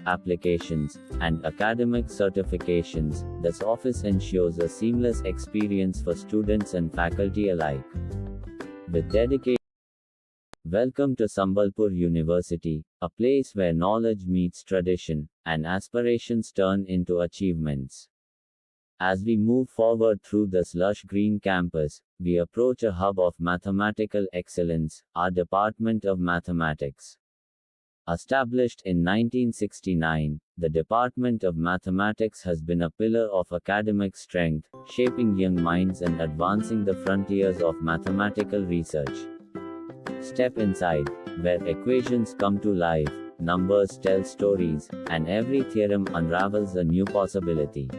applications, and academic certifications. This office ensures a seamless experience for students and faculty alike. With dedication. Welcome to Sambalpur University, a place where knowledge meets tradition, and aspirations turn into achievements. As we move forward through this lush green campus, we approach a hub of mathematical excellence, our Department of Mathematics. Established in 1969, the Department of Mathematics has been a pillar of academic strength, shaping young minds and advancing the frontiers of mathematical research. Step inside, where equations come to life, numbers tell stories, and every theorem unravels a new possibility.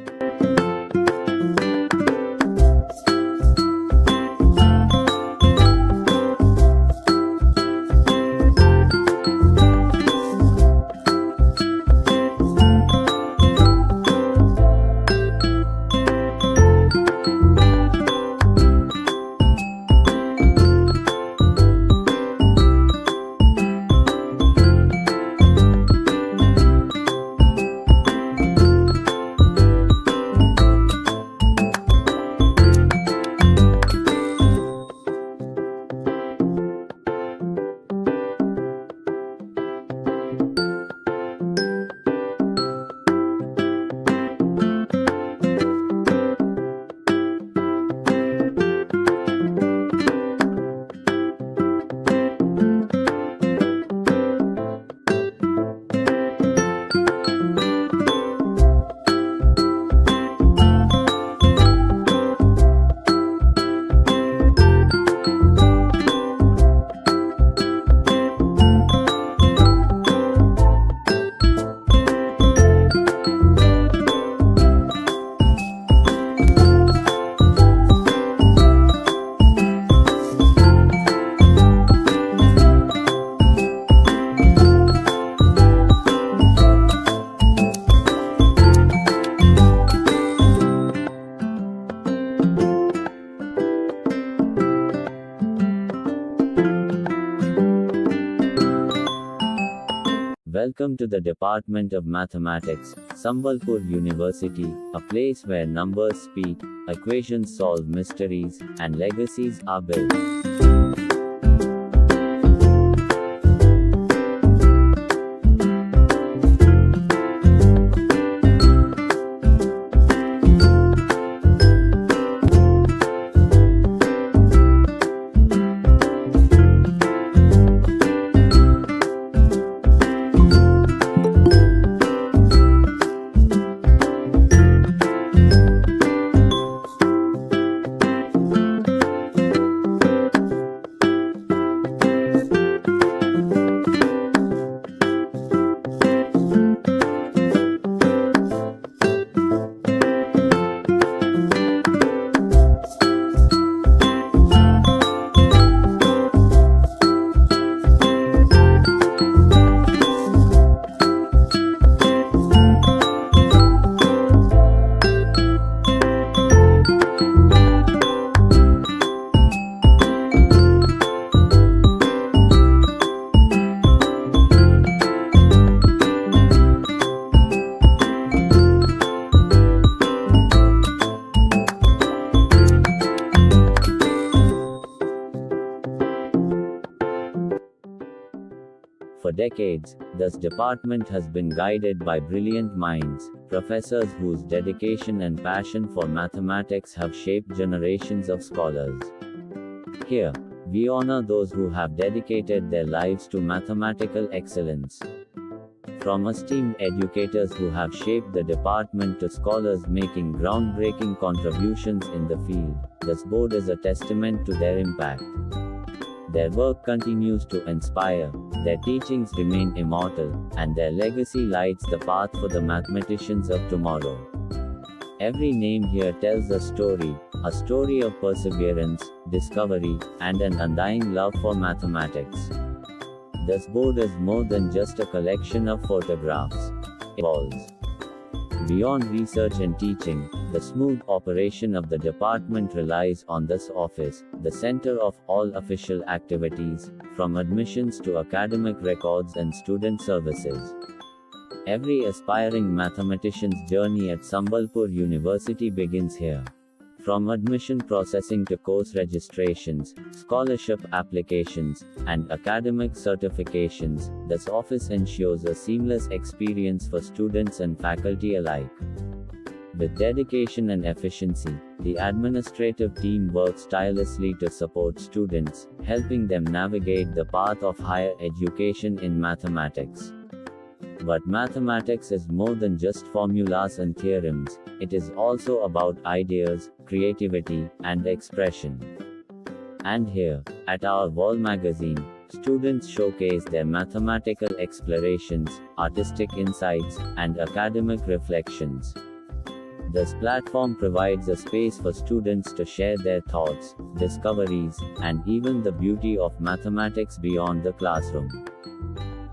Welcome to the Department of Mathematics, Sambalpur University, a place where numbers speak, equations solve mysteries, and legacies are built. For decades, this department has been guided by brilliant minds, professors whose dedication and passion for mathematics have shaped generations of scholars. Here, we honor those who have dedicated their lives to mathematical excellence. From esteemed educators who have shaped the department to scholars making groundbreaking contributions in the field, this board is a testament to their impact. Their work continues to inspire, their teachings remain immortal, and their legacy lights the path for the mathematicians of tomorrow. Every name here tells a story of perseverance, discovery, and an undying love for mathematics. This board is more than just a collection of photographs. It evolves. Beyond research and teaching, the smooth operation of the department relies on this office, the center of all official activities, from admissions to academic records and student services. Every aspiring mathematician's journey at Sambalpur University begins here. From admission processing to course registrations, scholarship applications, and academic certifications, this office ensures a seamless experience for students and faculty alike. With dedication and efficiency, the administrative team works tirelessly to support students, helping them navigate the path of higher education in mathematics. But mathematics is more than just formulas and theorems, it is also about ideas, creativity, and expression. And here, at our wall magazine, students showcase their mathematical explorations, artistic insights, and academic reflections. This platform provides a space for students to share their thoughts, discoveries, and even the beauty of mathematics beyond the classroom.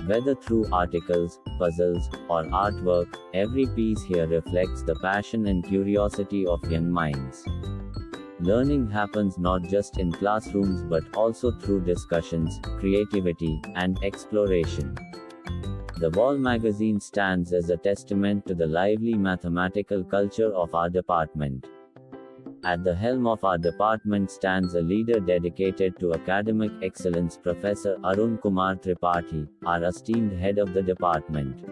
Whether through articles, puzzles, or artwork, every piece here reflects the passion and curiosity of young minds. Learning happens not just in classrooms but also through discussions, creativity, and exploration. The Wall magazine stands as a testament to the lively mathematical culture of our department. At the helm of our department stands a leader dedicated to academic excellence, Professor Arun Kumar Tripathi, our esteemed head of the department.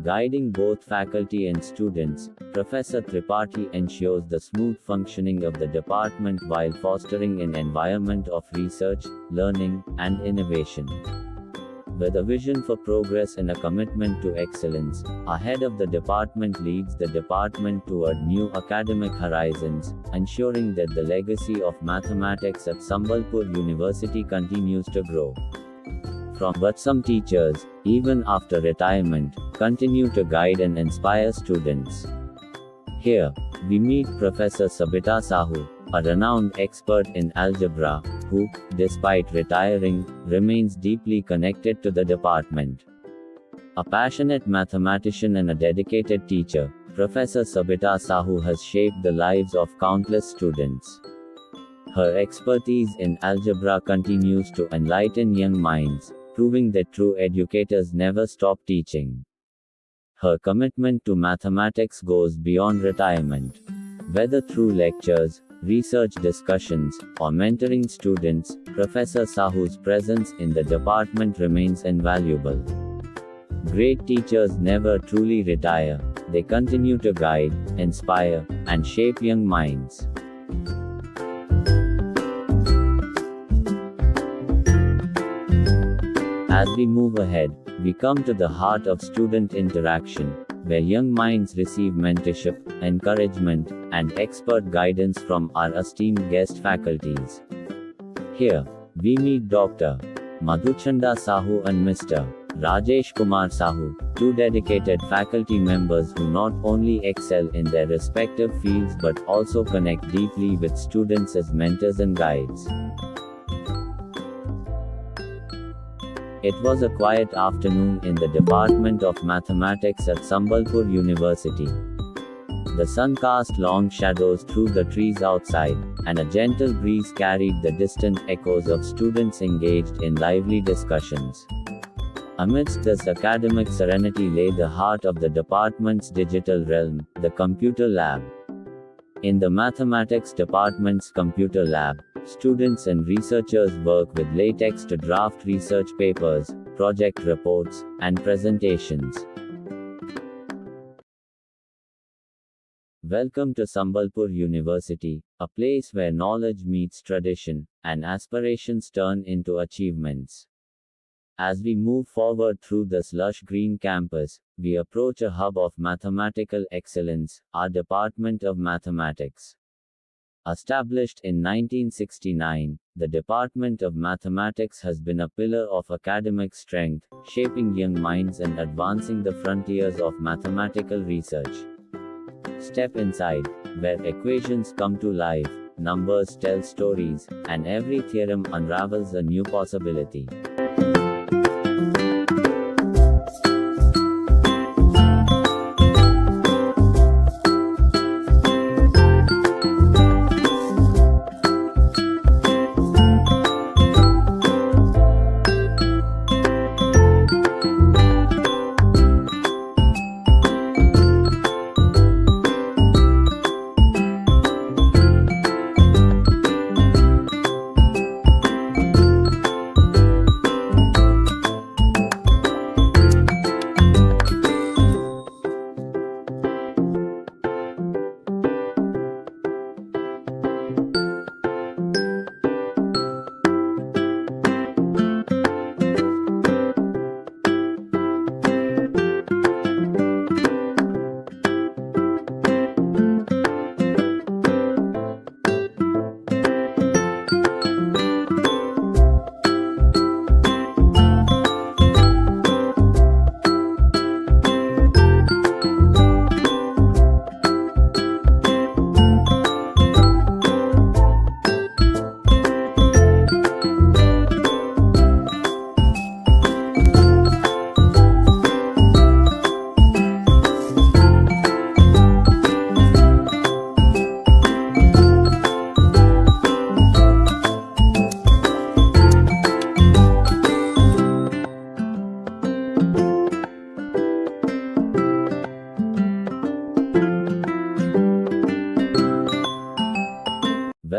Guiding both faculty and students, Professor Tripathi ensures the smooth functioning of the department while fostering an environment of research, learning, and innovation. With a vision for progress and a commitment to excellence, our head of the department leads the department toward new academic horizons, ensuring that the legacy of mathematics at Sambalpur University continues to grow. But some teachers, even after retirement, continue to guide and inspire students. Here, we meet Professor Sabita Sahu, a renowned expert in algebra, who, despite retiring, remains deeply connected to the department. A passionate mathematician and a dedicated teacher, Professor Sabita Sahu has shaped the lives of countless students. Her expertise in algebra continues to enlighten young minds, proving that true educators never stop teaching. Her commitment to mathematics goes beyond retirement. Whether through lectures, research discussions, or mentoring students, Professor Sahu's presence in the department remains invaluable. Great teachers never truly retire, they continue to guide, inspire, and shape young minds. As we move ahead, we come to the heart of student interaction, where young minds receive mentorship, encouragement, and expert guidance from our esteemed guest faculties. Here, we meet Dr. Madhuchanda Sahu and Mr. Rajesh Kumar Sahu, two dedicated faculty members who not only excel in their respective fields but also connect deeply with students as mentors and guides. It was a quiet afternoon in the Department of Mathematics at Sambalpur University. The sun cast long shadows through the trees outside, and a gentle breeze carried the distant echoes of students engaged in lively discussions. Amidst this academic serenity lay the heart of the department's digital realm, the computer lab. In the mathematics department's computer lab, students and researchers work with latex to draft research papers, project reports, and presentations. Welcome to Sambalpur University, a place where knowledge meets tradition, and aspirations turn into achievements. As we move forward through this lush green campus, we approach a hub of mathematical excellence, our Department of Mathematics. Established in 1969, the Department of Mathematics has been a pillar of academic strength, shaping young minds and advancing the frontiers of mathematical research. Step inside, where equations come to life, numbers tell stories, and every theorem unravels a new possibility.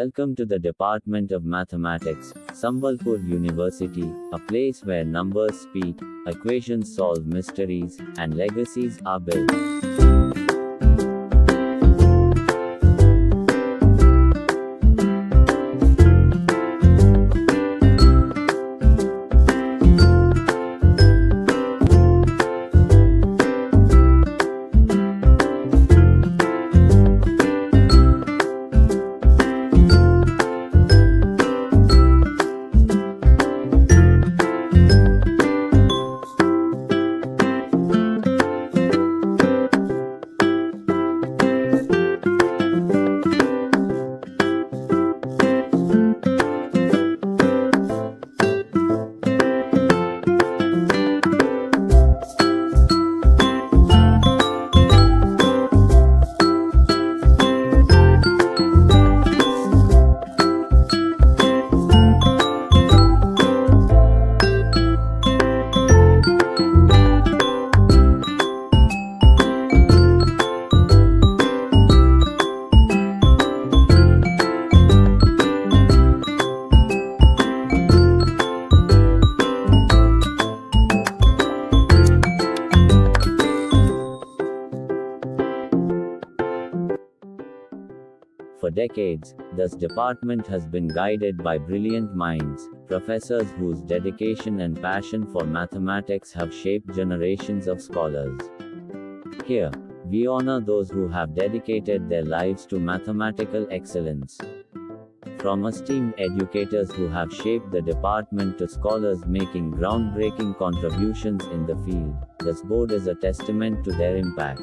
Welcome to the Department of Mathematics, Sambalpur University, a place where numbers speak, equations solve mysteries, and legacies are built. For decades, this department has been guided by brilliant minds, professors whose dedication and passion for mathematics have shaped generations of scholars. Here, we honor those who have dedicated their lives to mathematical excellence. From esteemed educators who have shaped the department to scholars making groundbreaking contributions in the field, this board is a testament to their impact.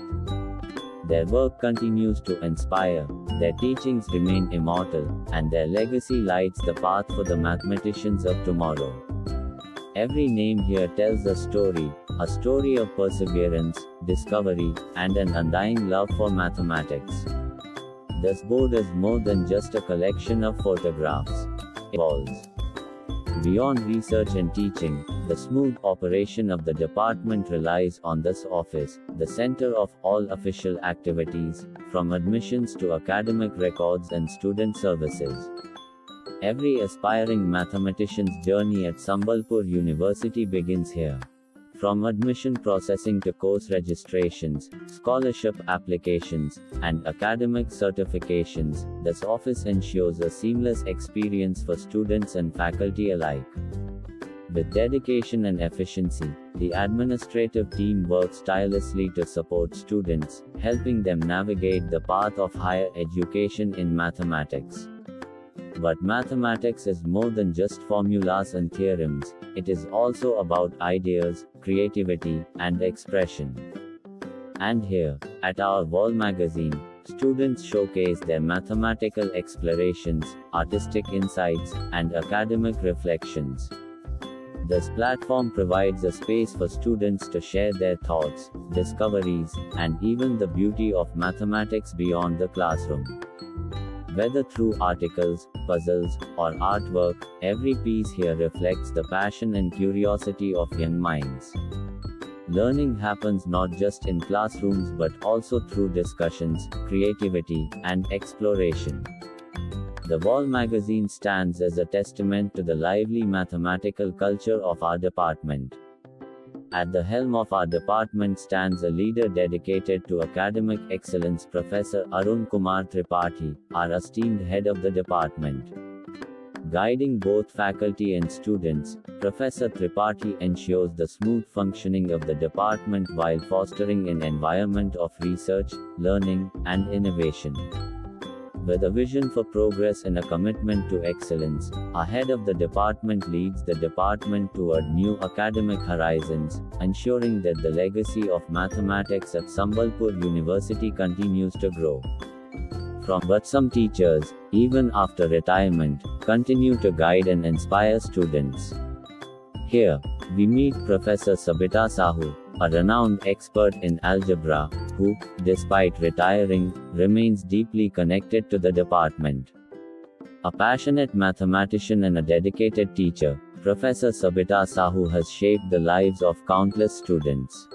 Their work continues to inspire, their teachings remain immortal, and their legacy lights the path for the mathematicians of tomorrow. Every name here tells a story of perseverance, discovery, and an undying love for mathematics. This board is more than just a collection of photographs. It evolves. Beyond research and teaching, the smooth operation of the department relies on this office, the center of all official activities, from admissions to academic records and student services. Every aspiring mathematician's journey at Sambalpur University begins here. From admission processing to course registrations, scholarship applications, and academic certifications, this office ensures a seamless experience for students and faculty alike. With dedication and efficiency, the administrative team works tirelessly to support students, helping them navigate the path of higher education in mathematics. But mathematics is more than just formulas and theorems, it is also about ideas, creativity, and expression. And here, at our wall magazine, students showcase their mathematical explorations, artistic insights, and academic reflections. This platform provides a space for students to share their thoughts, discoveries, and even the beauty of mathematics beyond the classroom. Whether through articles, puzzles, or artwork, every piece here reflects the passion and curiosity of young minds. Learning happens not just in classrooms but also through discussions, creativity, and exploration. The Wall magazine stands as a testament to the lively mathematical culture of our department. At the helm of our department stands a leader dedicated to academic excellence, Professor Arun Kumar Tripathi, our esteemed head of the department. Guiding both faculty and students, Professor Tripathi ensures the smooth functioning of the department while fostering an environment of research, learning, and innovation. With a vision for progress and a commitment to excellence, our head of the department leads the department toward new academic horizons, ensuring that the legacy of mathematics at Sambalpur University continues to grow. But some teachers, even after retirement, continue to guide and inspire students. Here, we meet Professor Sabita Sahu, a renowned expert in algebra, who, despite retiring, remains deeply connected to the department. A passionate mathematician and a dedicated teacher, Professor Sabita Sahu has shaped the lives of countless students.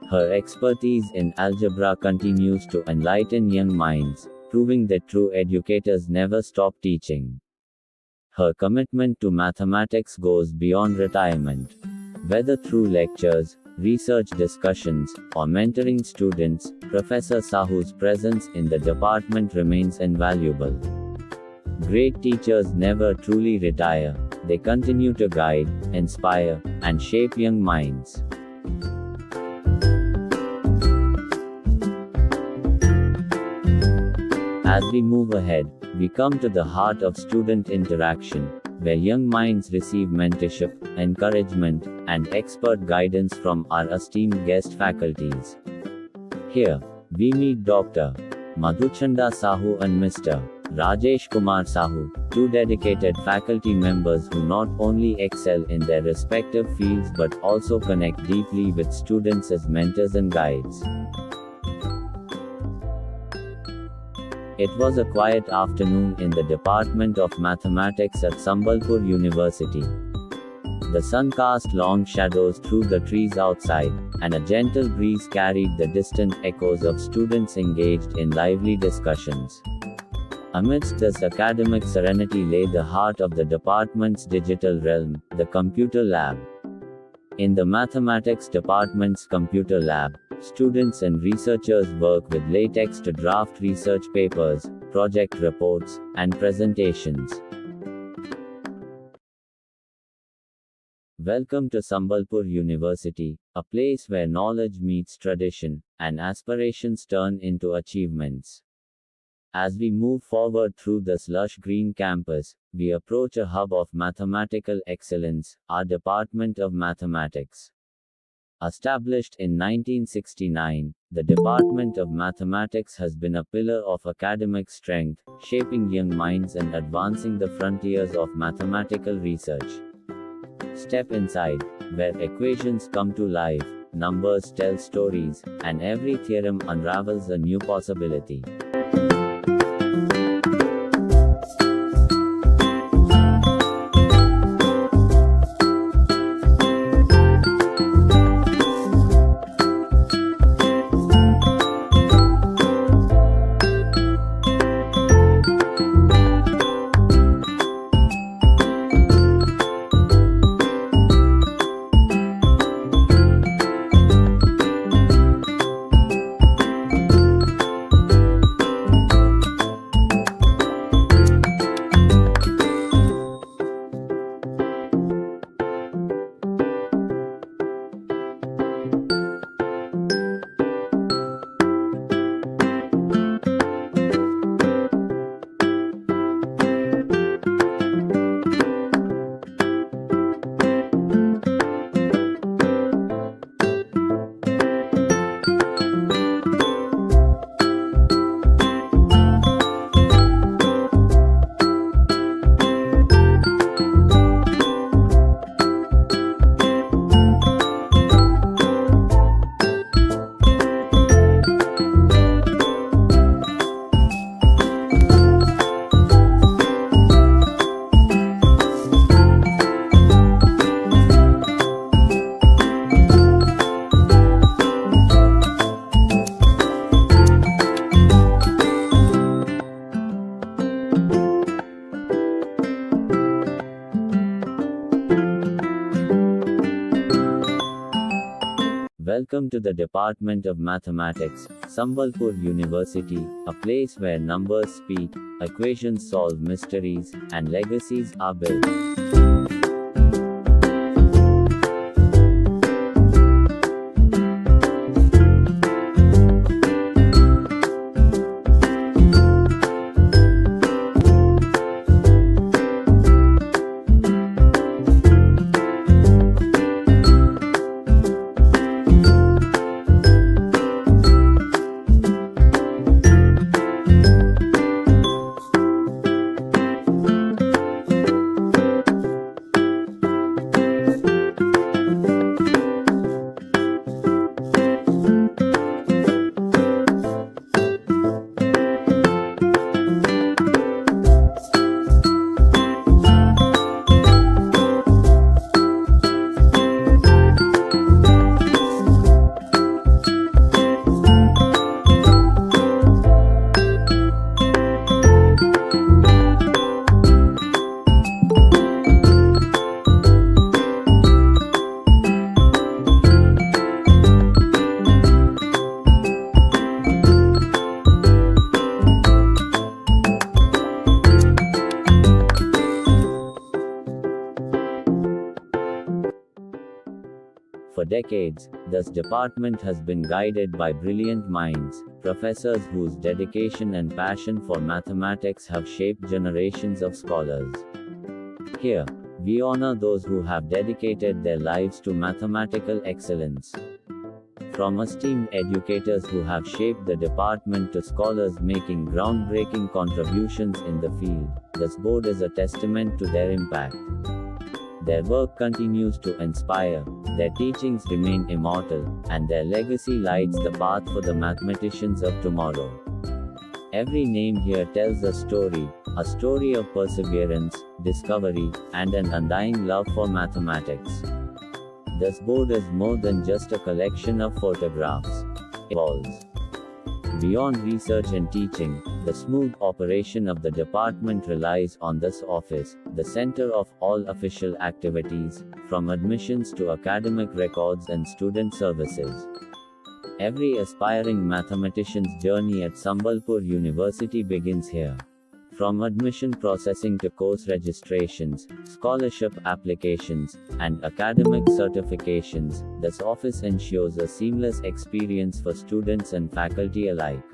Her expertise in algebra continues to enlighten young minds, proving that true educators never stop teaching. Her commitment to mathematics goes beyond retirement. Whether through lectures, research discussions, or mentoring students, Professor Sahu's presence in the department remains invaluable. Great teachers never truly retire, they continue to guide, inspire, and shape young minds. As we move ahead, we come to the heart of student interaction, where young minds receive mentorship, encouragement, and expert guidance from our esteemed guest faculties. Here, we meet Dr. Madhuchanda Sahu and Mr. Rajesh Kumar Sahu, two dedicated faculty members who not only excel in their respective fields but also connect deeply with students as mentors and guides. It was a quiet afternoon in the Department of Mathematics at Sambalpur University. The sun cast long shadows through the trees outside, and a gentle breeze carried the distant echoes of students engaged in lively discussions. Amidst this academic serenity lay the heart of the department's digital realm, the computer lab. In the mathematics department's computer lab, students and researchers work with LaTeX to draft research papers, project reports, and presentations. Welcome to Sambalpur University, a place where knowledge meets tradition, and aspirations turn into achievements. As we move forward through this lush green campus, we approach a hub of mathematical excellence, our Department of Mathematics. Established in 1969, the Department of Mathematics has been a pillar of academic strength, shaping young minds and advancing the frontiers of mathematical research. Step inside, where equations come to life, numbers tell stories, and every theorem unravels a new possibility. Welcome to the Department of Mathematics, Sambalpur University, a place where numbers speak, equations solve mysteries, and legacies are built. decades, this department has been guided by brilliant minds, professors whose dedication and passion for mathematics have shaped generations of scholars. Here, we honor those who have dedicated their lives to mathematical excellence. From esteemed educators who have shaped the department to scholars making groundbreaking contributions in the field, this board is a testament to their impact. Their work continues to inspire, their teachings remain immortal, and their legacy lights the path for the mathematicians of tomorrow. Every name here tells a story of perseverance, discovery, and an undying love for mathematics. This board is more than just a collection of photographs. It evolves. Beyond research and teaching, the smooth operation of the department relies on this office, the center of all official activities, from admissions to academic records and student services. Every aspiring mathematician's journey at Sambalpur University begins here. From admission processing to course registrations, scholarship applications, and academic certifications, this office ensures a seamless experience for students and faculty alike.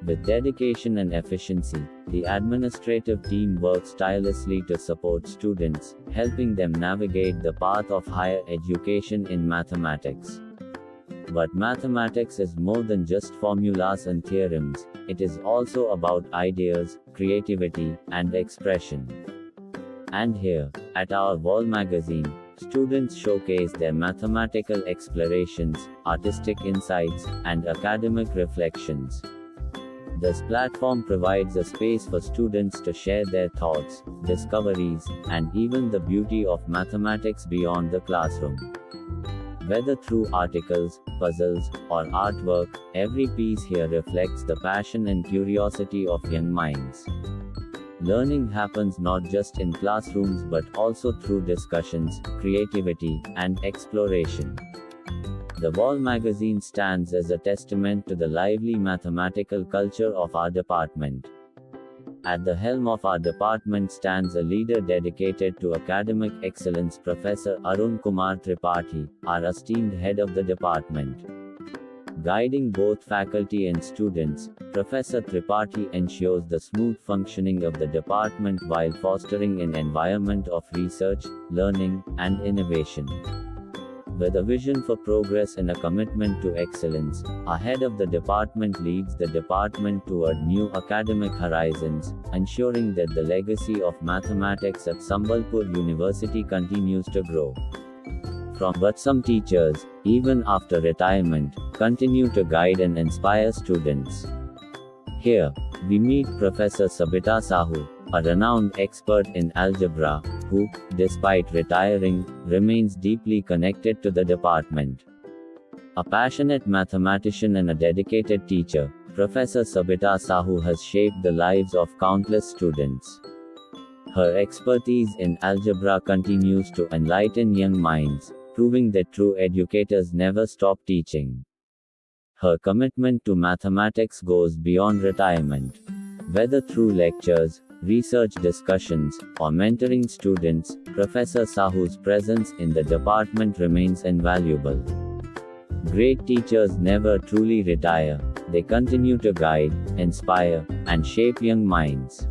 With dedication and efficiency, the administrative team works tirelessly to support students, helping them navigate the path of higher education in mathematics. But mathematics is more than just formulas and theorems, it is also about ideas, creativity, and expression. And here, at our wall magazine, students showcase their mathematical explorations, artistic insights, and academic reflections. This platform provides a space for students to share their thoughts, discoveries, and even the beauty of mathematics beyond the classroom. Whether through articles, puzzles, or artwork, every piece here reflects the passion and curiosity of young minds. Learning happens not just in classrooms but also through discussions, creativity, and exploration. The Wall magazine stands as a testament to the lively mathematical culture of our department. At the helm of our department stands a leader dedicated to academic excellence, Professor Arun Kumar Tripathi, our esteemed head of the department. Guiding both faculty and students, Professor Tripathi ensures the smooth functioning of the department while fostering an environment of research, learning, and innovation. With a vision for progress and a commitment to excellence, our head of the department leads the department toward new academic horizons, ensuring that the legacy of mathematics at Sambalpur University continues to grow. But some teachers, even after retirement, continue to guide and inspire students. Here, we meet Professor Sabita Sahu, a renowned expert in algebra, who, despite retiring, remains deeply connected to the department. A passionate mathematician and a dedicated teacher, Professor Sabita Sahu has shaped the lives of countless students. Her expertise in algebra continues to enlighten young minds, proving that true educators never stop teaching. Her commitment to mathematics goes beyond retirement. Whether through lectures, research discussions, or mentoring students, Professor Sahu's presence in the department remains invaluable. Great teachers never truly retire, they continue to guide, inspire, and shape young minds.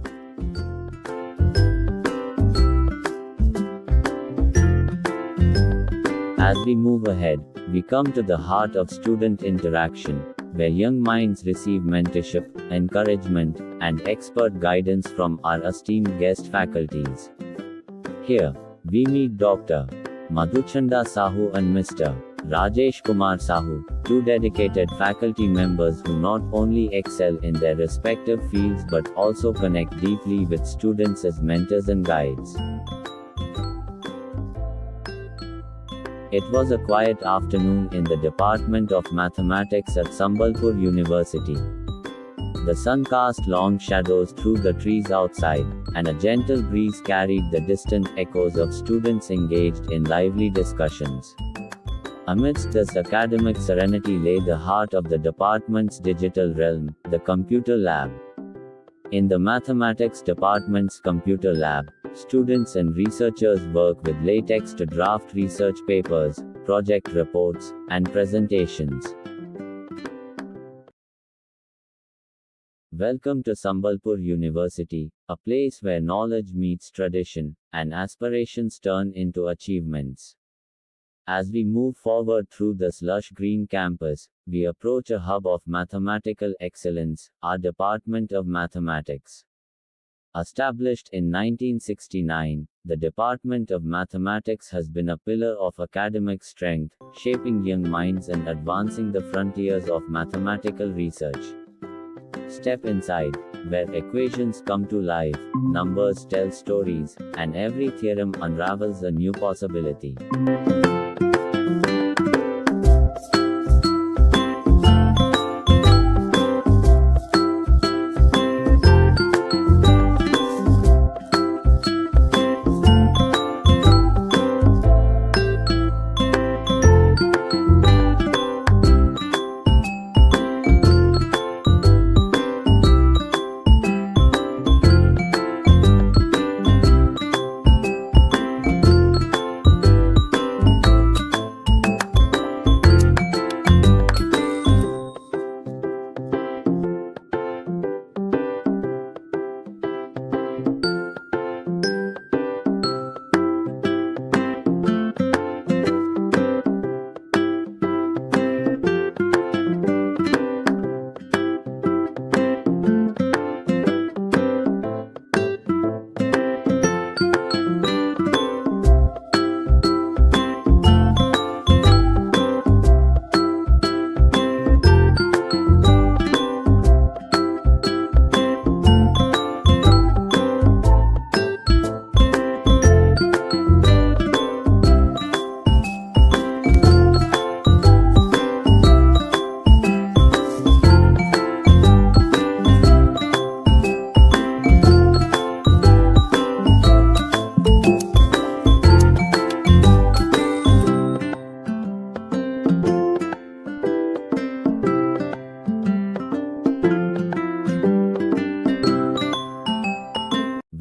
As we move ahead, we come to the heart of student interaction, where young minds receive mentorship, encouragement, and expert guidance from our esteemed guest faculties. Here, we meet Dr. Madhuchanda Sahu and Mr. Rajesh Kumar Sahu, two dedicated faculty members who not only excel in their respective fields but also connect deeply with students as mentors and guides. It was a quiet afternoon in the Department of Mathematics at Sambalpur University. The sun cast long shadows through the trees outside, and a gentle breeze carried the distant echoes of students engaged in lively discussions. Amidst this academic serenity lay the heart of the department's digital realm, the computer lab. In the mathematics department's computer lab, students and researchers work with latex to draft research papers, project reports, and presentations. Welcome to Sambalpur University, a place where knowledge meets tradition, and aspirations turn into achievements. As we move forward through this lush green campus, we approach a hub of mathematical excellence, our Department of Mathematics. Established in 1969, the Department of Mathematics has been a pillar of academic strength, shaping young minds and advancing the frontiers of mathematical research. Step inside, where equations come to life, numbers tell stories, and every theorem unravels a new possibility.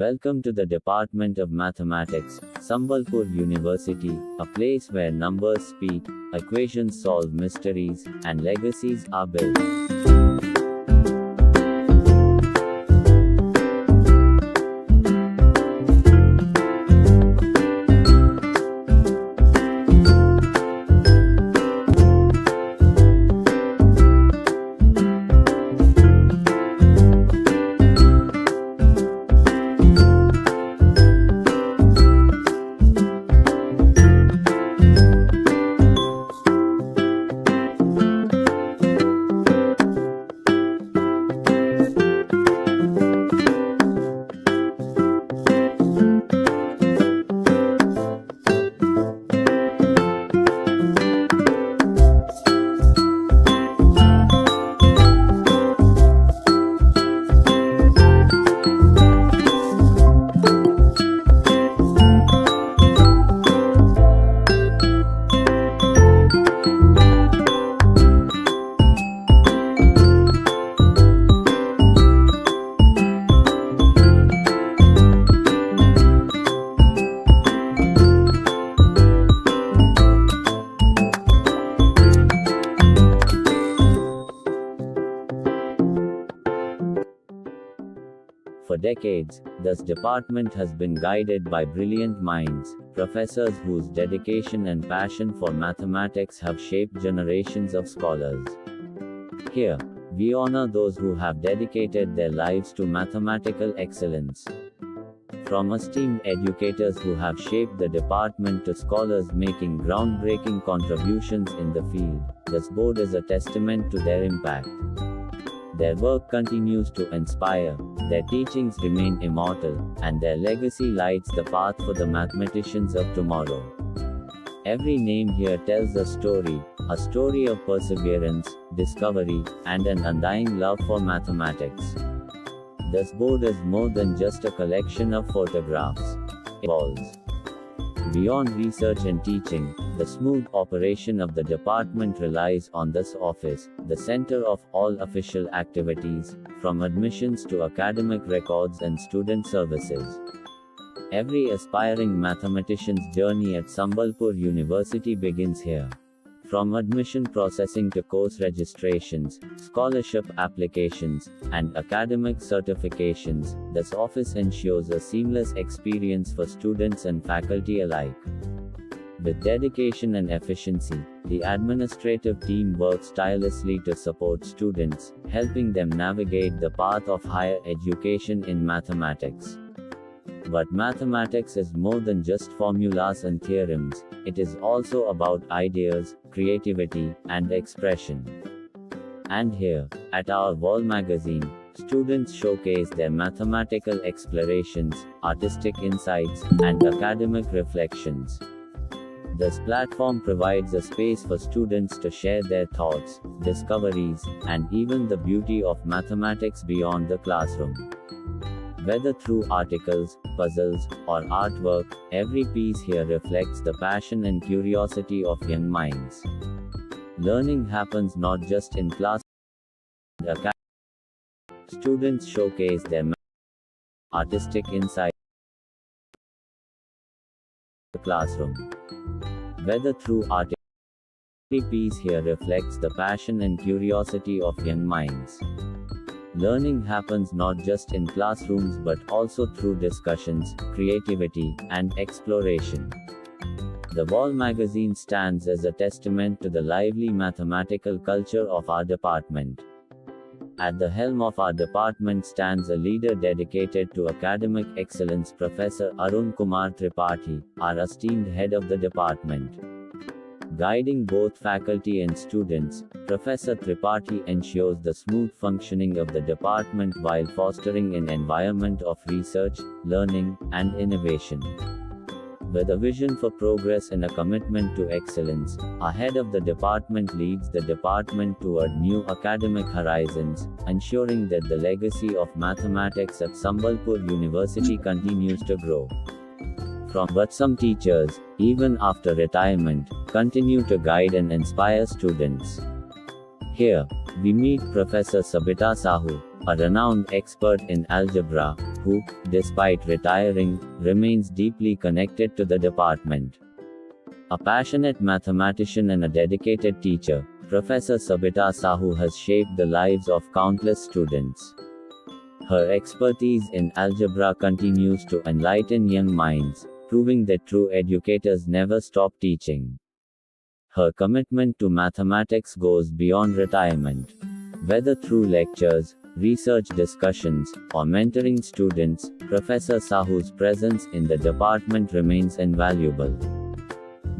Welcome to the Department of Mathematics, Sambalpur University, a place where numbers speak, equations solve mysteries, and legacies are built. For decades, this department has been guided by brilliant minds, professors whose dedication and passion for mathematics have shaped generations of scholars. Here, we honor those who have dedicated their lives to mathematical excellence. From esteemed educators who have shaped the department to scholars making groundbreaking contributions in the field, this board is a testament to their impact. Their work continues to inspire, their teachings remain immortal, and their legacy lights the path for the mathematicians of tomorrow. Every name here tells a story of perseverance, discovery, and an undying love for mathematics. This board is more than just a collection of photographs. It evolves. Beyond research and teaching, the smooth operation of the department relies on this office, the center of all official activities, from admissions to academic records and student services. Every aspiring mathematician's journey at Sambalpur University begins here. From admission processing to course registrations, scholarship applications, and academic certifications, this office ensures a seamless experience for students and faculty alike. With dedication and efficiency, the administrative team works tirelessly to support students, helping them navigate the path of higher education in mathematics. But mathematics is more than just formulas and theorems, it is also about ideas, creativity, and expression. And here, at our wall magazine, students showcase their mathematical explorations, artistic insights, and academic reflections. This platform provides a space for students to share their thoughts, discoveries, and even the beauty of mathematics beyond the classroom. Whether through articles, puzzles, or artwork, every piece here reflects the passion and curiosity of young minds. Learning happens not just in class. Students showcase their artistic insight in the classroom. Whether through art, every piece here reflects the passion and curiosity of young minds. Learning happens not just in classrooms but also through discussions, creativity, and exploration. The Wall magazine stands as a testament to the lively mathematical culture of our department. At the helm of our department stands a leader dedicated to academic excellence, Professor Arun Kumar Tripathi, our esteemed head of the department. Guiding both faculty and students, Professor Tripathi ensures the smooth functioning of the department while fostering an environment of research, learning, and innovation. With a vision for progress and a commitment to excellence, our head of the department leads the department toward new academic horizons, ensuring that the legacy of mathematics at Sambalpur University continues to grow. But some teachers, even after retirement, continue to guide and inspire students. Here, we meet Professor Sabita Sahu, a renowned expert in algebra, who, despite retiring, remains deeply connected to the department. A passionate mathematician and a dedicated teacher, Professor Sabita Sahu has shaped the lives of countless students. Her expertise in algebra continues to enlighten young minds, proving that true educators never stop teaching. Her commitment to mathematics goes beyond retirement. Whether through lectures, research discussions, or mentoring students, Professor Sahu's presence in the department remains invaluable.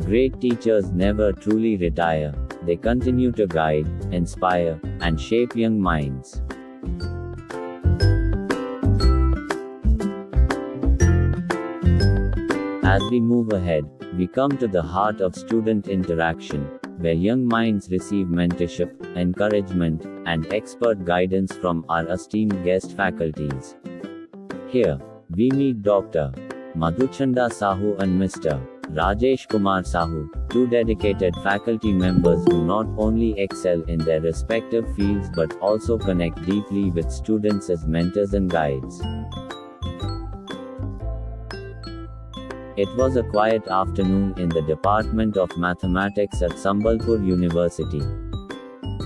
Great teachers never truly retire, they continue to guide, inspire, and shape young minds. As we move ahead, we come to the heart of student interaction, where young minds receive mentorship, encouragement, and expert guidance from our esteemed guest faculties. Here, we meet Dr. Madhuchanda Sahu and Mr. Rajesh Kumar Sahu, two dedicated faculty members who not only excel in their respective fields but also connect deeply with students as mentors and guides. It was a quiet afternoon in the Department of Mathematics at Sambalpur University.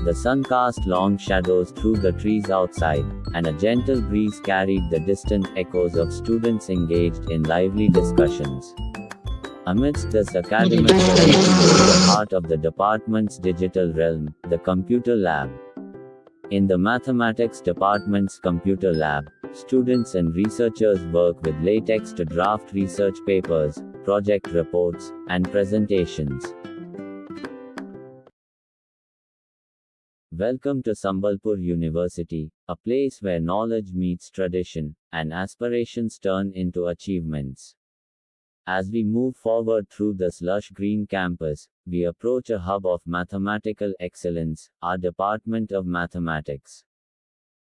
The sun cast long shadows through the trees outside, and a gentle breeze carried the distant echoes of students engaged in lively discussions. Amidst this academic serenity was the heart of the department's digital realm, the computer lab. In the mathematics department's computer lab, students and researchers work with LaTeX to draft research papers, project reports, and presentations. Welcome to Sambalpur University, a place where knowledge meets tradition, and aspirations turn into achievements. As we move forward through this lush green campus, we approach a hub of mathematical excellence, our Department of Mathematics.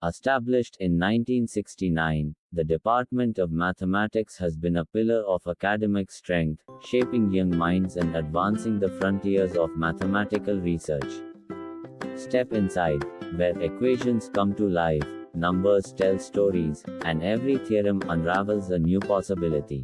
Established in 1969, the Department of Mathematics has been a pillar of academic strength, shaping young minds and advancing the frontiers of mathematical research. Step inside, where equations come to life, numbers tell stories, and every theorem unravels a new possibility.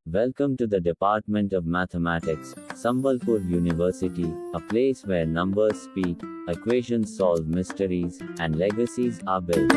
Welcome to the Department of Mathematics, Sambalpur University, a place where numbers speak, equations solve mysteries, and legacies are built.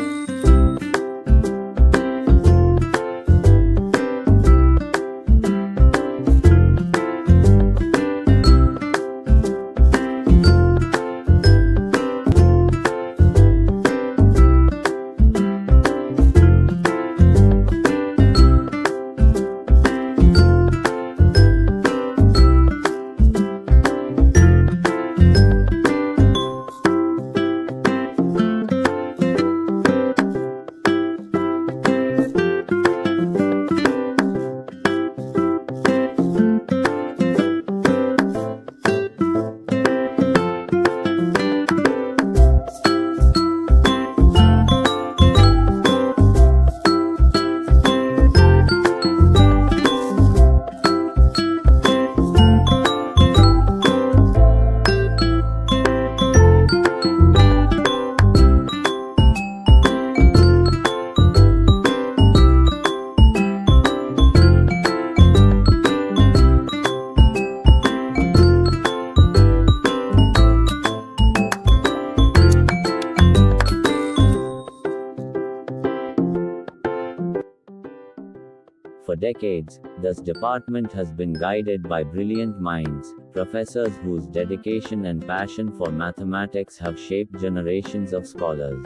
For decades, this department has been guided by brilliant minds, professors whose dedication and passion for mathematics have shaped generations of scholars.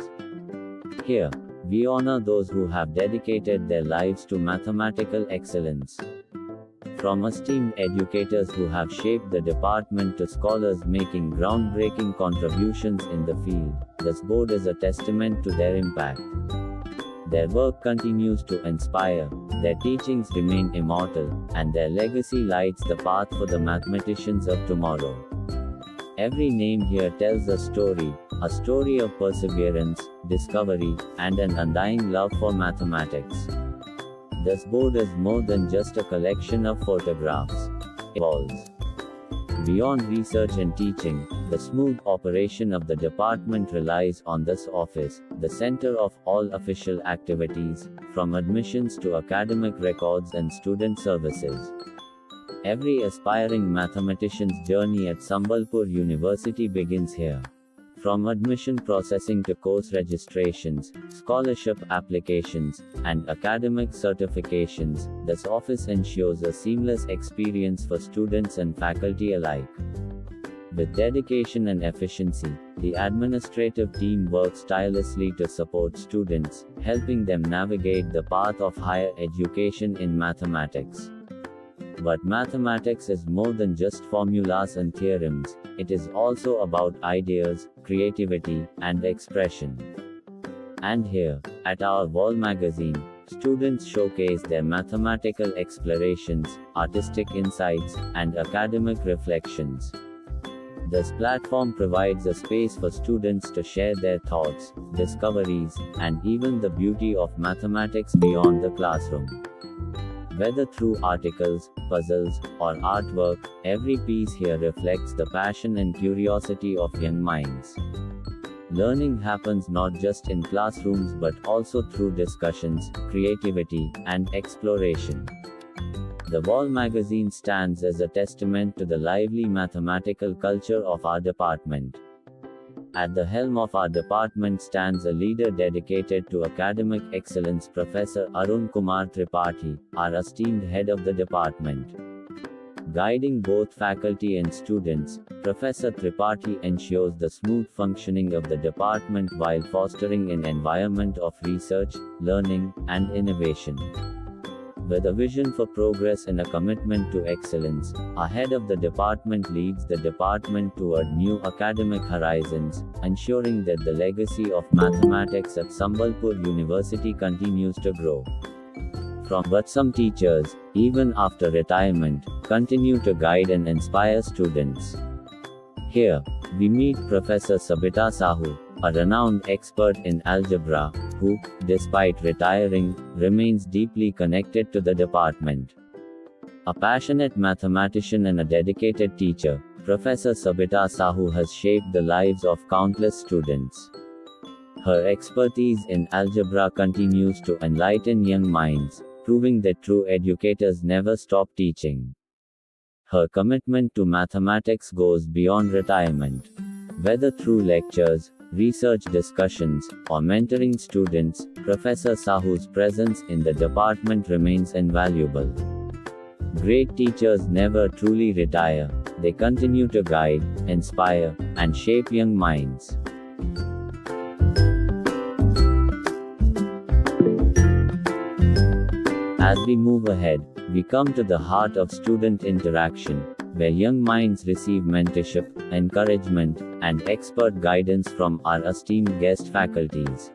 Here, we honor those who have dedicated their lives to mathematical excellence. From esteemed educators who have shaped the department to scholars making groundbreaking contributions in the field, this board is a testament to their impact. Their work continues to inspire, their teachings remain immortal, and their legacy lights the path for the mathematicians of tomorrow. Every name here tells a story of perseverance, discovery, and an undying love for mathematics. This board is more than just a collection of photographs. It evolves. Beyond research and teaching, the smooth operation of the department relies on this office, the center of all official activities, from admissions to academic records and student services. Every aspiring mathematician's journey at Sambalpur University begins here. From admission processing to course registrations, scholarship applications, and academic certifications, this office ensures a seamless experience for students and faculty alike. With dedication and efficiency, the administrative team works tirelessly to support students, helping them navigate the path of higher education in mathematics. But mathematics is more than just formulas and theorems, it is also about ideas, creativity, and expression. And here, at our wall magazine, Students showcase their mathematical explorations, artistic insights, and academic reflections. This platform provides a space for students to share their thoughts, discoveries, and even the beauty of mathematics beyond the classroom. Whether through articles, puzzles, or artwork, every piece here reflects the passion and curiosity of young minds. Learning happens not just in classrooms but also through discussions, creativity, and exploration. The Wall magazine stands as a testament to the lively mathematical culture of our department. At the helm of our department stands a leader dedicated to academic excellence, Professor Arun Kumar Tripathi, our esteemed head of the department. Guiding both faculty and students, Professor Tripathi ensures the smooth functioning of the department while fostering an environment of research, learning, and innovation. With a vision for progress and a commitment to excellence, our head of the department leads the department toward new academic horizons, ensuring that the legacy of mathematics at Sambalpur University continues to grow. But some teachers, even after retirement, continue to guide and inspire students. Here, we meet Professor Sabita Sahu, a renowned expert in algebra, who, despite retiring, remains deeply connected to the department. A passionate mathematician and a dedicated teacher, Professor Sabita Sahu has shaped the lives of countless students. Her expertise in algebra continues to enlighten young minds, proving that true educators never stop teaching. Her commitment to mathematics goes beyond retirement. Whether through lectures, research discussions, or mentoring students, Professor Sahu's presence in the department remains invaluable. Great teachers never truly retire, they continue to guide, inspire, and shape young minds. As we move ahead, we come to the heart of student interaction, where young minds receive mentorship, encouragement, and expert guidance from our esteemed guest faculties.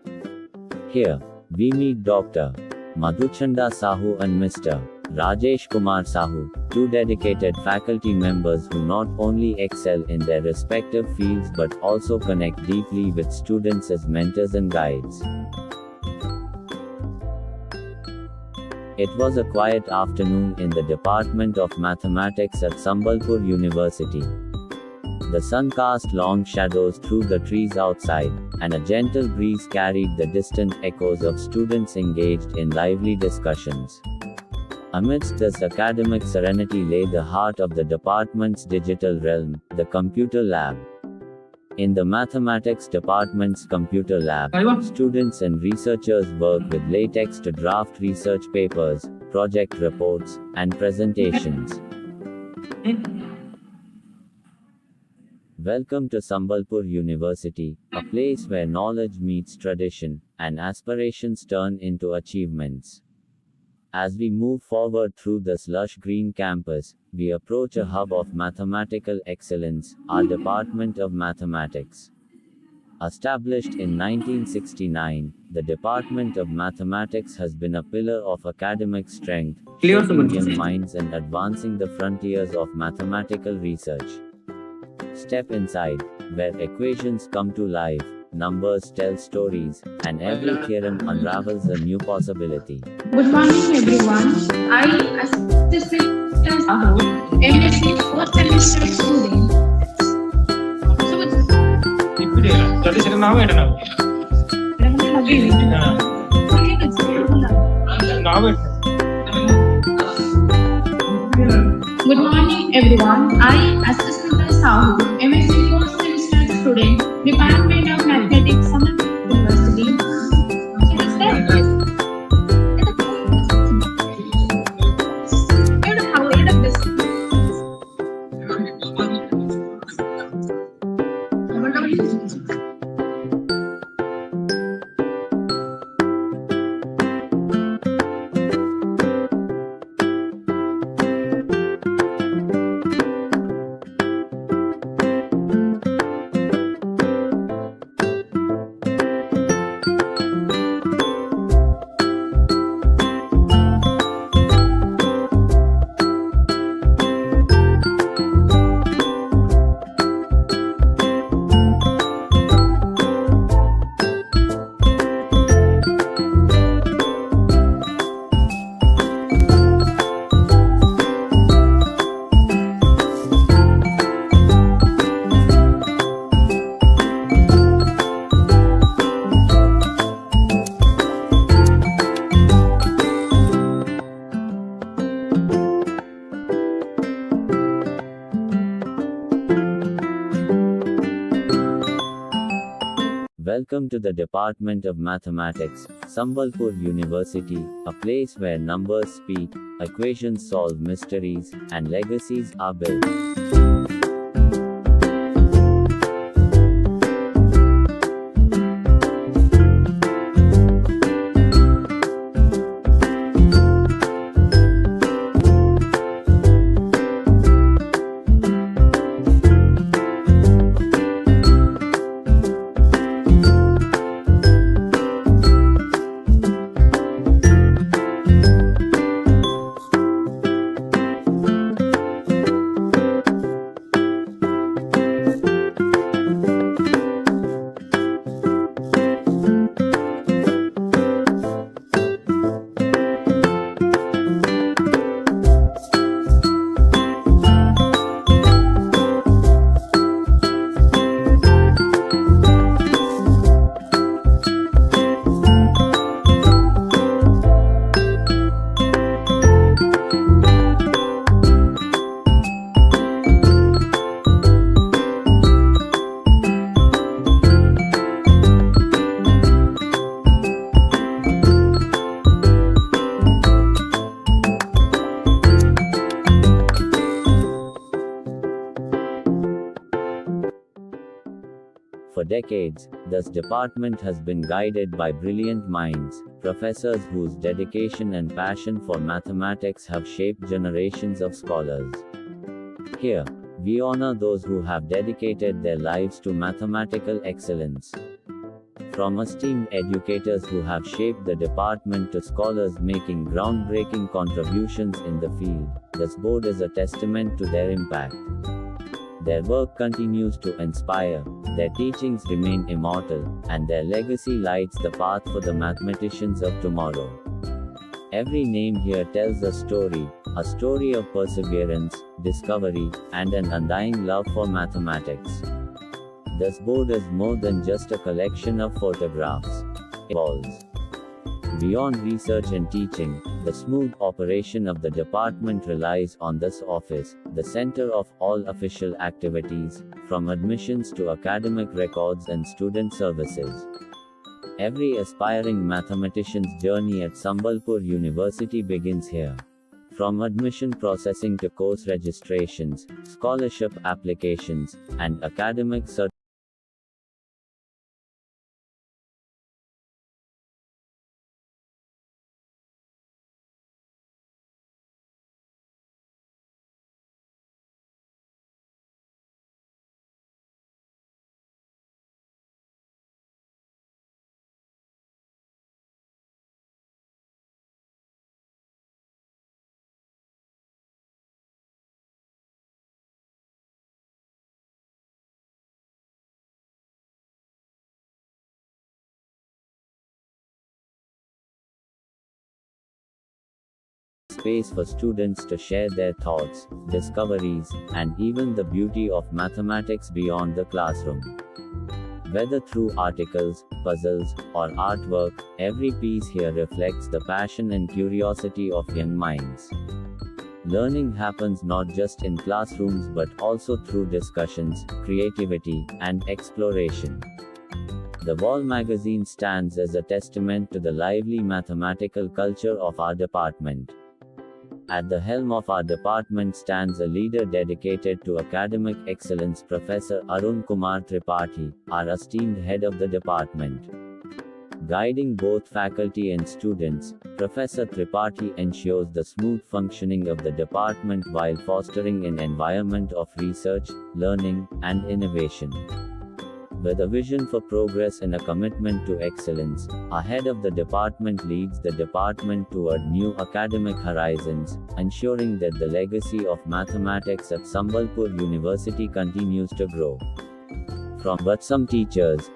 Here, we meet Dr. Madhuchanda Sahu and Mr. Rajesh Kumar Sahu, two dedicated faculty members who not only excel in their respective fields but also connect deeply with students as mentors and guides. It was a quiet afternoon in the Department of Mathematics at Sambalpur University. The sun cast long shadows through the trees outside, and a gentle breeze carried the distant echoes of students engaged in lively discussions. Amidst this academic serenity lay the heart of the department's digital realm, the computer lab. In the mathematics department's computer lab, students and researchers work with latex to draft research papers, project reports, and presentations. Welcome to Sambalpur University, a place where knowledge meets tradition, and aspirations turn into achievements. As we move forward through this lush green campus, we approach a hub of mathematical excellence, our Department of Mathematics. Established in 1969, the Department of Mathematics has been a pillar of academic strength, shaping young minds and advancing the frontiers of mathematical research. Step inside, where equations come to life, numbers tell stories, and every theorem unravels a new possibility. Good morning, everyone. I, Assistant Sahu, MSc 4th semester student. Good morning, everyone. I, Assistant Sahu, MSc 4th semester student, Department of Mathematics, Sambalpur University. Welcome to the Department of Mathematics, Sambalpur University, a place where numbers speak, equations solve mysteries, and legacies are built. For decades, this department has been guided by brilliant minds, professors whose dedication and passion for mathematics have shaped generations of scholars. Here, we honor those who have dedicated their lives to mathematical excellence. From esteemed educators who have shaped the department to scholars making groundbreaking contributions in the field, this board is a testament to their impact. Their work continues to inspire, their teachings remain immortal, and their legacy lights the path for the mathematicians of tomorrow. Every name here tells a story of perseverance, discovery, and an undying love for mathematics. This board is more than just a collection of photographs. It evolves. Beyond research and teaching, the smooth operation of the department relies on this office, the center of all official activities, from admissions to academic records and student services. Every aspiring mathematician's journey at Sambalpur University begins here. From admission processing to course registrations, scholarship applications, and academic certifications, space for students to share their thoughts, discoveries, and even the beauty of mathematics beyond the classroom. Whether through articles, puzzles, or artwork, every piece here reflects the passion and curiosity of young minds. Learning happens not just in classrooms but also through discussions, creativity, and exploration. The Wall magazine stands as a testament to the lively mathematical culture of our department. At the helm of our department stands a leader dedicated to academic excellence, Professor Arun Kumar Tripathi, our esteemed head of the department. Guiding both faculty and students, Professor Tripathi ensures the smooth functioning of the department while fostering an environment of research, learning, and innovation. With a vision for progress and a commitment to excellence, our head of the department leads the department toward new academic horizons, ensuring that the legacy of mathematics at Sambalpur University continues to grow. But some teachers,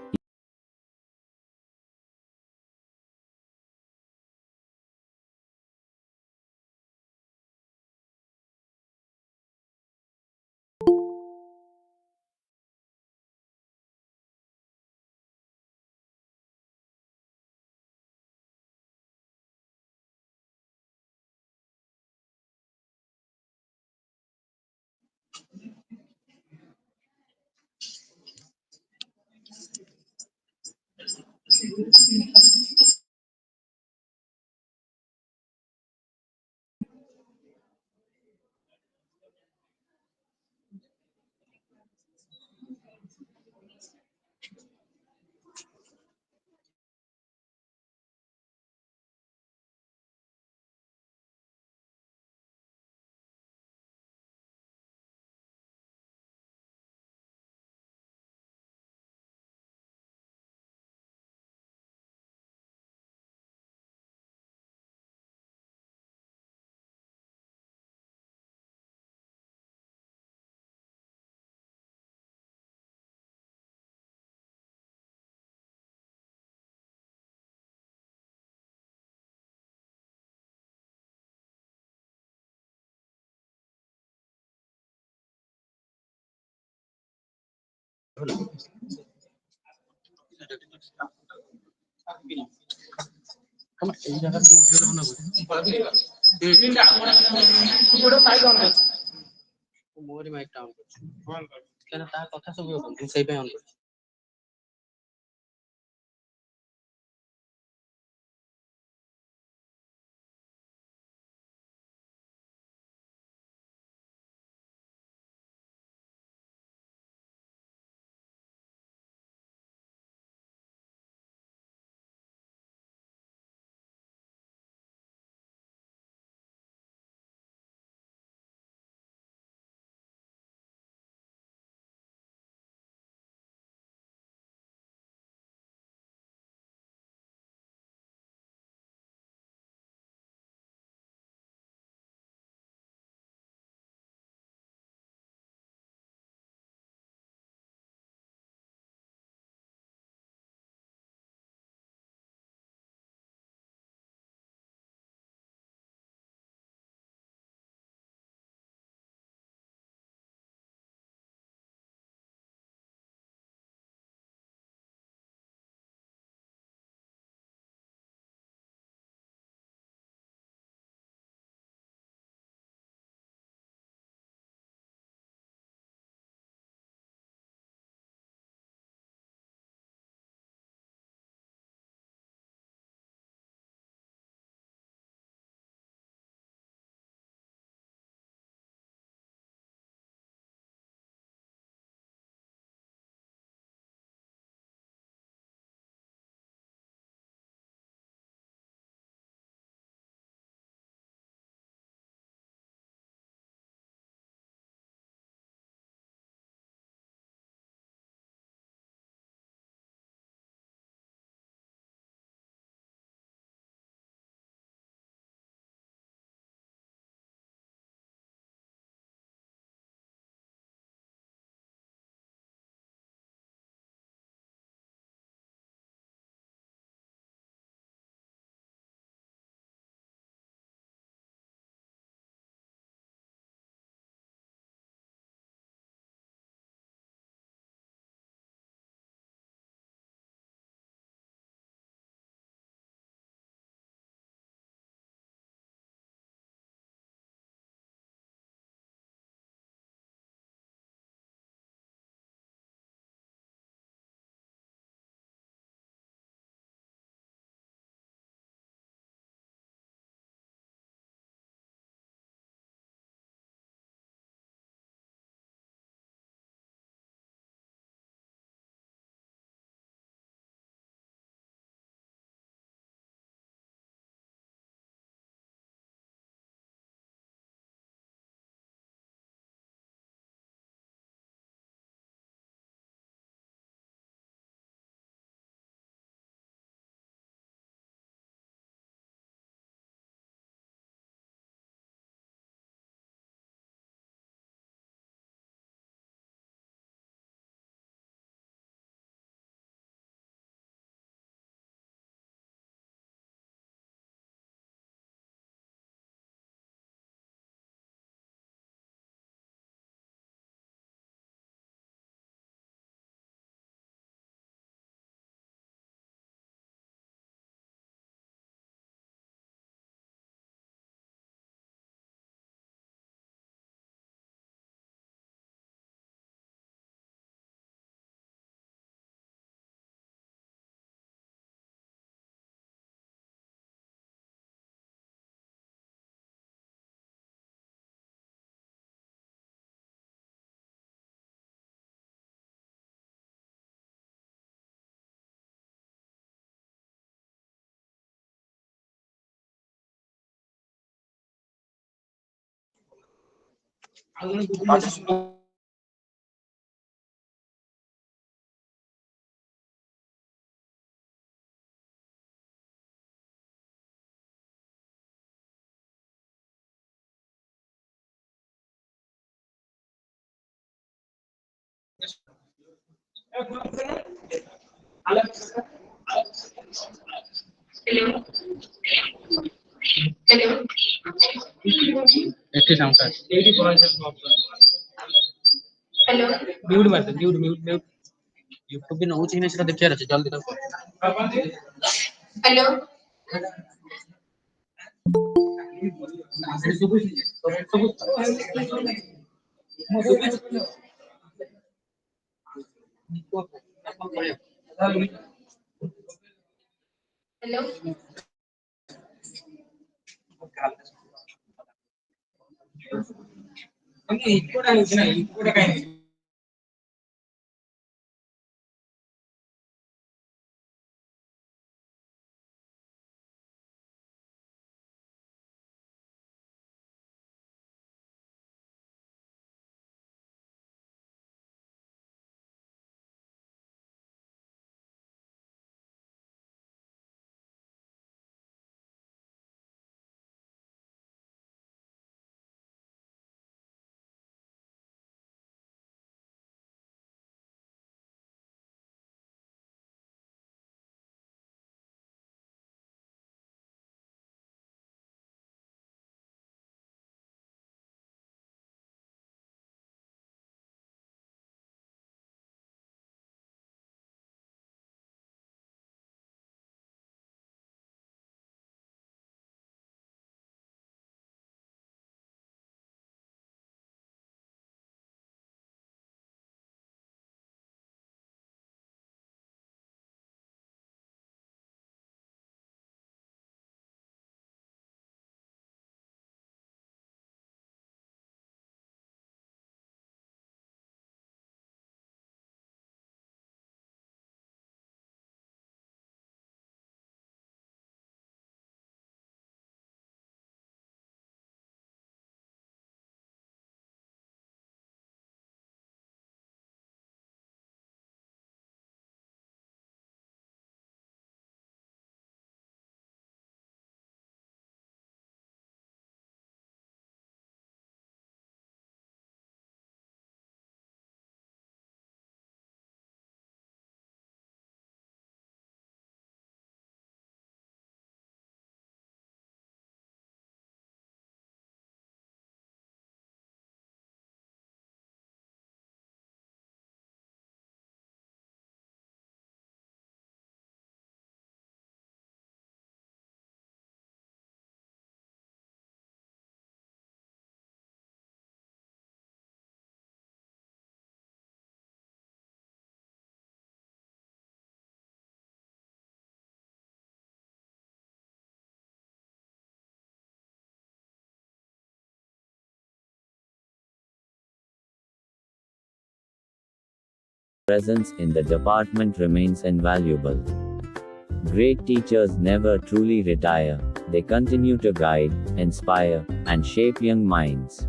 ମୋରି Mike ଟା on କରୁଛି କାହିଁକିନା ତା କଥା ସବୁ ସେଇ ପାଇଁ on କରୁଛି। ଏଠି ସାଉଣ୍ଡ म्यूट मार दे म्यूट म्यूट म्यूट यूट्यूब भी नहुची कि सेटा देखियार अछि जल्दी hello hello Presence in the department remains invaluable. Great teachers never truly retire, they continue to guide, inspire, and shape young minds.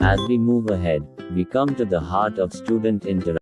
As we move ahead, we come to the heart of student interaction.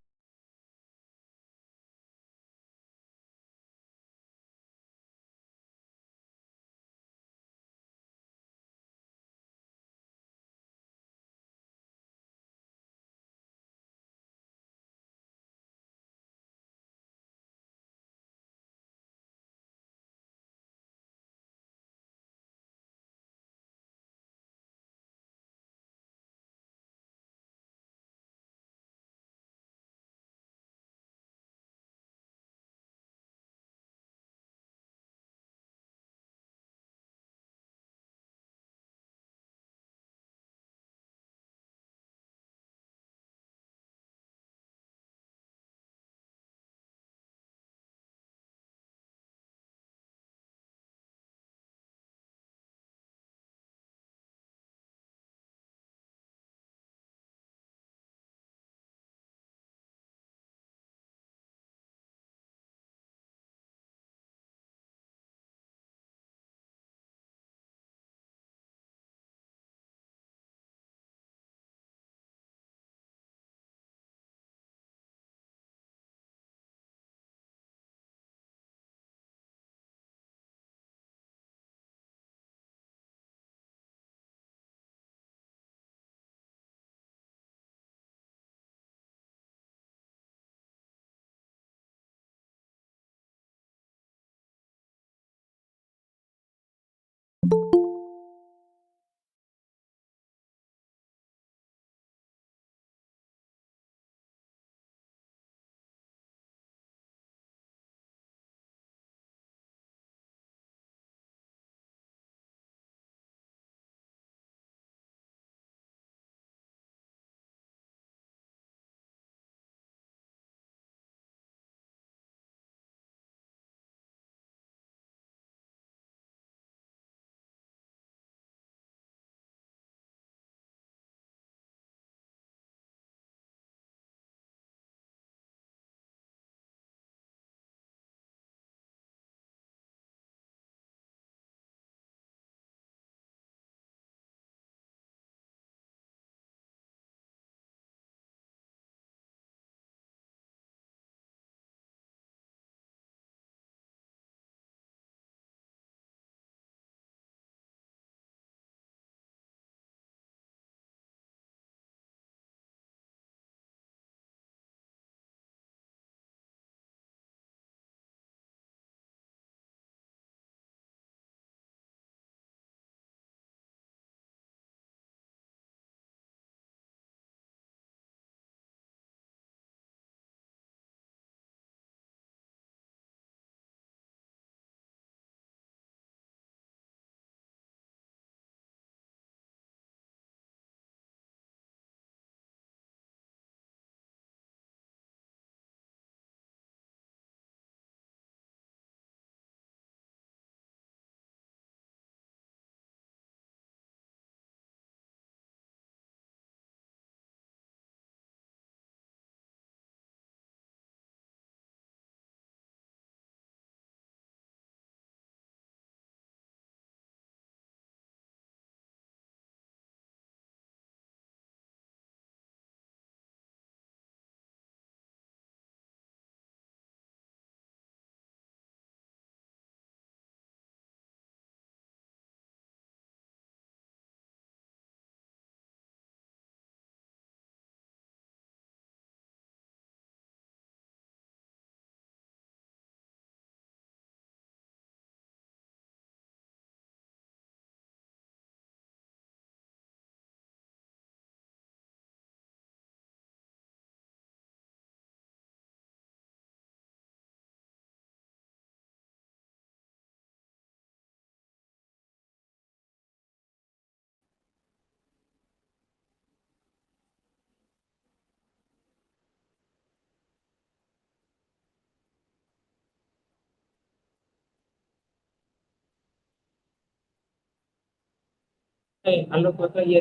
आलोक होता ये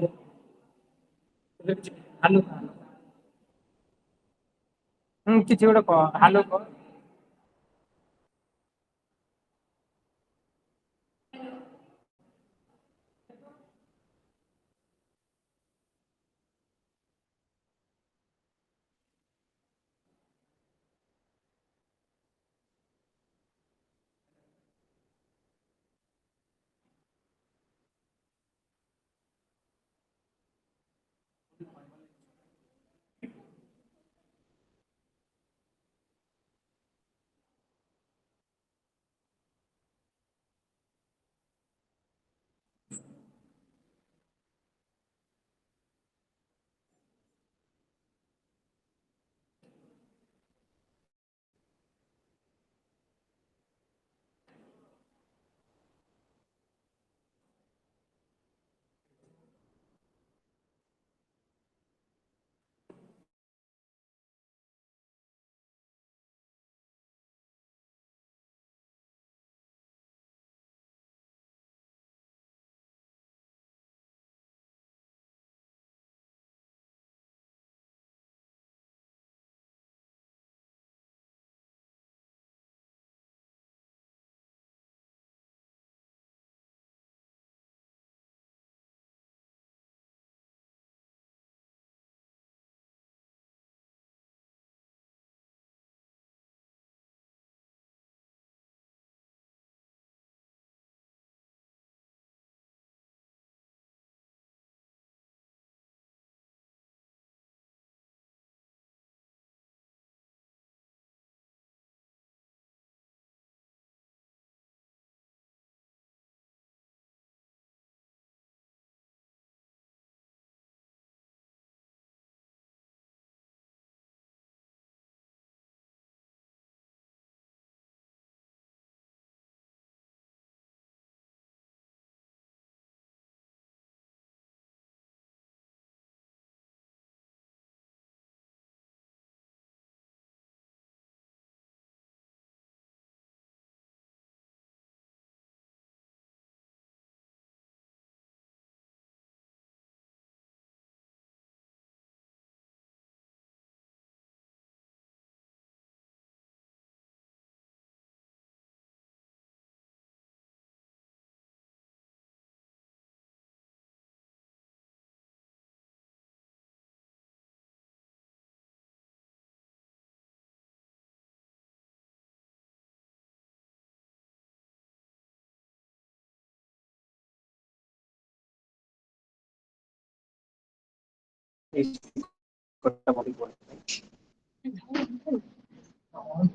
आलोक किसी गोटे कह आलोक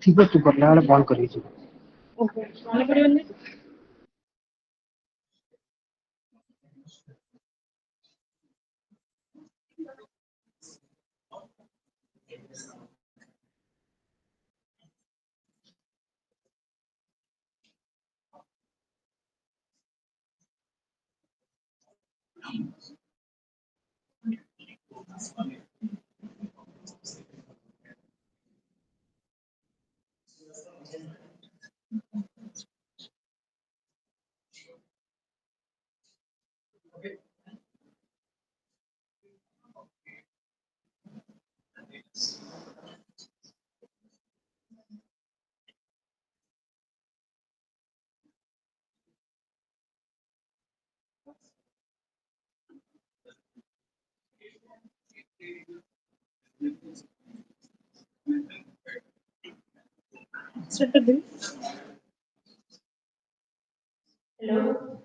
ठीक है तू करने वाले बंद करी थी Hello.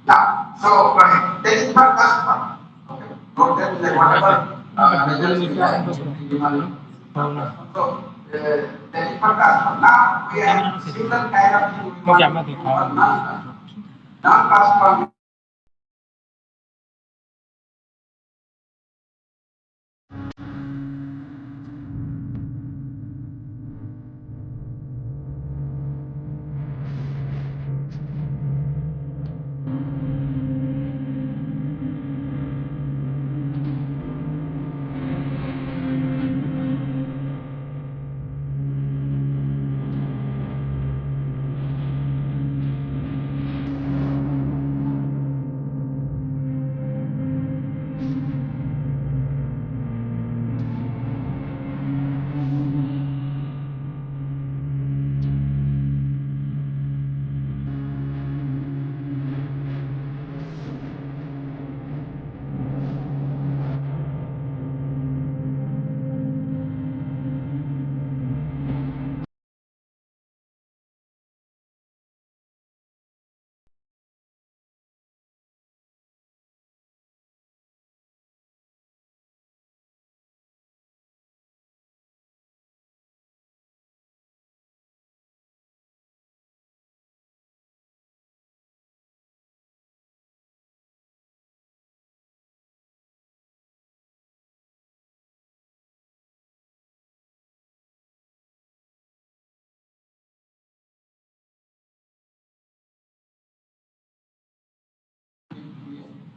Yeah. So there is one last one. Okay. Note that whatever results we have, we will so there is one last one. Now we have similar kind of thing we want to do for non-class one.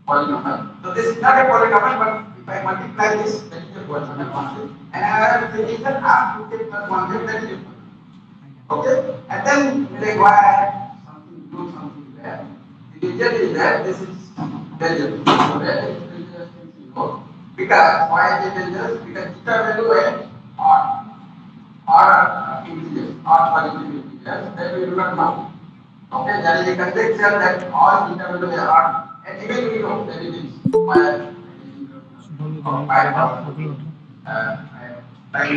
Polynomial. So this is not a polynomial, but if I multiply this, that is a polynomial function. And I have the reason r 2k plus 1z, that is a polynomial. Okay? And then like why I have something, do something there. The reason is that this is dangerous. So that is dangerous thing, because why is it dangerous? Because theta value is odd. Odd integers, odd positive integers that we do not know. Okay, there is a conjecture that all intervals are, and even we know that it is square or pi power. Like,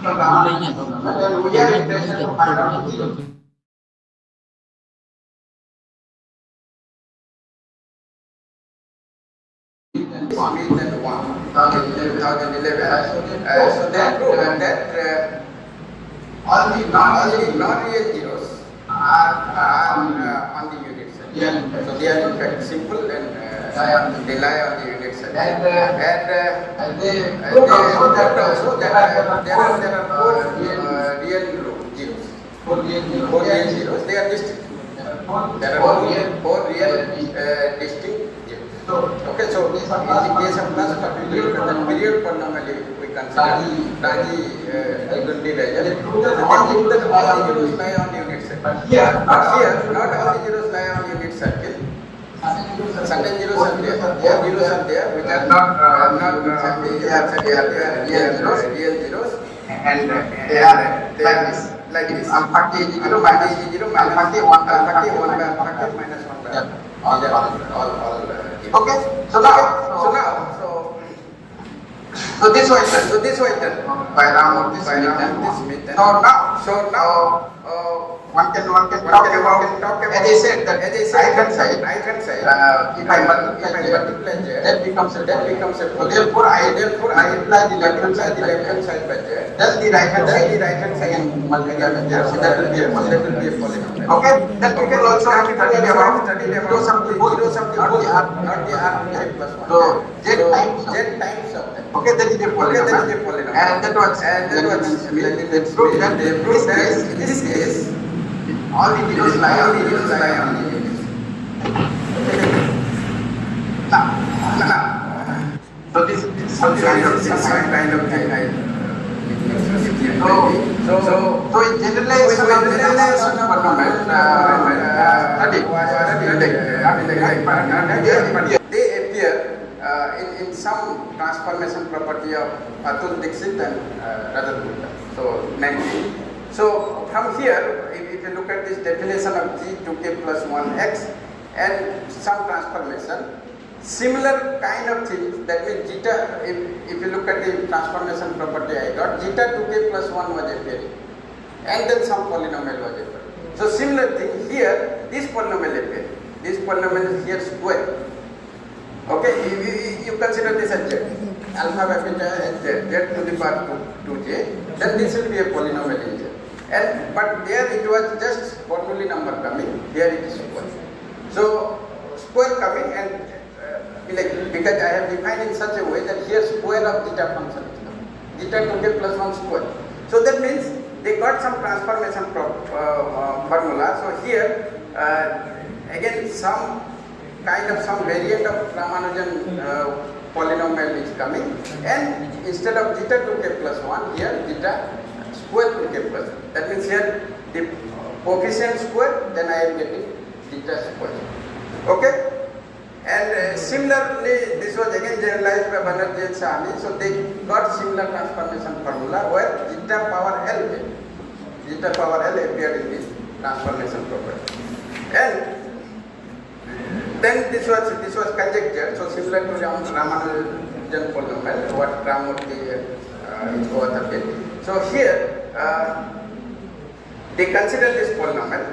but then it is we are interested to find out the one, 2011. So they proved that all the non-real zeros are on the unit cell. So they are in fact simple and they lie on the unit cell. And they proved also that there are four real zeros. Four real zeros. They are distinct. There are four real distinct. Okay, so in the case of plus particular the period polynomial we consider Raji equality legend. So all the zeros lie on unit circle. But here not all the zeros lie on unit circle. Certain zeros are there. Zeros are there which are not real zeros, and they are like this. Alpha k is 0 minus 0 alpha k 1 by alpha k minus 1 by all. Okay, so this was done by Ram of this method. So now one can talk about, as I said, that right hand side, if I multiply z, that becomes a so therefore I multiply the left hand side by z, then the right hand side can multiply by z, so that will be a polynomial. Okay, then people also have studied about zeros of the whole, not the r plus 1. So z times of that. Okay, that is a polynomial. And that was proved that in this case all the zeros lie on the unit. Now, so this is some kind of thing. So in generalization of polynomial they appear in some transformation property of Atul Dixit and Rajat Gupta. So 19. So from here, if you look at this definition of G 2k plus 1x and some transformation, similar kind of thing, that means zeta, if you look at the transformation property I got, zeta 2k plus 1 was appearing and then some polynomial was appearing. So similar thing here, this polynomial appearing. This polynomial is here square. Okay, you consider this as z, alpha by beta as z to the power 2j, then this will be a polynomial in z. But there it was just formally number coming, here it is square. So square coming and like, because I have defined in such a way that here square of theta function is coming. Theta 2k plus 1 square. So that means they got some transformation formula. So here again some kind of some variant of Ramanujan polynomial is coming, and instead of theta 2k plus 1 here theta square 2k plus 1. That means here the coefficient square, then I am getting theta square. Okay? And similarly, this was again generalized by Banerjee and Sahni. So they got similar transformation formula where zeta power L came. Zeta power L appeared in this transformation property. And then this was conjecture. So similar to Ramanujan polynomial, what Ramurthy is authored. So here they consider this polynomial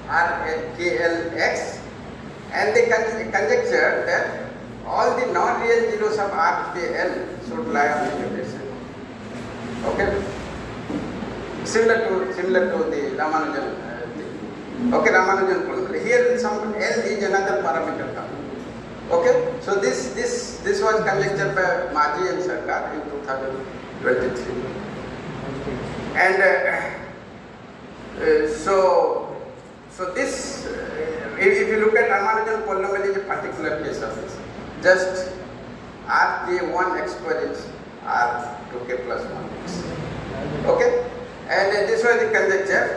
RKLX. And they conjecture that all the non-real zeros of RKL should lie on the unit. Okay? Similar to the Ramanujan thing. Okay, Ramanujan polynomial. Here some L is another parameter coming. Okay? So this was conjectured by Maji and Sarkar in 2023. And so this, if you look at Ramanujan polynomial, is a particular case of this. Just Rk1 x square is R2k plus 1x. Okay? And this was the conjecture,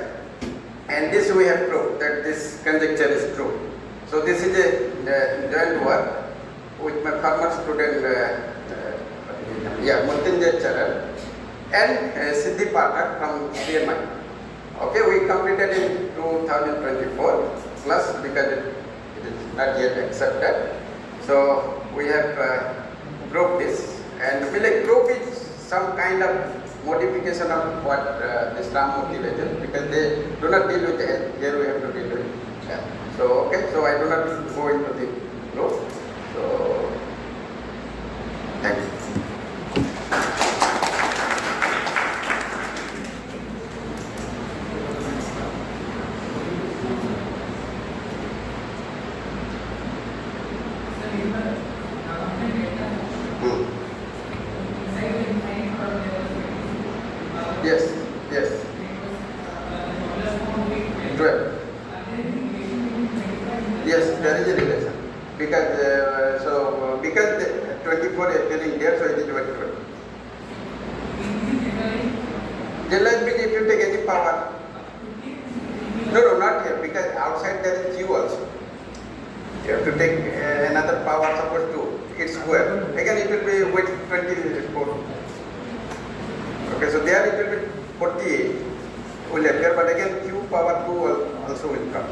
and this we have proved that this conjecture is true. So this is a joint work with my former student, Murthyunjay Charan and Siddhi Pathak from CMI. Okay, we completed in 2024 plus because it is not yet accepted. So we have proved this, and we like prove is some kind of modification of what this Ramurthy legend, because they do not deal with L. Here we have to deal with L. So okay, so I do not go into the proof. So thank you. Yes. 12. Yes, there is a relation. Because because the 24 appearing there, so it is 12. Generalized means if you take any power. No, not here, because outside there is Q also. You have to take another power, suppose 2, it's square. Again it will be with 24. Okay, so there it will be 48 will appear, but again Q power 2 also will come.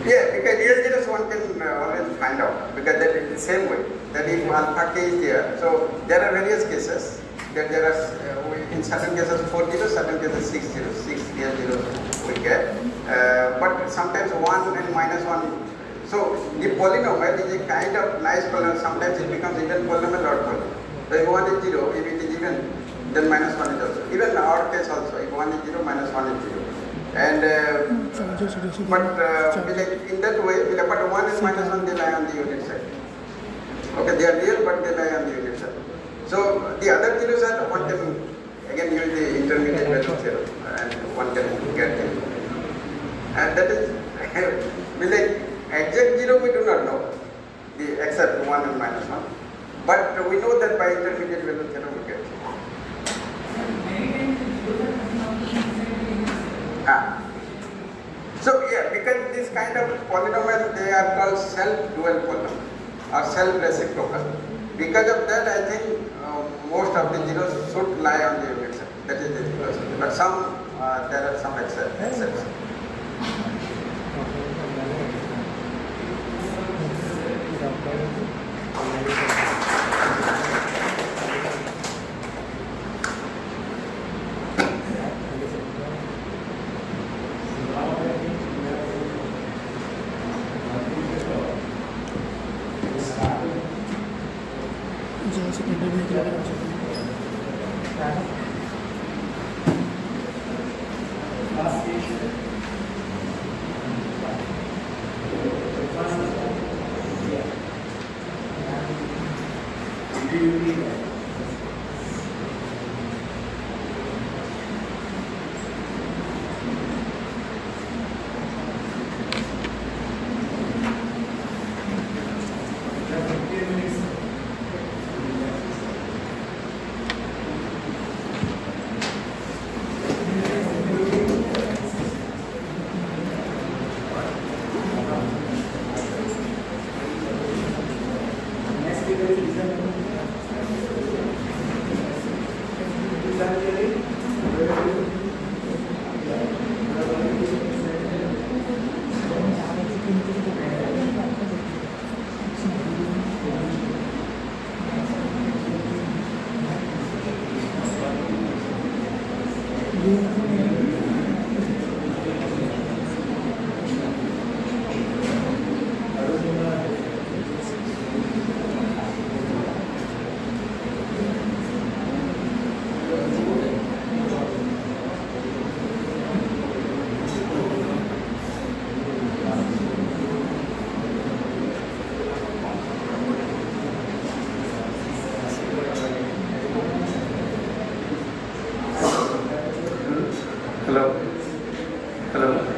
Yeah, because real zeros one can always find out, because that is the same way. That if alpha k is there, so there are various cases. That there are in certain cases 4 zeros, certain cases 6 zeros. 6 real zeros we get, but sometimes 1 and minus 1. So the polynomial is a kind of nice polynomial. Sometimes it becomes even polynomial, odd polynomial. So if 1 is 0, if it is even, then minus 1 is also. Even odd case also, if 1 is 0, minus 1 is 0. And but in that way, but 1 and minus 1 they lie on the unit side. Okay, they are real, but they lie on the unit side. So the other zeros are one can again use the intermediate value theorem, and one can get it. And that is like exact zero we do not know, except 1 and minus 1. But we know that by intermediate value theorem we get it. So yeah, because this kind of polynomial, they are called self-dual polynomial or self-reciprocal. Because of that, I think most of the zeros should lie on the unit side. That is the philosophy. But some, there are some exceptions. Hello. Hello.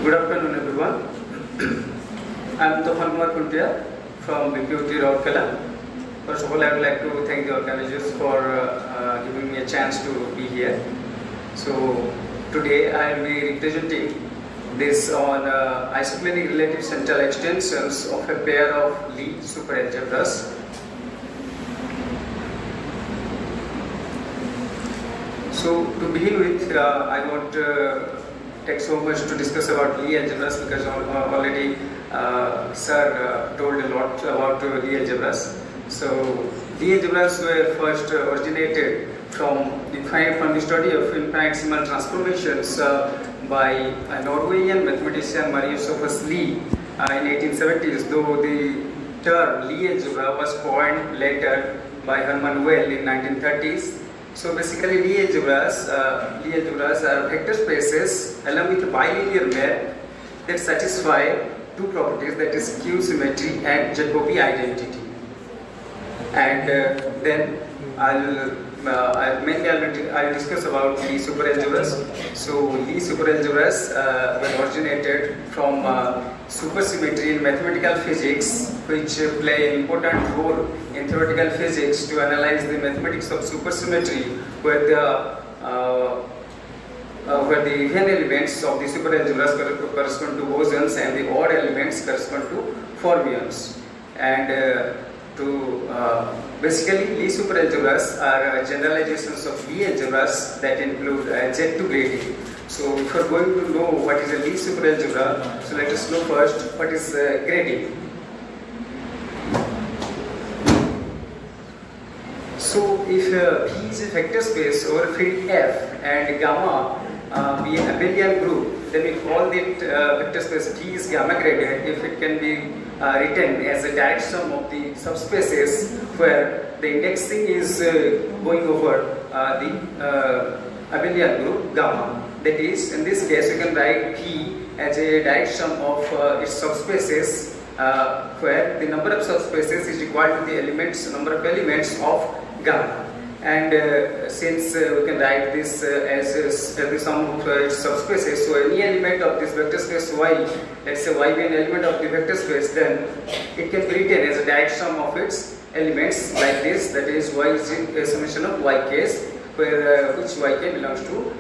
Good afternoon, everyone. I am from Rourkela. First of all, I would like to thank the organizers for giving me a chance to be here. So today I will be representing this on isoclinic relative central extensions of a pair of Lie superalgebras. So to begin with, I won't take so much to discuss about Lie algebras because already Sir told a lot about Lie algebras. So Lie algebras were first originated from the study of infinitesimal transformations by a Norwegian mathematician Marius Lie in 1870s, though the term Lie algebra was coined later by Hermann Weyl in 1930s. So basically, Lie algebras are vector spaces along with a bilinear map that satisfy two properties, that is skew symmetry and Jacobi identity. And then I'll discuss about Lie superalgebras. So Lie superalgebras were originated from supersymmetry in mathematical physics, which play an important role in theoretical physics to analyze the mathematics of supersymmetry, where the even elements of the superalgebras correspond to bosons and the odd elements correspond to fermions. And basically, Lie superalgebras are generalizations of Lie algebras that include Z2 grading. So if you are going to know what is a Lie superalgebra, so let us know first what is grading. So if P is a vector space over field F and gamma be an abelian group, then we call that vector space P is gamma graded if it can be written as a direct sum of the subspaces where the indexing is going over the abelian group gamma. That is, in this case, you can write P as a direct sum of its subspaces where the number of subspaces is equal to the number of elements of gamma. And since we can write this as the sum of its subspaces, so any element of this vector space Y, let's say Y be an element of the vector space, then it can be written as a direct sum of its elements like this, that is Y is a summation of Yks, where which Yk belongs to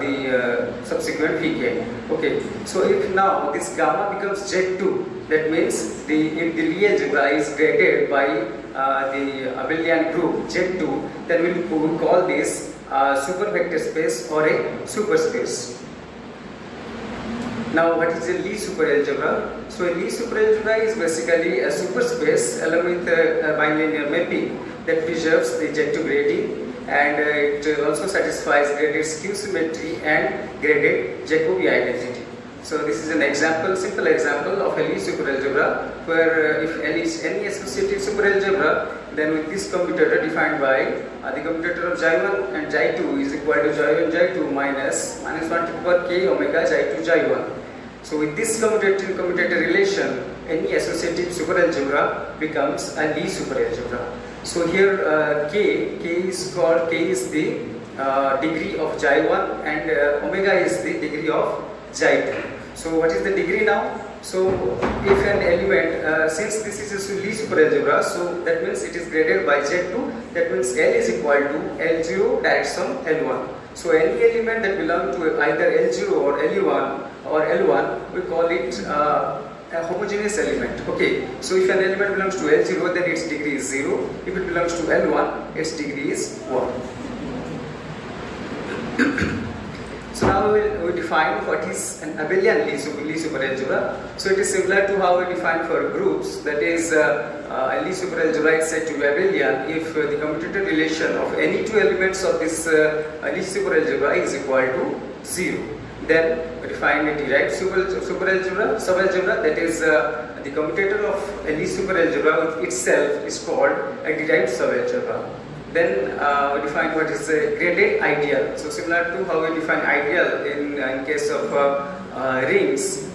the subsequent Vk. Okay, so if now this gamma becomes Z2, that means if the Lie algebra is graded by the abelian group Z2, then we will call this super vector space or a superspace. Now, what is a Lie superalgebra? So a Lie superalgebra is basically a superspace along with a bilinear mapping that preserves the Z2 grading, and it also satisfies graded skew symmetry and graded Jacobi identity. So this is an example, simple example of a Lie superalgebra, where if L is any associative superalgebra, then with this commutator defined by the commutator of Xi1 and Xi2 is equal to Xi1 Xi2 minus 1 to the power k omega Xi2 Xi1. So with this commutator relation, any associative superalgebra becomes a Lie superalgebra. So here k is the degree of Xi1 and omega is the degree of Xi2. So what is the degree now? So if an element, since this is a Lie superalgebra, so that means it is graded by Z2, that means L is equal to L0 direct sum L1. So any element that belongs to either L0 or L1, we call it a homogeneous element. Okay, so if an element belongs to L0, then its degree is 0. If it belongs to L1, its degree is 1. So now we will define what is an abelian Lie superalgebra. So it is similar to how we define for groups, that is a Lie superalgebra is said to be abelian if the commutator relation of any two elements of this Lie superalgebra is equal to 0. Then we define a derived subalgebra, that is the commutator of a Lie superalgebra itself is called a derived subalgebra. Then we define what is a graded ideal. So similar to how we define ideal in case of rings.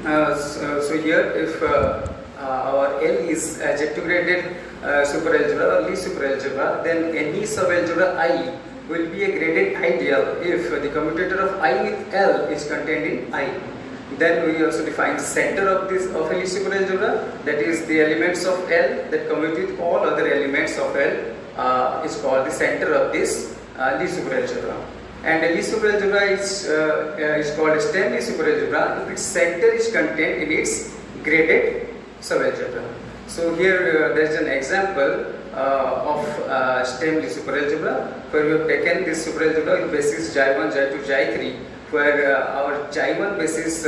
So here if our L is adjective graded superalgebra or Lie superalgebra, then any subalgebra I will be a graded ideal if the commutator of I with L is contained in I. Then we also define center of a Lie superalgebra, that is the elements of L that commute with all other elements of L. Is called the center of this Lie superalgebra. And a Lie superalgebra is called a stem Lie superalgebra if its center is contained in its graded subalgebra. So here there is an example of stem Lie superalgebra, where we have taken this superalgebra with basis Xi1, Xi2, Xi3, where our Xi1 basis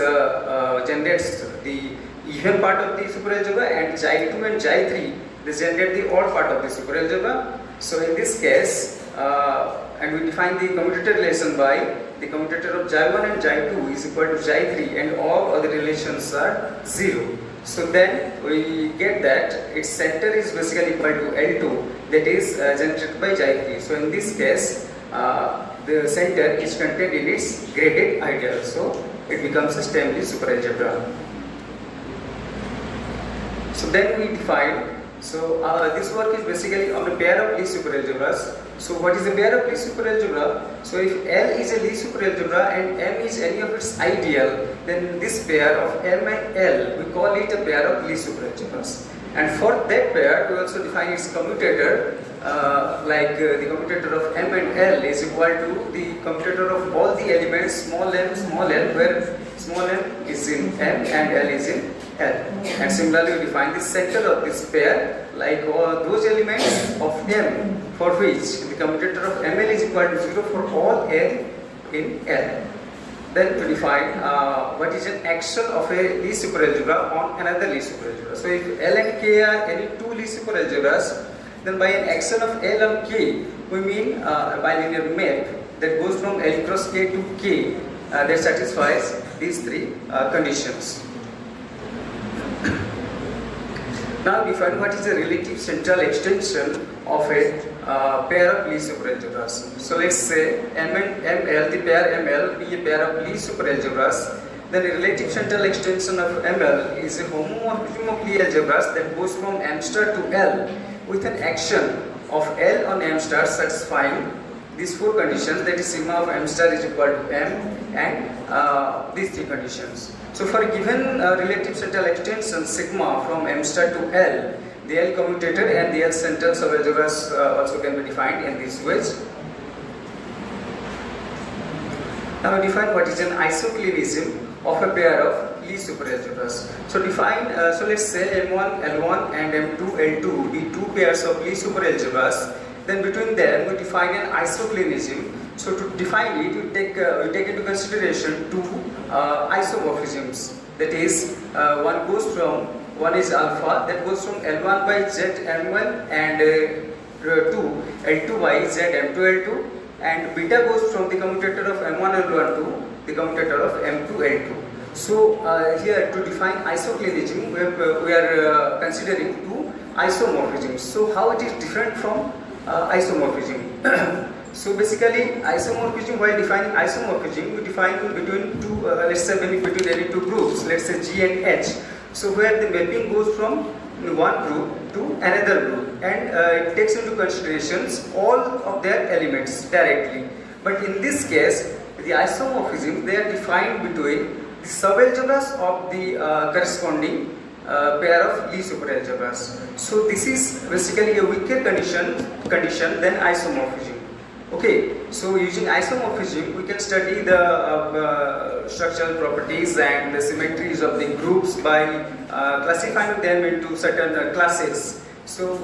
generates the even part of the superalgebra, and Xi2 and Xi3 they generate the odd part of the superalgebra. So in this case, and we define the commutator relation by the commutator of Xi1 and Xi2 is equal to Xi3 and all other relations are 0. So then we get that its center is basically equal to L2, that is generated by Xi3. So in this case, the center is contained in its graded ideal. So it becomes a stem Lie superalgebra. So then we define. So this work is basically on a pair of Lie superalgebras. So what is a pair of Lie superalgebra? So if L is a Lie superalgebra and M is any of its ideal, then this pair of M and L, we call it a pair of Lie superalgebras. And for that pair, we also define its commutator, like the commutator of M and L is equal to the commutator of all the elements small m, where small m is in M and L is in L. And similarly, we define the center of this pair, like those elements of M for which the commutator of ML is equal to 0 for all L in L. Then to define what is an action of a Lie superalgebra on another Lie superalgebra. So if L and K are any two Lie superalgebras, then by an action of L on K, we mean a bilinear map that goes from L cross K to K that satisfies these three conditions. Now define what is the relative central extension of a pair of Lie superalgebras. So let's say M and ML, the pair ML be a pair of Lie superalgebras. Then the relative central extension of ML is a homomorphism of Lie algebras that goes from M star to L with an action of L on M star satisfying these four conditions, that is sigma of M star is equal to M and these three conditions. So for a given relative central extension sigma from M star to L, the L commutator and the L central subalgebras also can be defined in these ways. Now we define what is an isoclinism of a pair of Lie superalgebras. So define, so let's say M1, L1 and M2, L2 be two pairs of Lie superalgebras. Then between them we define an isoclinism. So to define it, we take into consideration two isomorphisms. That is, one is alpha that goes from L1 by Z M1 and to L2 by Z M2 L2, and beta goes from the commutator of M1 L1 to the commutator of M2 L2. So here to define isoclinism, we are considering two isomorphisms. So how it is different from isomorphism? So basically, isomorphism, while defining isomorphism, we define between two, let's say between any two groups, let's say G and H. So where the mapping goes from one group to another group, and it takes into considerations all of their elements directly. But in this case, the isomorphisms, they are defined between the subalgebras of the corresponding pair of Lie superalgebras. So this is basically a weaker condition than isomorphism. Okay, so using isomorphism, we can study the structural properties and the symmetries of the groups by classifying them into certain classes. So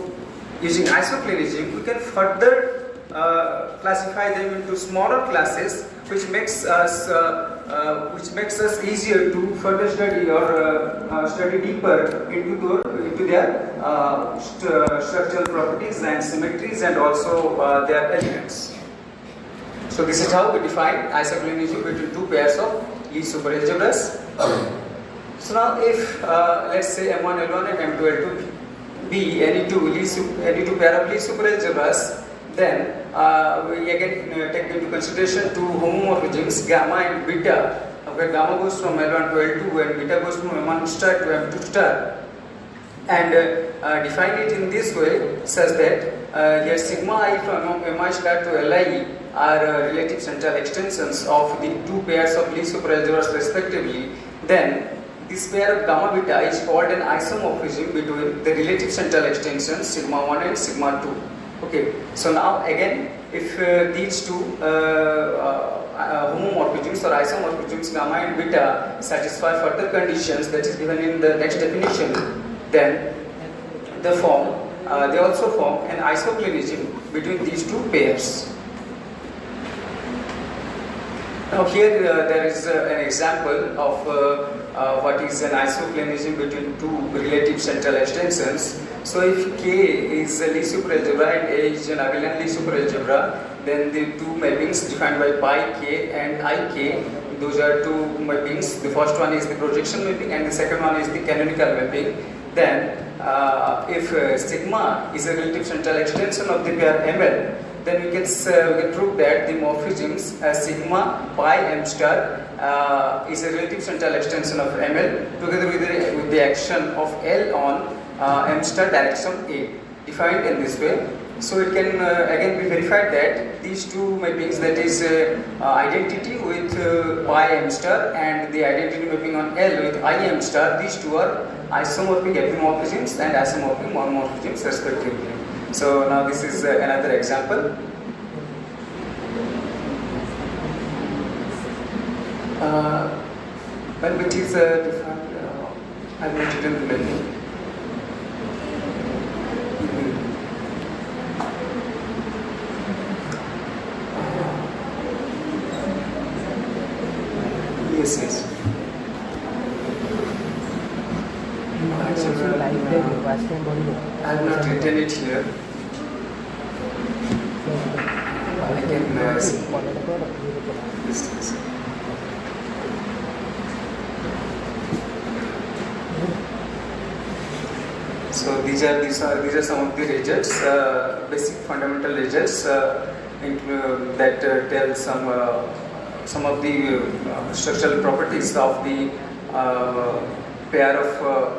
using isoclinism, we can further classify them into smaller classes, which makes us easier to further study or study deeper into their structural properties and symmetries, and also their elements. So this is how we define isoclinism between two pairs of Lie superalgebras. So now if let's say M1, L1 and M2, L2 be any two pair of Lie superalgebras, then we again take into consideration two homomorphisms, gamma and beta, where gamma goes from L1 to L2 and beta goes from M1 star to M2 star, and define it in this way such that here sigma I from Mi star to Li are relative central extensions of the two pairs of Lie superalgebras respectively. Then this pair of gamma beta is called an isomorphism between the relative central extensions sigma 1 and sigma 2. Okay, so now again, if these two homomorphisms or isomorphisms gamma and beta satisfy further conditions that is given in the next definition, then they also form an isoclinism between these two pairs. Now here there is an example of what is an isoclinism between two relative central extensions. So if K is a Lie superalgebra and A is an abelian Lie superalgebra, then the two mappings defined by pi k and ik, those are two mappings. The first one is the projection mapping and the second one is the canonical mapping. Then if sigma is a relative central extension of the pair ML, then we can prove that the morphisms sigma pi m star is a relative central extension of ML together with the action of L on m star direction A, defined in this way. So it can again be verified that these two mappings, that is identity with pi m star and the identity mapping on L with I m star, these two are isomorphic epimorphisms and isomorphic monomorphisms respectively. So now this is another example. When it is defined, I will written the mapping. Yes. I have not written it here. I can see. So these are some of the results, basic fundamental results that tell some of the structural properties of the pair of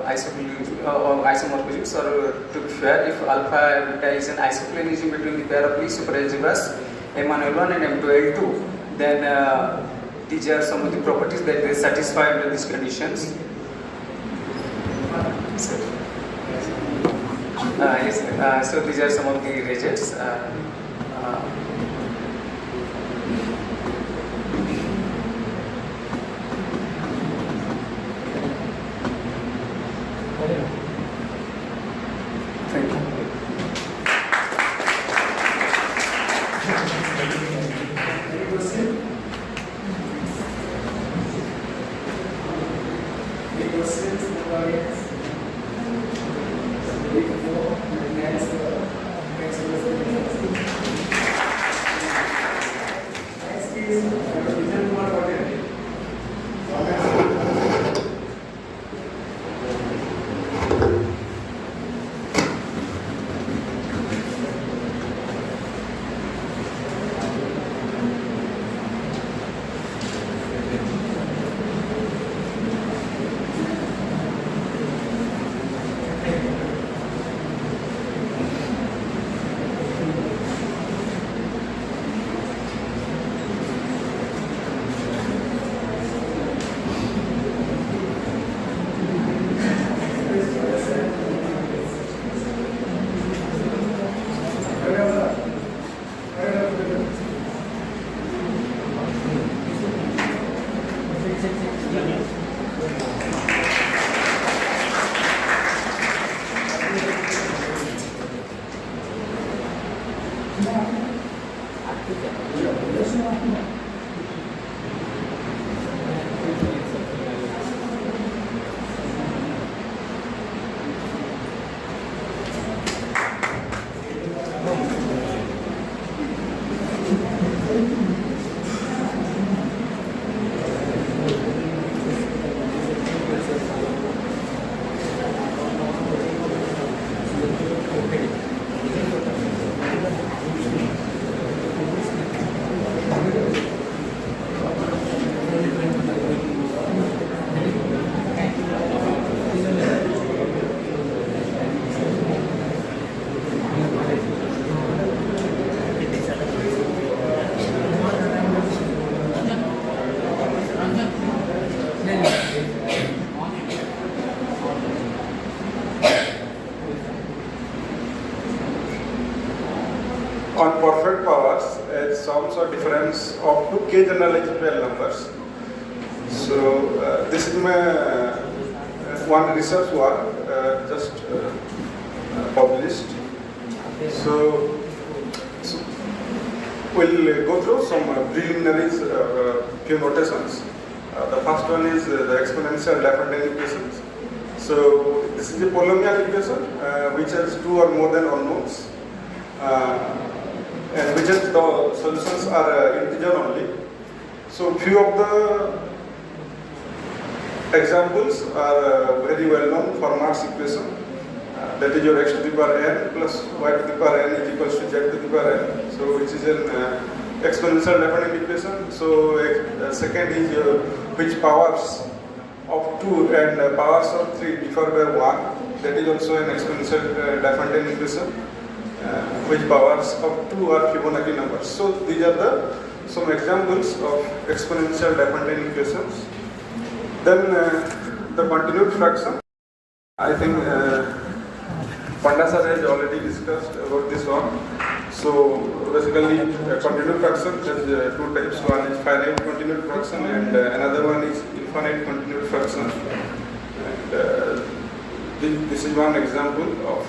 isomorphisms, or to be fair, if alpha and beta is an isoclinism between the pair of Lie superalgebras M1 L1 and M2 L2, then these are some of the properties that they satisfy under these conditions. So these are some of the results. Thank you. On perfect powers, sums or difference of two k generalized real numbers. So this is my one research work just published. So we'll go through some preliminaries, few notations. The first one is the exponential Laplacian equations. So this is a polynomial equation which has two or more than unknowns. And which is the solutions are integer only. So few of the examples are very well known for Marx equation. That is your x to the power n plus y to the power n is equals to z to the power n. So which is an exponential Laplacian equation. So second is which powers of 2 and powers of 3 differ by 1. That is also an exponential Laplacian equation. Which powers of 2 are Fibonacci numbers. So these are some examples of exponential Laplacian equations. Then the continued fraction. I think Panda sir has already discussed about this one. So basically, continued fraction has two types. One is finite continued fraction, and another one is infinite continued fraction. And this is one example of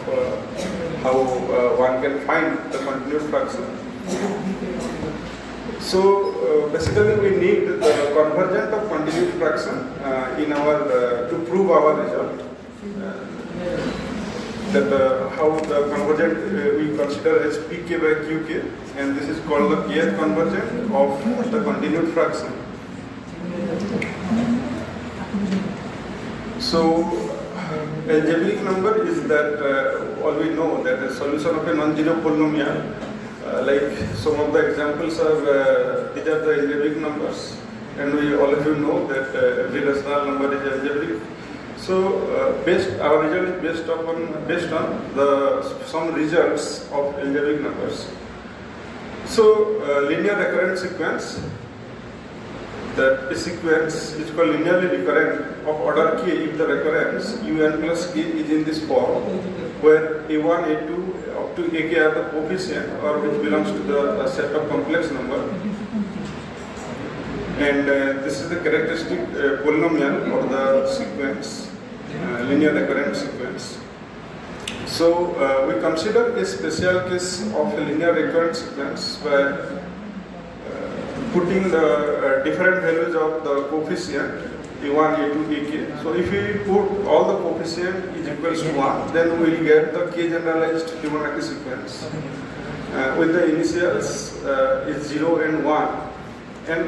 how one can find the continued fraction. So basically, we need the convergent of continued fraction in our to prove our result. How the convergent we consider as pk by qk, and this is called the kth convergent of the continued fraction. So algebraic number is that all we know that the solution of a non-zero polynomial, like some of the examples are these are the algebraic numbers, and all of you know that every rational number is algebraic. So our result is based on some results of algebraic numbers. So linear recurrent sequence, that sequence is called linearly recurrent of order k if the recurrence un plus k is in this form, where a1, a2 up to ak are the coefficient or which belongs to the set of complex number. And this is the characteristic polynomial of the sequence, linear recurrent sequence. So we consider a special case of a linear recurrent sequence by putting the different values of the coefficient a1, a2, ak. So if we put all the coefficient is equals to 1, then we will get the k generalized Fibonacci sequence with the initials is 0 and 1. And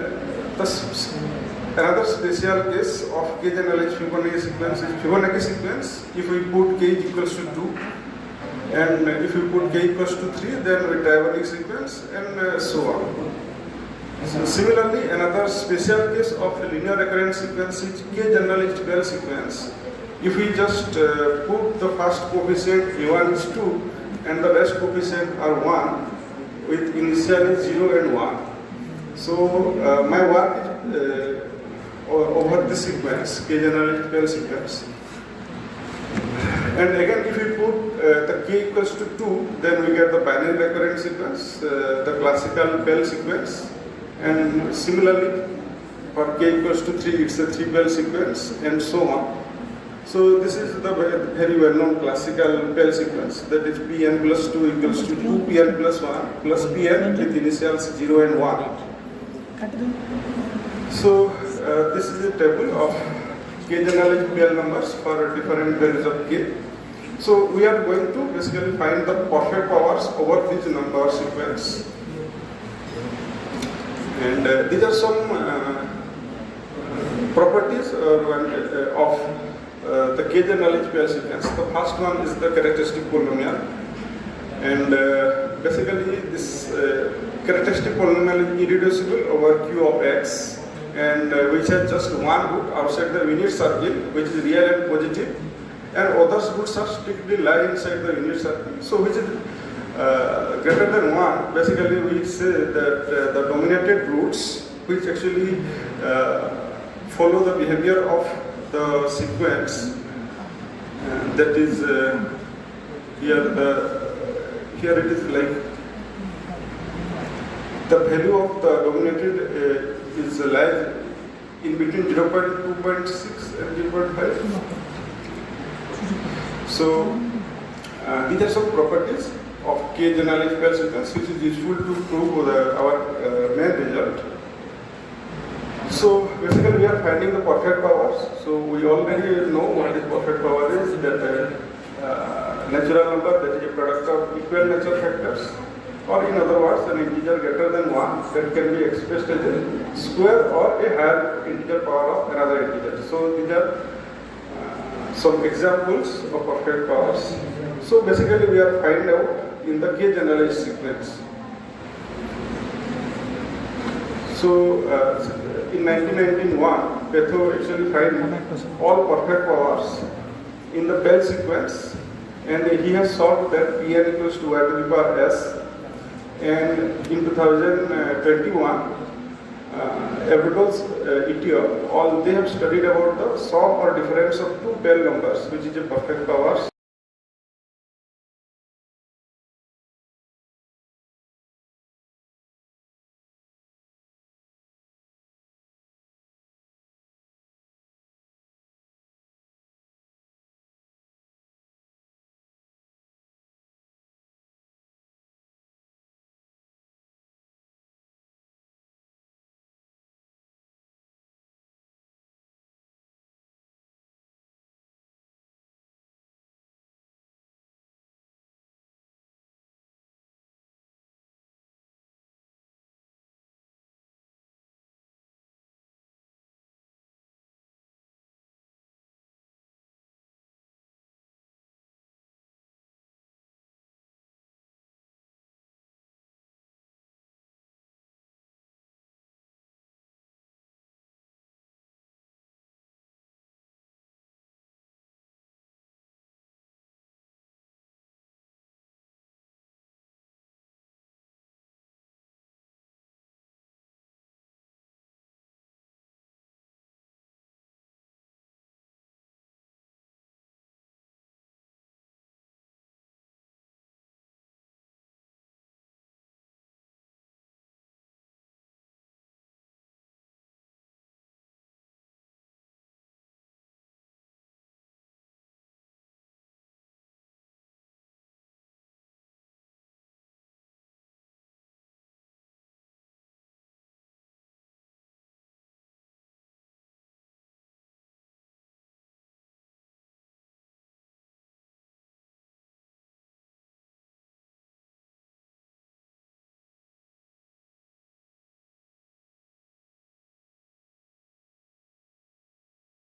another special case of k generalized Fibonacci sequence is Fibonacci sequence. If we put k is equals to 2, and if we put k equals to 3, then with diagonal sequence, and so on. So similarly, another special case of a linear recurrent sequence is k generalized Bell sequence. If we just put the first coefficient a1 is 2 and the rest coefficient are 1 with initial is 0 and 1. So my work is over this sequence, k generalized Bell sequence. And again, if we put the k equals to 2, then we get the binary recurrent sequence, the classical Bell sequence. And similarly, for k equals to 3, it's a 3 Bell sequence, and so on. So this is the very well-known classical Pell sequence, that is Pn plus 2 equals to 2Pn plus 1 plus Pn with initials 0 and 1. So this is a table of k generalized Pell numbers for different values of k. So we are going to basically find the perfect powers over this number sequence. And these are some properties of the k generalized Pell sequence. The first one is the characteristic polynomial, and basically this characteristic polynomial is irreducible over q of x, and which has just one root outside the unit circle, which is real and positive, and other roots are strictly lie inside the unit circle. So which is greater than 1, basically we say that the dominated roots, which actually follow the behavior of the sequence, that is here it is like the value of the dominated is lies in between 0.2.6 and 0.5. So these are some properties of k generalized Pell sequence, which is useful to prove our main result. So basically we are finding the perfect powers. So we already know what this perfect power is, that natural number, that is a product of equal nature factors, or in other words an integer greater than 1 that can be expressed as a square or a higher integer power of another integer. So these are some examples of perfect powers. So basically we are finding out in the k generalized sequence. So in 1991, Petho actually found all perfect powers in the Pell sequence, and he has solved that Pn equals to y to the power s. And in 2021, Everdols, ETO, all they have studied about the sum or difference of two Pell numbers, which is a perfect powers.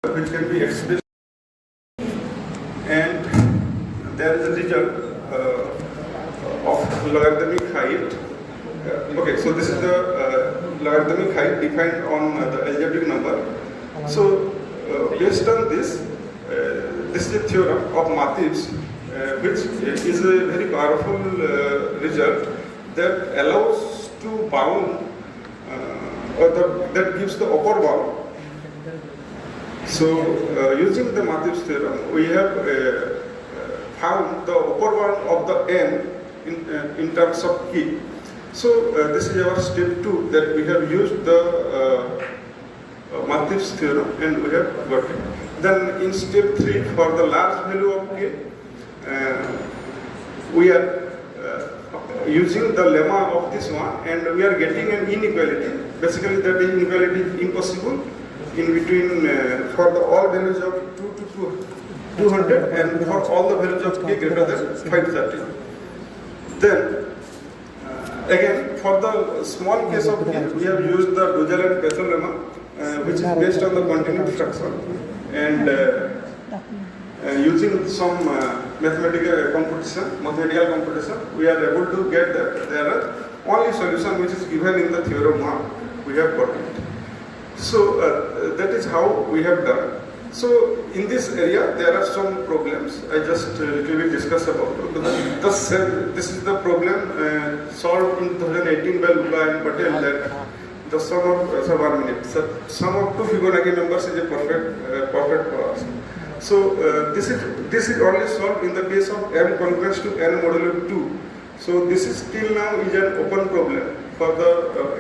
Which can be expressed, and there is a result of logarithmic height. Okay, so this is the logarithmic height defined on the algebraic number. So based on this, this is a theorem of Mathief's, which is a very powerful result that allows to bound, that gives the upper bound. So using the Mathief's theorem, we have found the upper bound of the n in terms of k. So this is our step 2, that we have used the Mathief's theorem and we have got it. Then in step 3, for the large value of k, we are using the lemma of this one, and we are getting an inequality. Basically, that inequality is impossible in between for the all values of 2 to 200 and for all the values of k greater than 530. Then again, for the small case of k, we have used the Duzel and Bessel lemma, which is based on the continued fraction, and using some mathematical computation, we are able to get that there are only solution which is given in the theorem 1. We have got it. So that is how we have done. So in this area there are some problems. I just little bit discuss about it. This is the problem solved in 2018 by Luka and Patel, that the sum of sum of two Fibonacci numbers is a perfect for us. So this is only solved in the case of m congruous to n modulo 2. So this is till now is an open problem for the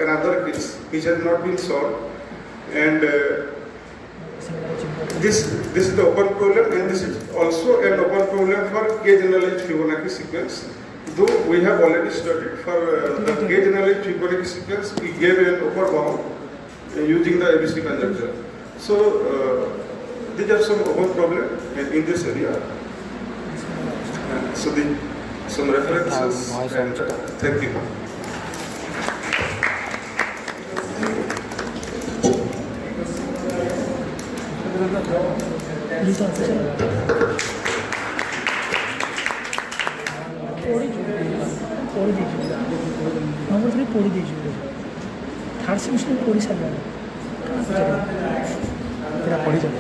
another case which has not been solved, and this is the open problem, and this is also an open problem for k generalized Fibonacci sequence. Though we have already studied for the k generalized Fibonacci sequence, we gave an upper bound using the ABC conjecture. So these are some open problems in this area. So some references, and thank you. Third semester পড়ি সারলাম এটা পড়ি যাবে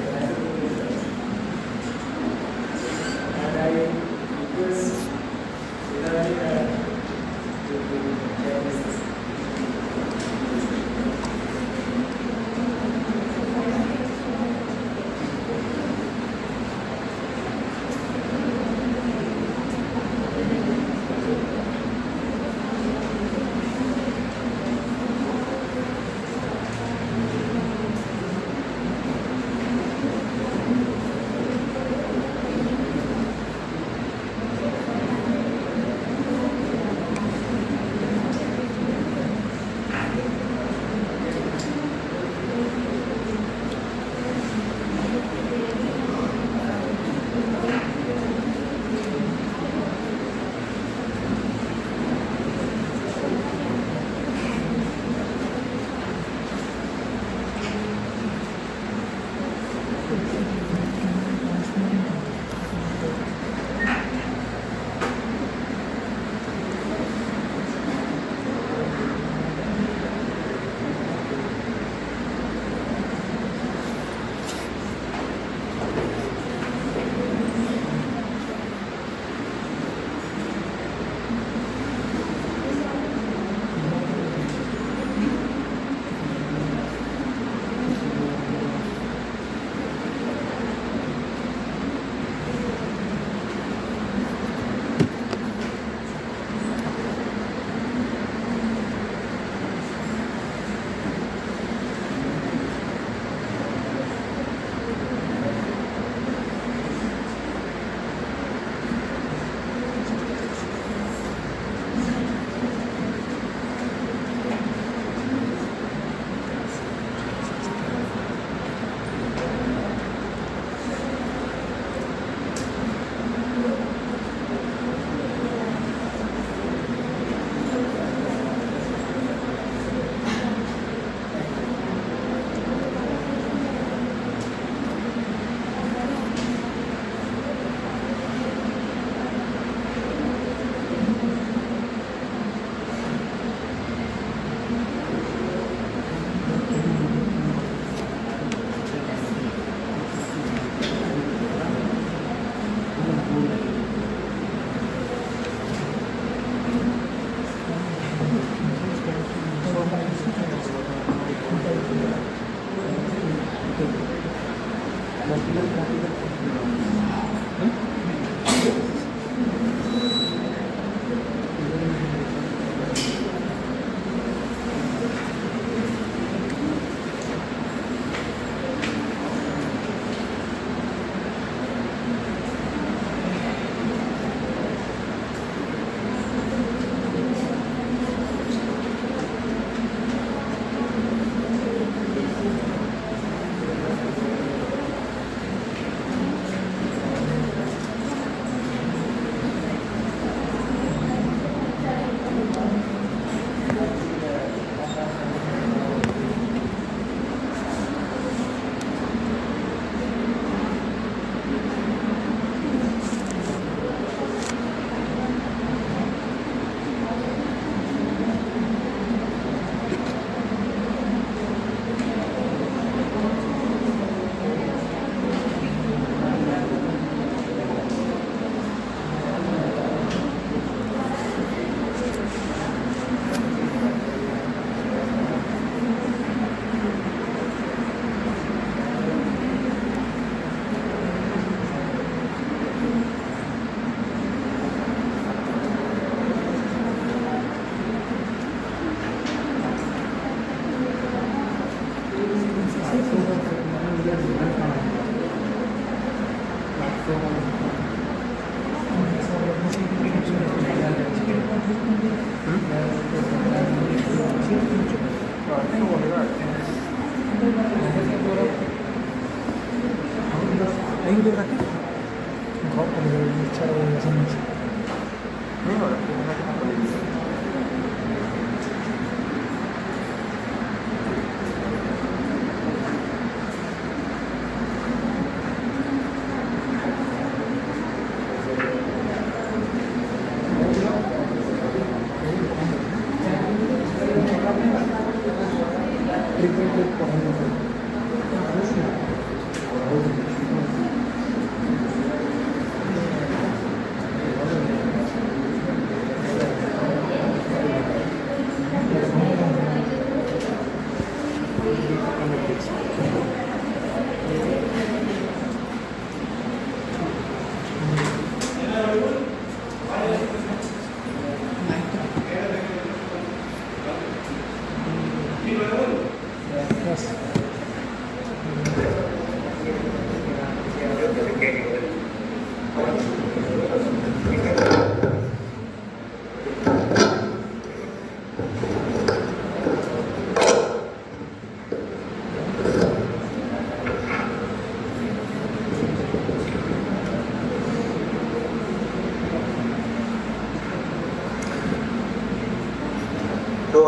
So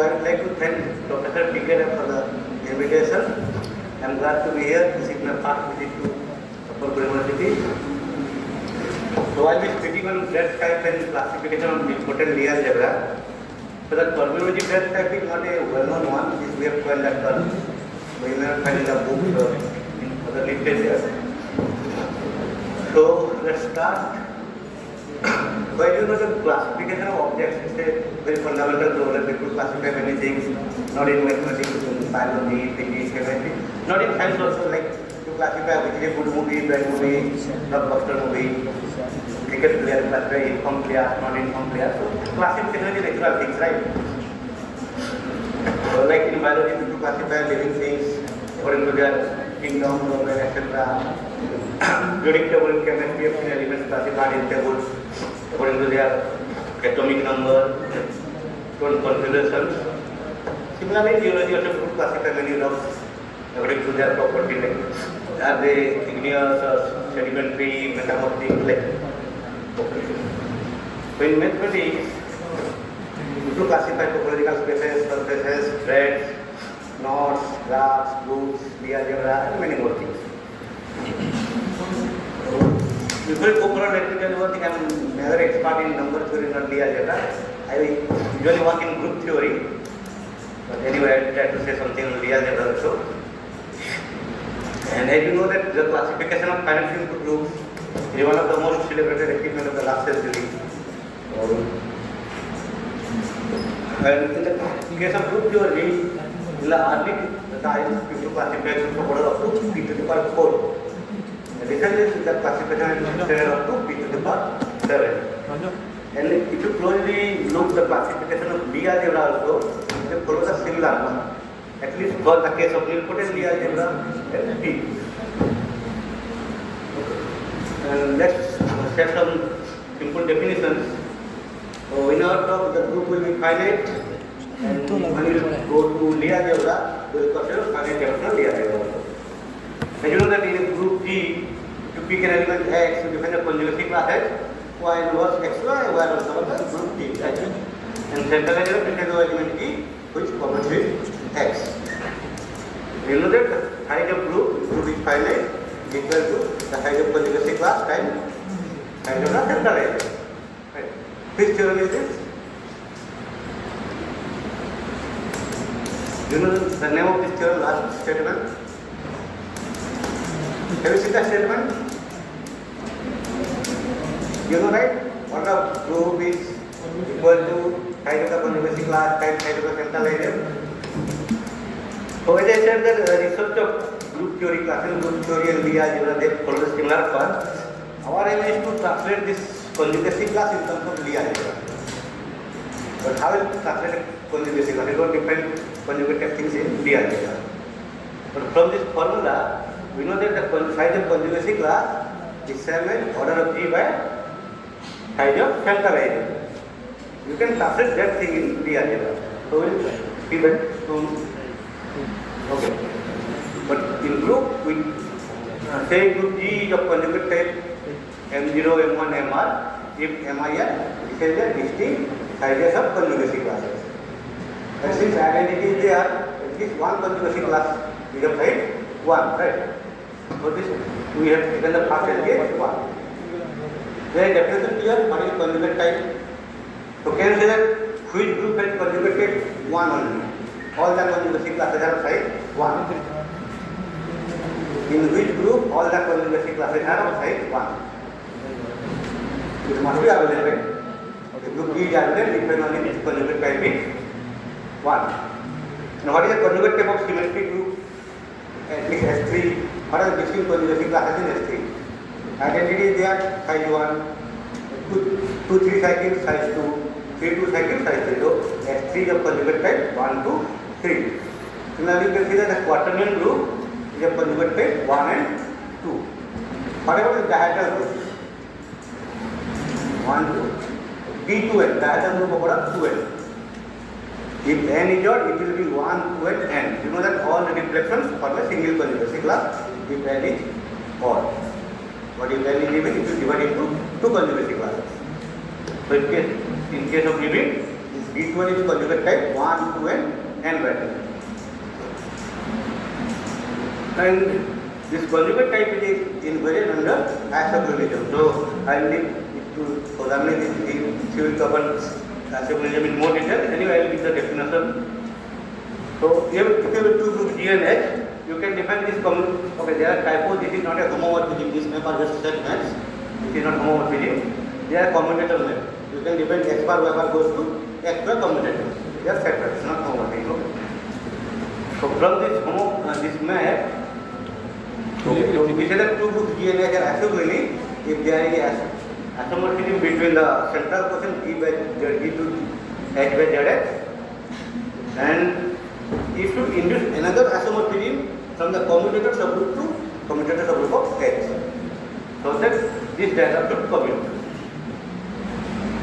I would like to thank Professor Panda for the invitation. I am glad to be here. This is my first visit to Sambalpur University. So I will be speaking on breadth type and classification of important Lie algebra. So the terminology breadth type is not a well-known one. This we have found that term. We may not find in the books or in other literature. So let's start. So I do know the classification of objects is a very fundamental role that we could classify many things, not in mathematics, in biology, physics, chemistry, not in science also, like to classify which is a good movie, bad movie, blockbuster movie, cricket player, classify informed players, not informed players. So classification is natural things, right? So like in biology, we do classify living things according to their kingdom, etc. Periodic table in chemistry of elements classified in tables according to their atomic number, configurations. Similarly, in geology also could classify many rocks according to their property, like are they igneous or sedimentary, metamorphic, like. So in mathematics, we do classify topological spaces, surfaces, threads, knots, graphs, groups, Lie algebra, and many more things. Before I go forward, let me tell you one thing. I am never expert in number theory or Lie algebra. I usually work in group theory. But anyway, I will try to say something on Lie algebra also. And as you know that the classification of financial groups is one of the most celebrated achievements of the last century. And in the case of group theory, in the early times, people classified groups up to p to the power 4. Recently, the classification is extended up to p to the power 7. And if you closely look the classification of Lie algebra also, they follow the similar one. At least for the case of nilpotent Lie algebra and P. And let's set some simple definitions. So in our talk, the group will be finite, and when you go to Lie algebra, we will consider finite dimensional Lie algebra. And you know that in a group G, to pick an element X, you define a conjugacy class X, Y inverse XY, Y also the group G. Right? And central algebra defines the element E, which common with X. You know that the height of group is finite is equal to the height of conjugacy class times height of the central algebra. Right? Which theorem is this? You know the name of this theorem, last statement? Have you seen the statement? You know, right? What the group is equal to height of the conjugacy class times height of the central algebra. So as I said that research of group theory, classical group theory and Lie algebra, they follow a similar path. Our aim is to translate this conjugacy class in terms of Lie algebra. But how will translate conjugacy class? We don't define conjugative things in Lie algebra. But from this formula, we know that the size of conjugacy class is same as order of G by size of central area. You can translate that thing in the algebra. So we'll see that soon. Okay. But in group, we say group G is of conjugate type M0, M1, MR. If MIR, it is a distinct sizes of conjugacy classes. And since identity is there, at least one conjugacy class is of type 1, right? So this we have taken the first case 1. There is definition here, what is conjugate type? So can you say that which group has conjugated 1 only? All the conjugacy classes are of type 1. In which group all the conjugacy classes are of type 1? It must be available. The group E is available depending on its conjugate type is 1. Now what is the conjugate type of symmetric group? At least S3. What are the distinct conjugacy classes in S3? Identity is there, size 1, 2, 3 cycles, size 2, 3, 2 cycles, size 3. So S3 is of conjugate type 1, 2, 3. Similarly, you can see that the quaternion group is of conjugate type 1 and 2. What about the diagonal group? 1, 2. P2N, diagonal group of 2N. If n is odd, it will be 1, 2 and n. You know that all the reflections form a single conjugacy class if n is odd. But if n is even, it will divide into 2 conjugacy classes. So in case of even, each one is conjugate type 1, 2 and n by 2. And this conjugate type is invariant under isochronism. So I will need to she will cover isochronism in more detail. Anyway, I will give the definition. So if you have two groups G and H, you can define this okay, they are typos. This is not a homomorphism. This map are just set maps. This is not homomorphism. They are commutator map. You can define x bar y bar goes to x bar commutator. They are set maps, not homomorphism. Okay. So from this map, we say that two groups G and H are isochronic if there is isomorphism between the central quotient G by Z to H by Zx, and if to induce another isomorphism from the commutator subgroup to commutator subgroup of H, so that this diagram should commute.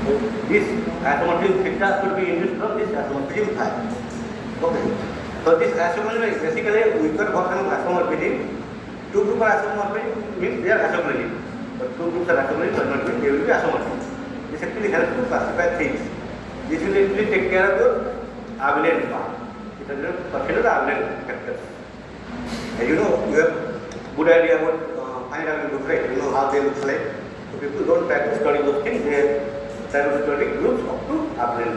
So this isomorphism theta should be induced from this isomorphism phi. Okay. So this isomorphism is basically a weaker version of isomorphism. Two groups are isomorphism means they are isochronic. But two groups are isomorphic does not mean they will be isomorphic. This actually helps to classify things. This will actually take care of your abelian part. It will consider the abelian factors. As you know, you have good idea about finite abelian groups, right? You know how they look like. So people don't try to study those things. They try to study groups up to abelian.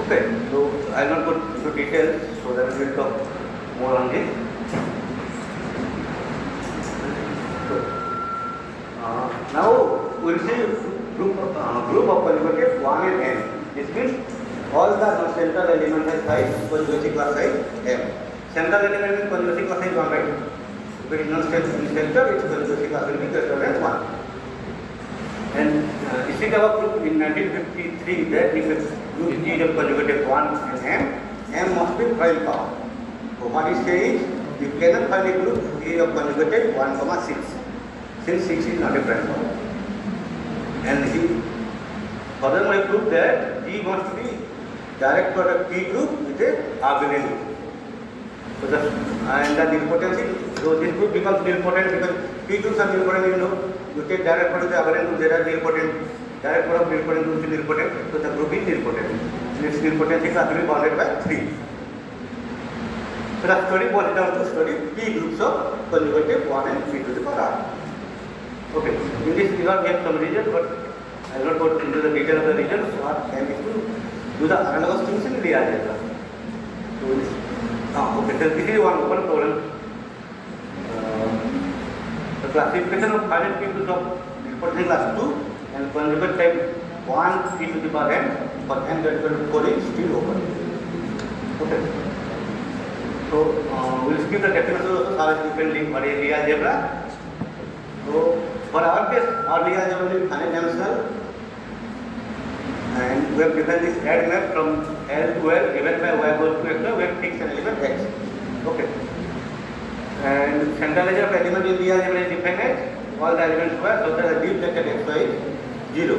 Okay, so I will not go into details, so that we will talk more on this. Now we will see group of conjugates 1 and n. This means all the central element has size conjugacy class size m. Central element means conjugacy class size 1, right? If it is not in center, its conjugacy class will be greater than 1. And IMSc group in 1953 that if group G of conjugated 1 and m must be prime power. So what is saying is you cannot find a group G of conjugated 1, 6. Since 6 is not a prime power. And furthermore I proved that G must be direct product P group with a abelian group. So and the nilpotent, so this group becomes nilpotent because P groups are nilpotent, you know. You take direct product of the abelian group, there are nilpotent. Direct product of nilpotent group is nilpotent, so the group is nilpotent. And its nilpotency class will be bounded by 3. So the study boils down to study P groups of conjugative 1 and P to the power r. Okay, in this regard we have some regions, but I will not go into the detail of the regions. What I am is to do the analogous things in the algebra. So okay, so this is one open problem. The classification of finite P groups of nilpotent class 2 and conjugate type 1 P to the power n for n that is equal to 4 is still open. Okay. So we will skip the definition also, how you can link what is the algebra. So for our case, our Lie algebra is finite dimensional, and we have given this add map from L to L given by y goes to x, we have fixed an element x. Okay. And central ledger of element in Lie algebra is defined as all the elements square so that the leaf vector xy is 0.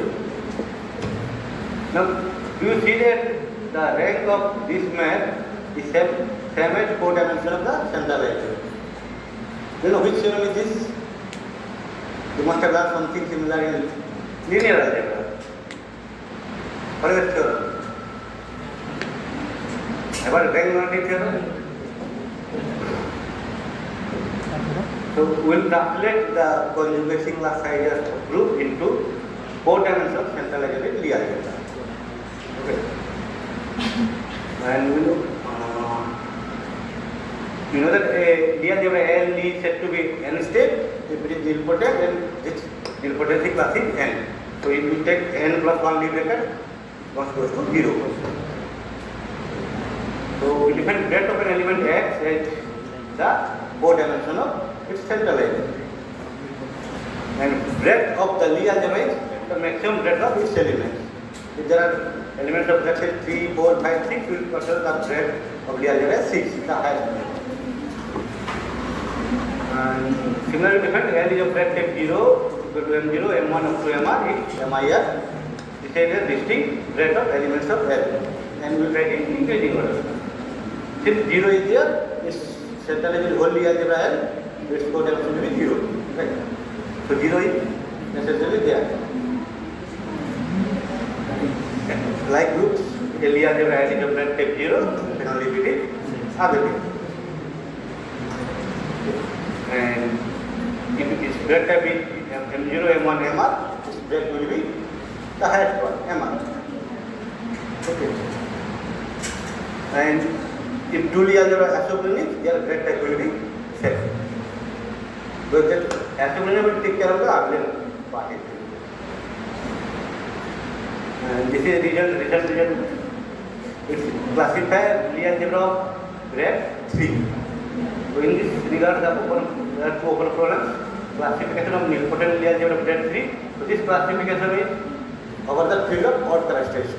Now, do you see that the rank of this map is same as 4 dimension of the central line? You know which theorem is this? You must have learned something similar in linear algebra. What is that theorem? About rank boundary theorem? So we will translate the conjugacy class ideas of group into 4 dimensional central algebra in Lie algebra. Okay. And we you know that a Lie algebra L is said to be n state if it is nilpotent, then its nilpotency class is n. So if we take n plus 1 leaf vector, it goes to 0. So we define breadth of an element x as the 4 dimension of its central element. And breadth of the Lie algebra is the maximum breadth of its elements. If there are elements of let's say 3, 4, 5, 6, we will consider the breadth of Lie algebra as 6, the highest breadth. And similarly defined, L is of breadth type 0 equal to M0, M1 up to MR is MIR. This is a distinct breadth of elements of L. And we will write in increasing order. Since 0 is there, its central element whole Lie algebra L, its code dimension will be 0. Right? So 0 is necessarily there. Like groups, Lie algebra L is of breadth type 0, then only if it is other thing. And if it is breadth type is M0, M1, MR, its breadth will be the highest one, MR. Okay. And if two Lie algebra isochronic, their breadth type will be same. Because isochronic will take care of the abelian part. And this is result. It's classified Lie algebra of breadth 3. So in this regard, there are two open problems. Classification of nilpotent Lie algebra of breadth 3. So this classification is over the field of odd characteristics.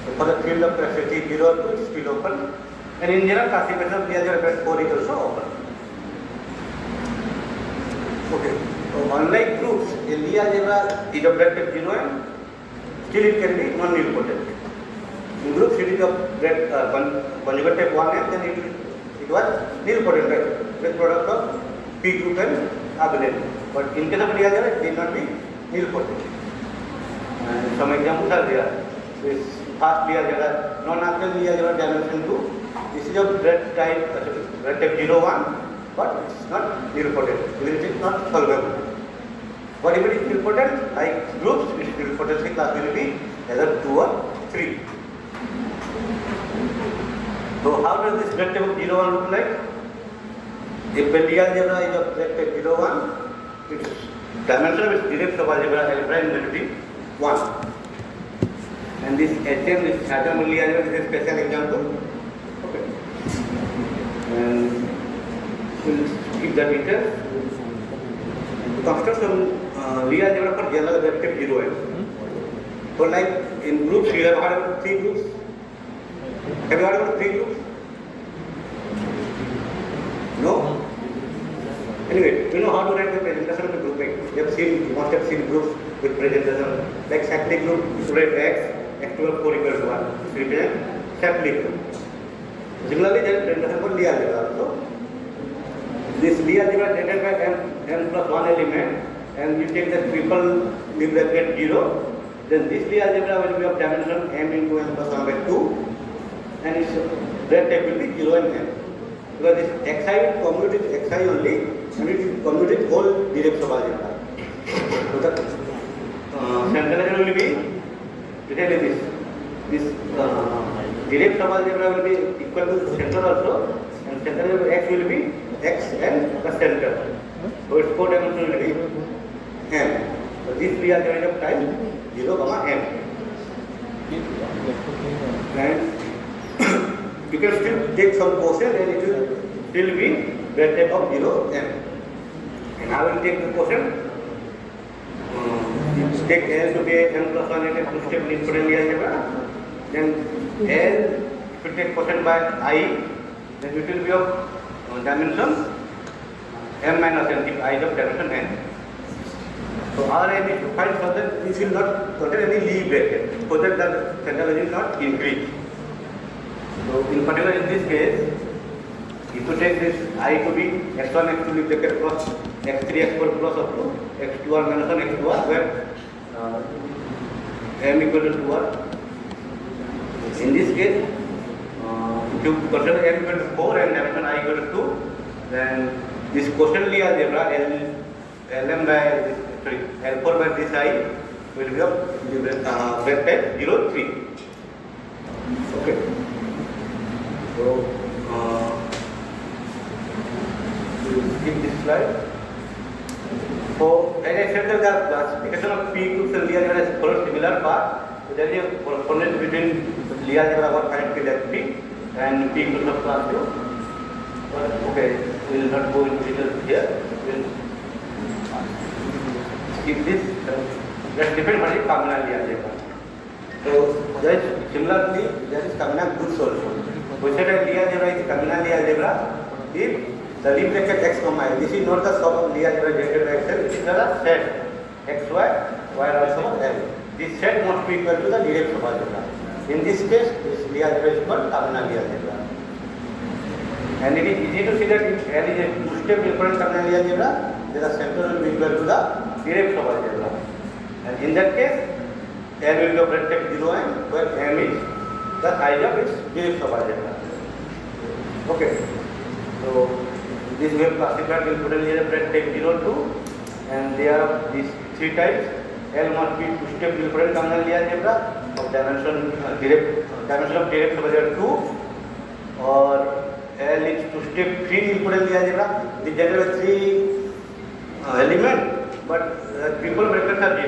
So for the field of characteristics 0 or 2, it is still open. And in general, classification of Lie algebra breadth 4 is also open. Okay. So unlike groups, a Lie algebra is of breadth 0 and still it can be non-nilpotent. In groups, it is of breadth conjugate type 1 and then it was nilpotent, right? With product of P group and abelian. But in case of Lie algebra, it did not be nilpotent. And some examples are there. This first Lie algebra, non-acclaimed Lie algebra dimension 2. This is of breadth type 0, 1, but it is not nilpotent. It is not solvable. But if it is nilpotent, like groups, its nilpotency class will be either 2 or 3. So how does this breadth type of 0, 1 look like? If a Lie algebra is of breadth type 0, 1, its dimension of its direct subalgebra will be 1. And this HM, this Hajdu Lie algebra is a special example. Okay. And we'll keep the details. Construct some Lie algebra for general breadth type 0 n. So like in groups, you have heard about 3 groups. Have you heard about 3 groups? No? Anyway, you know how to write the presentation of the group. You must have seen groups with presentation. Like cyclic group, you write x to 4 equal to 1. This represents cyclic group. Similarly, there is presentation for Lie algebra also. This Lie algebra is generated by n plus 1 element, and you take the triple leaf bracket 0. Then this Lie algebra will be of dimension m into n plus 1 by 2, and its breadth type will be 0 and n. Because this xi will commute with xi only, and it will commute with whole direct subalgebra. So the central algebra will be really this direct subalgebra will be equal to center also, and central algebra x will be x and the center. So its co-dimension will be m. So this Lie algebra of type 0, m. And you can still take some quotient and it will still be breadth type of 0, m. And I will take the quotient. Take L to be n plus 1 at a two-step nilpotent Lie algebra. Then L, if you take quotient by I, then it will be of dimension m minus n, if I is of dimension n. So our aim is to find so that this will not contain any leaf bracket, so that the central value will not increase. So in particular in this case, if you take this I to be x1, x2 leaf bracket plus x3, x4 plus up to x2r minus 1, x2r, where m equal to 2r. In this case, if you consider m equal to 4 and dimension I equal to 2, then this quotient algebra L4 by this I will be of vector 0, 3. Okay. So, we'll skip this slide. So, as I said, the classification of P groups and Lie algebra is follows similar path. So, there is a correspondence between Lie algebra or find P like P and P groups of class 2. But, okay, we will not go into details here. We'll skip this. Let's define what is combinal Lie algebra. So, there is similarly, there is combinal groups also. We said that Lie algebra is combinal Lie algebra if the leaf bracket x comma I. This is not the sum of Lie algebra generated by Excel. This is the set x y y also L. This set must be equal to the direct subalgebra. In this case, this Lie algebra is called combinal Lie algebra. And it is easy to see that if L is a two-step different combinal Lie algebra, then the center will be equal to the direct subalgebra. And in that case, L will be of rectangle 0 and where M is the size of its direct subalgebra. Okay. So this we have classified will put in rectangle 0, 2, and there are these 3 types. L must be two-step different combinal Lie algebra of dimension of direct subalgebra 2, or L is two-step 3 different Lie algebra. They generate 3 elements, but triple brackets are 0.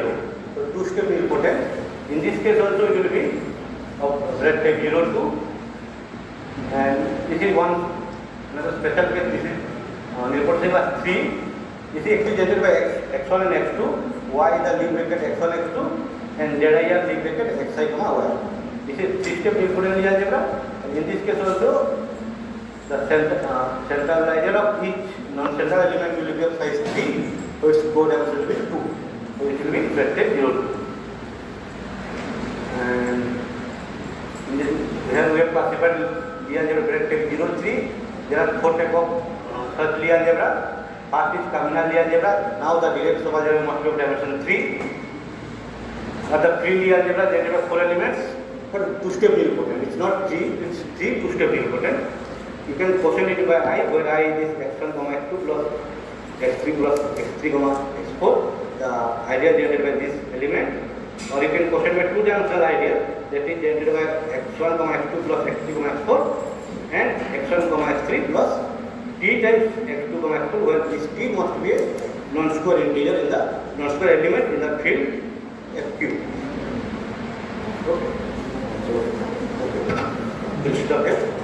So two-step important. In this case also it will be of rectangle 0, 2, and this is another special case. This is represented as 3. This is actually generated by x1 and x2, y the leaf bracket x1, x2, and zi are leaf bracket xi, y. This is 3-step different Lie algebra. And in this case also, the centralizer of each non-central element will be of size 3, so its codimension will be 2. So it will be rectangle 0, 2. And in this, here we have classified Lie algebra rectangle 0, 3. There are 4 types of such Lie algebra. First is combinal Lie algebra. Now the direct subalgebra must be of dimension 3. The free Lie algebra generated by 4 elements, but two-step nilpotent. It's not 3, it's 3 two-step nilpotent. You can quotient it by I, where I is x1, x2 plus x3 plus x3, x4. The idea generated by this element. Or you can quotient by 2-dimensional idea, that is generated by x1, x2 plus x3, x4, and x1, x3 plus t times x2, x4, where this t must be a non-square integer in the non-square element in the field fq. Okay. So, we'll stop here.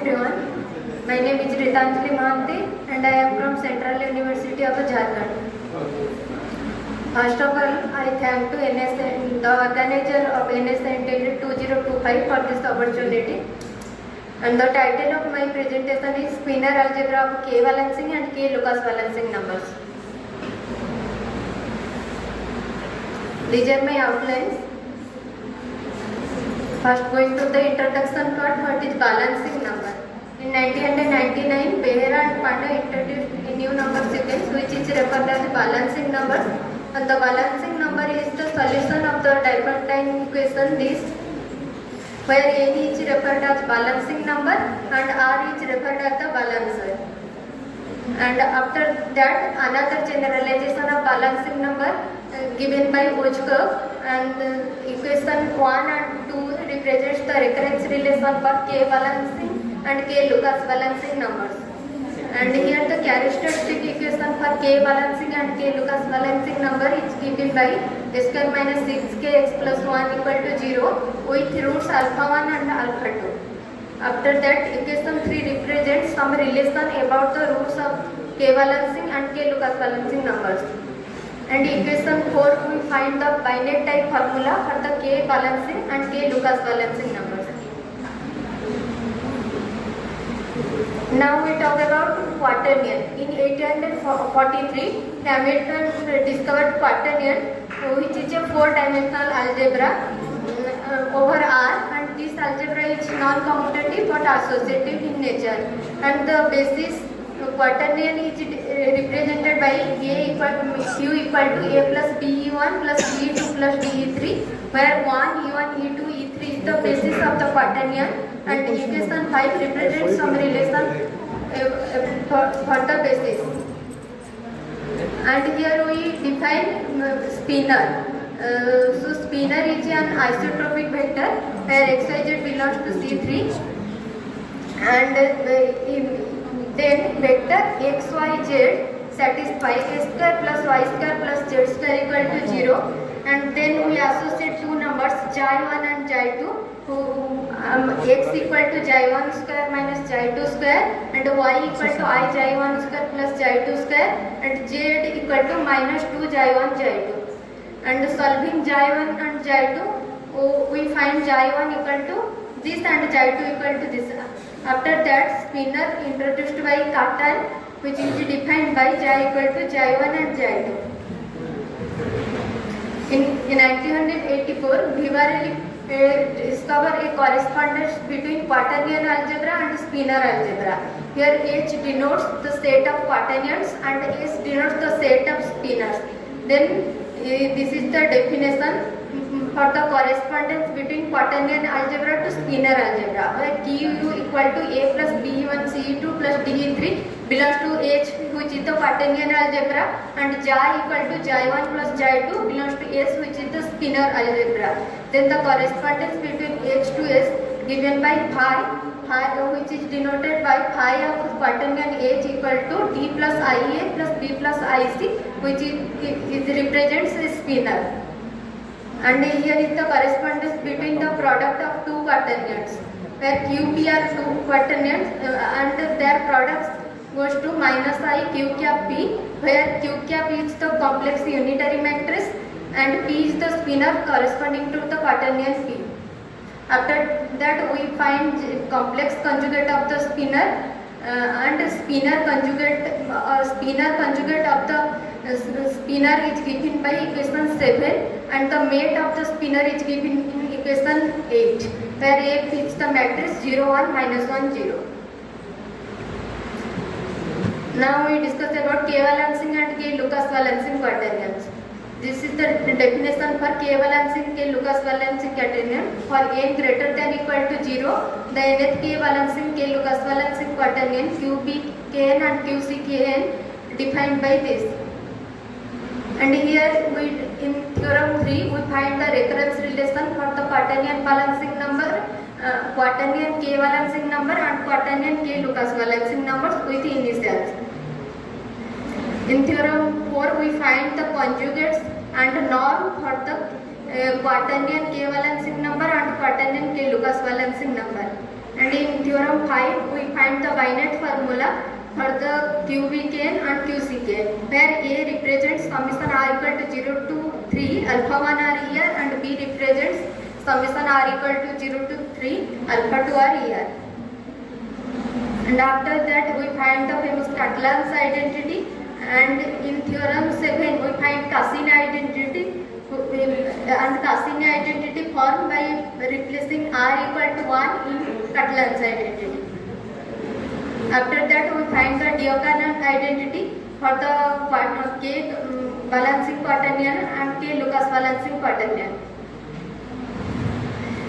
everyone. My name is and I am from Central University of Jharkhand. First of all, I thank to the organizer of NSNTLA-2025 for this opportunity. And the title of my presentation is Spinor Algebra of K balancing and K Lucas balancing numbers. These are my outlines. First, going to the introduction part, what is balancing number. In 1999, Behra and Panda introduced a new number sequence which is referred as balancing numbers. And the balancing number is the solution of the Diophantine equation this, where N is referred as balancing number and R is referred as the balancer. And after that, another generalization of balancing number given by Oshkov, and equation 1 and 2 represents the recurrence relation for K balancing and K Lucas balancing numbers. And here the characteristic equation for K balancing and K Lucas balancing number is given by square minus 6kx plus 1 equal to 0 with roots alpha 1 and alpha 2. After that, equation 3 represents some relation about the roots of K balancing and K Lucas balancing numbers. And equation 4 we find the binary type formula for the K balancing and K Lucas balancing numbers. Now we talk about quaternion. In 1843, Hamilton discovered quaternion, which is a 4-dimensional algebra over R, and this algebra is non-commutative but associative in nature. And the basis quaternion is represented by Q equal to A plus BE1 plus BE2 plus BE3, where 1, E1, E2, E3 is the basis of the quaternion, and equation 5 represents some relation for the basis. And here we define spinor. So spinor is an isotropic vector where xyz belongs to C3, and then vector xyz satisfy a square plus y square plus z square equal to 0, and then we associate two numbers xy1 and xy2, x equal to xy1 square minus xy2 square, and y equal to I xy1 square plus xy2 square, and z equal to minus 2 xy1 xy2. And solving xy1 and xy2, we find xy1 equal to this and xy2 equal to this. After that, spinor introduced by Cartan, which is defined by xy equal to xy1 and xy2. In 1984, Vivarelli discovered a correspondence between quaternion algebra and spinor algebra. Here H denotes the set of quaternions and S denotes the set of spinors. Then this is the definition for the correspondence between quaternion algebra to spinor algebra, where Q equal to A plus B1 CE2 plus DE3 belongs to H, which is the quaternion algebra, and J equal to J1 plus J2 belongs to S, which is the spinor algebra. Then the correspondence between H to S given by phi, which is denoted by phi of quaternion H equal to D plus IA plus B plus IC, which represents a spinor. And here is the correspondence between the product of two quaternions, where QP are two quaternions and their products goes to minus I Q cap P, where Q cap is the complex unitary matrix and P is the spinor corresponding to the quaternion P. After that, we find complex conjugate of the spinor and spinor conjugate of the spinor is given by equation 7, and the mate of the spinor is given in equation 8, where A fits the matrix 0, 1, minus 1, 0. Now we discuss about K balancing and K Lucas balancing quaternions. This is the definition for K balancing, K Lucas balancing quaternion. For n greater than equal to 0, the nth K balancing, K Lucas balancing quaternion QB Kn and QC Kn defined by this. And here in theorem 3 we find the recurrence relation for the quaternion balancing number, quaternion K balancing number and quaternion K Lucas balancing numbers with initials. In theorem 4 we find the conjugates and norm for the quaternion K balancing number and quaternion K Lucas balancing number. And in theorem theorem 5, we find the binary formula for the QVKN and QCKN, where A represents summation r equal to 0 to 3, alpha 1 are here, and B represents summation r equal to 0 to 3, alpha 2 are here. And after that we find the famous Catalan's identity, and in theorem 7 we find Cassini identity, and Cassini identity formed by replacing r equal to 1 in Catalan's identity. After that we find the Diagonal identity for the K balancing quaternion and K Lucas balancing quaternion.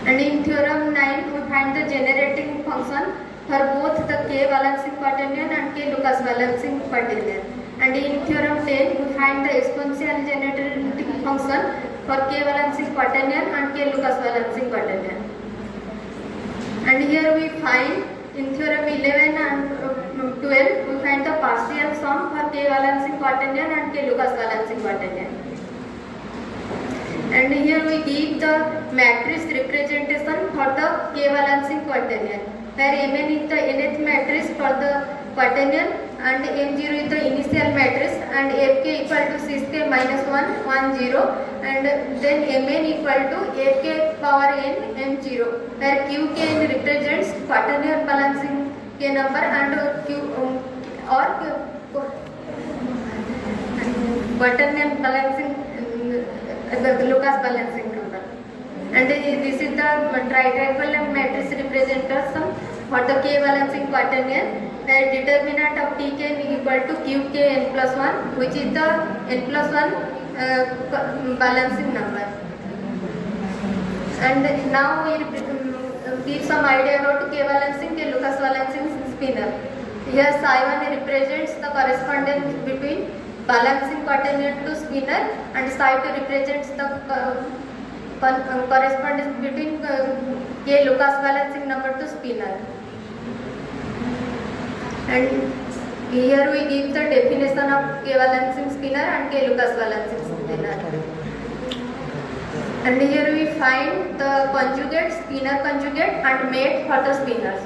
And in theorem 9 we find the generating function for both the K balancing quaternion and K Lucas balancing quaternion. And in theorem 10 we find the exponential generating function for K balancing quaternion and K Lucas balancing quaternion. And here we find in theorem 11 and 12 we find the partial sum for K balancing quaternion and K Lucas balancing quaternion. And here we give the matrix representation for the K balancing quaternion, where Mn is the nth matrix for the quaternion and M0 is the initial matrix, and Fk equal to 6k minus 1, 1, 0, and then Mn equal to Fk power n M0, where Qkn represents quaternion balancing K number and quaternion balancing Lucas balancing number. And this is the tridiagonal matrix representation for the K balancing quaternion, where determinant of Tk equal to Qkn plus 1, which is the n plus 1 balancing number. And now we give some idea about K balancing, K Lucas balancing spinner. Here psi1 represents the correspondence between balancing quaternion to spinner, and psi2 represents the correspondence between K Lucas balancing number to spinner. And here we give the definition of K balancing spinner and K Lucas balancing spinner. And here we find the conjugate, spinner conjugate and mate for the spinners.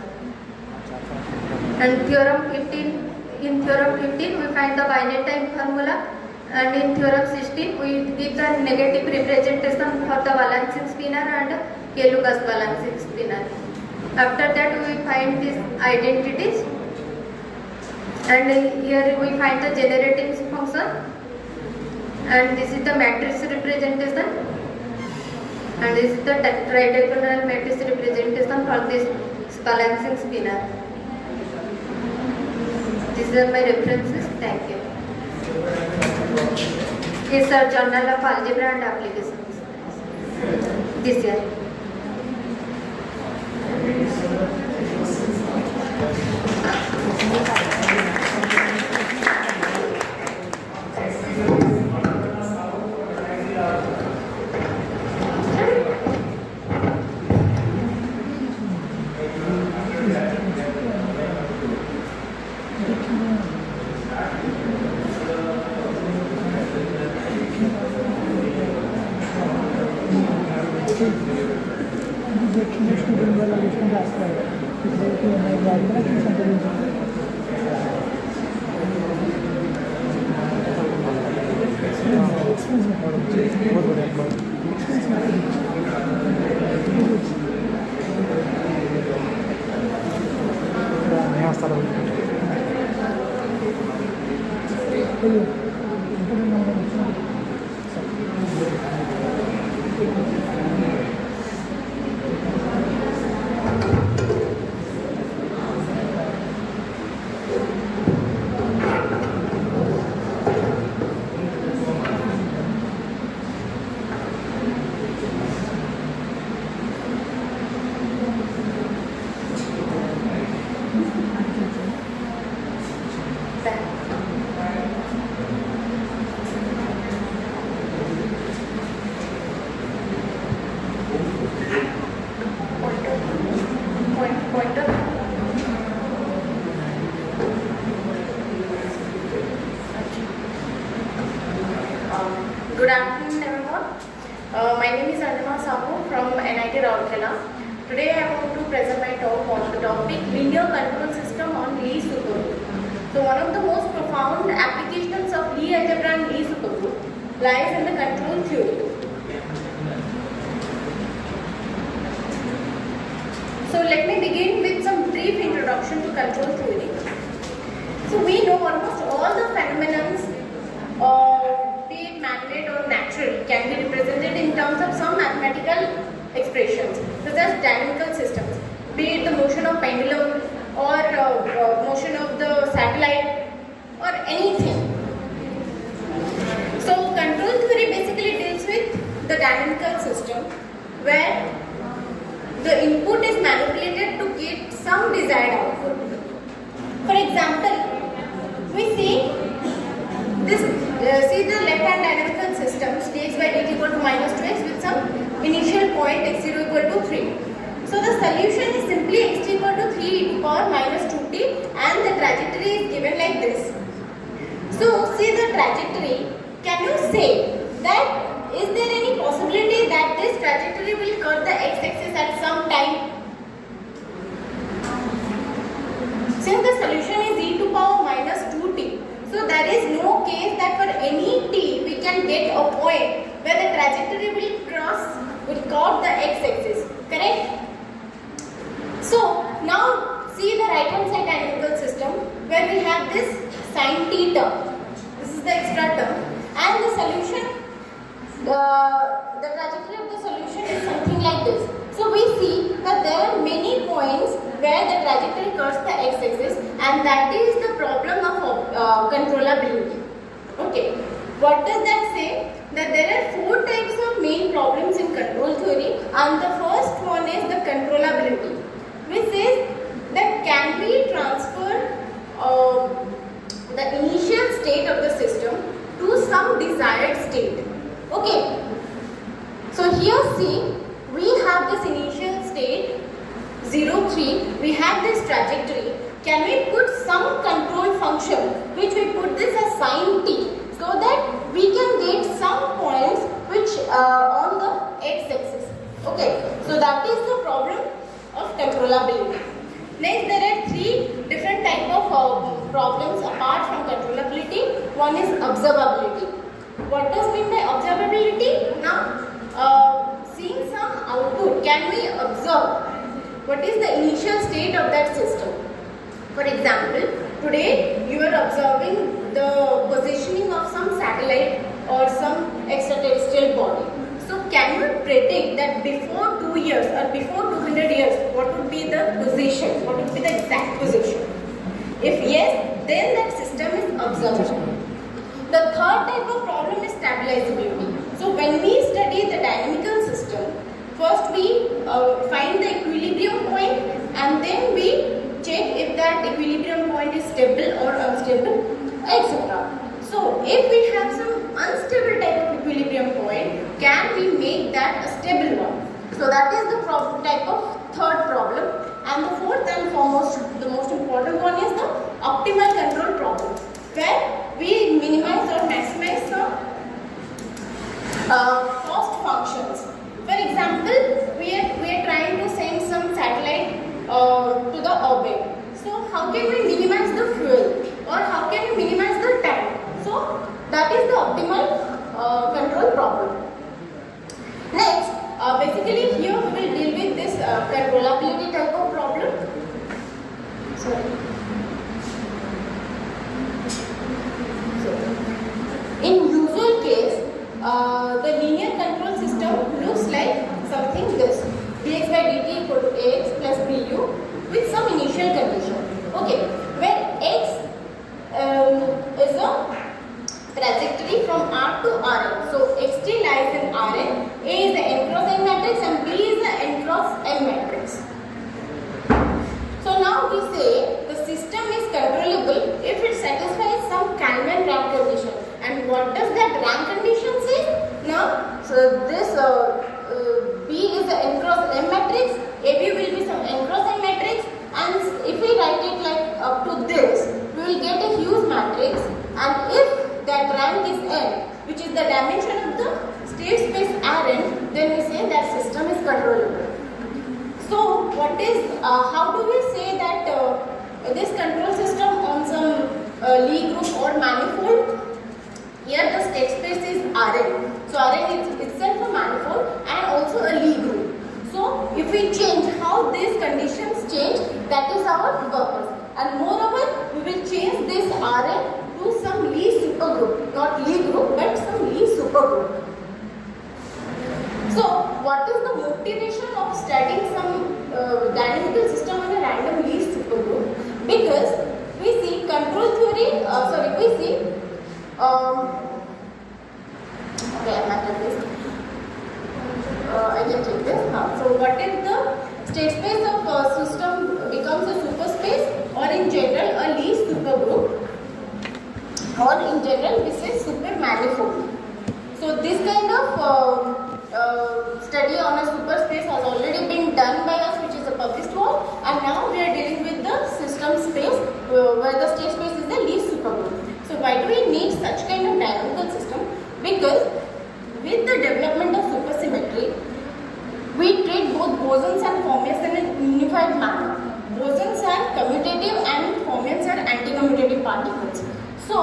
And theorem 15, in theorem 15 we find the binary time formula, and in theorem 16 we give the negative representation for the balancing spinner and K Lucas balancing spinner. After that we find these identities, and here we find the generating function, and this is the matrix representation, and this is the tridiagonal matrix representation for this balancing spinner. These are my references. Thank you. These are Journal of Algebra and Applications this year. Today I want to present my talk on the topic linear control system on Lie supergroup. So one of the most profound applications of Lie algebra and Lie supergroup lies in the control theory. So let me begin with some brief introduction to control theory. So we know almost all the phenomena, be it man-made or natural, can be represented in terms of some mathematical expressions, such as dynamical systems, be it the motion of pendulum or motion of the satellite or anything. So control theory basically deals with the dynamical system where the input is manipulated to get some desired output. For example, we see this. See the left-hand dynamical system dx by dt equal to minus 2x with some initial point x0 equal to 3. So the solution is simply x equal to 3 e to the power minus 2t and the trajectory is given like this. So see the trajectory. Can you say that is there any possibility that this trajectory will curve the x-axis at some time? Since the solution is e to the power minus 2t, so there is no case that for any t we can get a point where the trajectory will curve the x-axis, correct? So now see the right hand side dynamical system where we have this sin t term. This is the extra term, and the solution, the trajectory of the solution is something like this. So we see that there are many points where the trajectory curves the x-axis, and that is the problem of controllability. Okay, what does that say? That there are 4 types of main problems in control theory, and the first one is the controllability, which says that can we transfer the initial state of the system to some desired state. Okay, so here see, we have this initial state 0, 3, we have this trajectory. Can we put some control function which we put this as sin t, so that we can get some points which on the x-axis. Okay, so that is the problem of controllability. Next, there are 3 different types of problems apart from controllability. One is observability. What does mean by observability? Now, seeing some output, can we observe what is the initial state of that system? For example, today you are observing the positioning of some satellite or some extraterrestrial body. So can you predict that before 2 years or before 200 years, what would be the position? What would be the exact position? If yes, then that system is observable. The third type of problem is stabilizability. So when we study the dynamical system, first we find the equilibrium point, and then we check if that equilibrium point is stable or unstable, etc. So if we have some unstable type of equilibrium point, can we make that a stable one? So that is the type of third problem. And the fourth and foremost, the most important one is the optimal control problem, where we minimize or maximize the cost functions. For example, we are trying to send some satellite to the orbit. So how can we minimize the fuel, or how can we minimize the time? So that is the optimal control problem. Next, basically here we will deal with this controllability type of problem. Sorry. So, in usual case, the linear control system looks like something this: dx by dt equal to ax plus bu with some initial condition. Okay, where x is a trajectory from R to Rn. So xt lies in Rn, A is the n cross n matrix, and B is the n cross m matrix. So now we say the system is controllable if it satisfies some Kalman rank condition. And what does that rank condition say? Now, so this B is the n cross m matrix, AB will be some n cross n matrix, and if we write it like up to this, we will get a huge matrix, and if that rank is n, which is the dimension of the state space Rn, then we say that system is controllable. So how do we say that this control system on some Lie group or manifold? Here the state space is Rn. So Rn is itself a manifold and also a Lie group. So if we change how these conditions change, that is our purpose. And moreover, we will change this Rn to some Lie supergroup, not Lie group but some Lie supergroup. So what is the motivation of studying some dynamical system in a random Lie supergroup? Because we see control theory, okay, I have done this. I can take this. So what if the state space of a system becomes a superspace, or in general a Lie supergroup, or in general this is super manifold. So this kind of study on a superspace has already been done by us, which is a published one, and now we are dealing with the system space where the state space is the Lie supergroup. So why do we need such kind of dynamical system? Because with the development of supersymmetry, we treat both bosons and fermions in a unified manner. Bosons are commutative and fermions are anti-commutative particles. So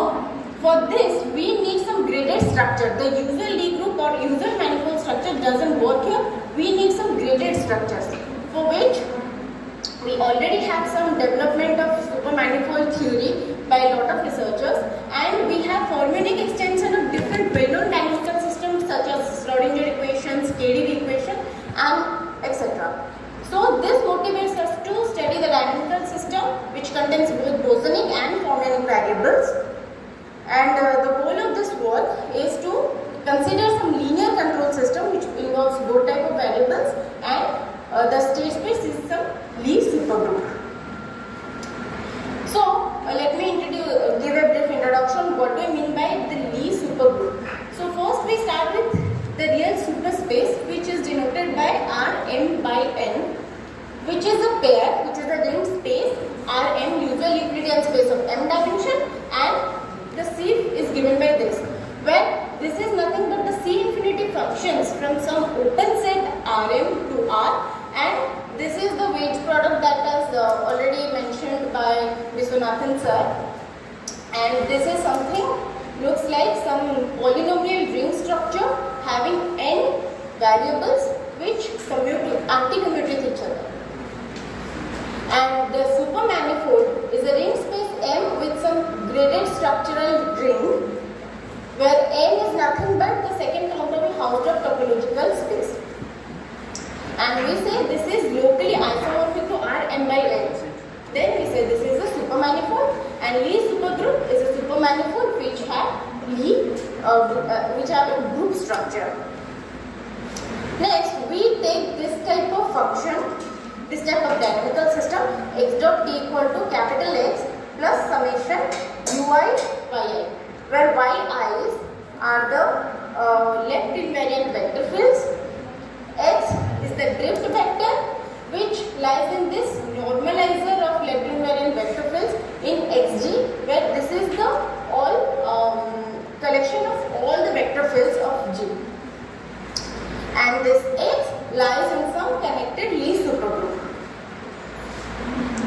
for this, we need some graded structure. The usual Lie group or usual manifold structure doesn't work here. We need some graded structures, for which we already have some development of supermanifold theory by a lot of researchers, and we have fermionic extension of different well-known dynamical systems such as Schrodinger equations, KdV equation, and etc. So this motivates us to study the dynamical system, which contains both bosonic and fermionic variables. And the goal of this work is to consider some linear control system which involves both type of variables, and the state space is some Lie supergroup. So let me give a brief introduction. What do I mean by the Lie supergroup? So first we start with the real superspace, which is denoted by Rm by n, which is a pair, which is a ring space Rm, usual Euclidean space of m dimension, and the C is given by this, where this is nothing but the C infinity functions from some open set Rm to R, and this is the weight product that is already mentioned by Viswanath sir, and this is something looks like some polynomial ring structure having n variables which anti-commute with each other. And the supermanifold is a ring space M with some graded structural ring, where n is nothing but the second countable Hausdorff topological space. And we say this is locally isomorphic to Rm by n. Then we say this is a supermanifold, and Lie supergroup is a supermanifold which have a group structure. Next, we take this type of function, this type of dynamical system, x dot t equal to capital X plus summation ui yi, where yi's are the left invariant vector fields, x is the drift vector which lies in this normalizer of left invariant vector fields in xg, where this is the collection of all the vector fields of G, and this x lies in some connected Lie supergroup.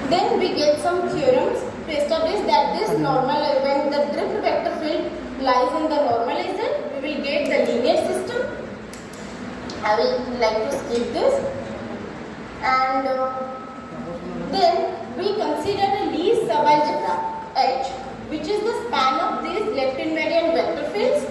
Then we get some theorems to establish that this when the drift vector field lies in the normalizer, we will get the linear system. I will like to skip this. And then we consider a Lie subalgebra H, which is the span of these left invariant vector fields.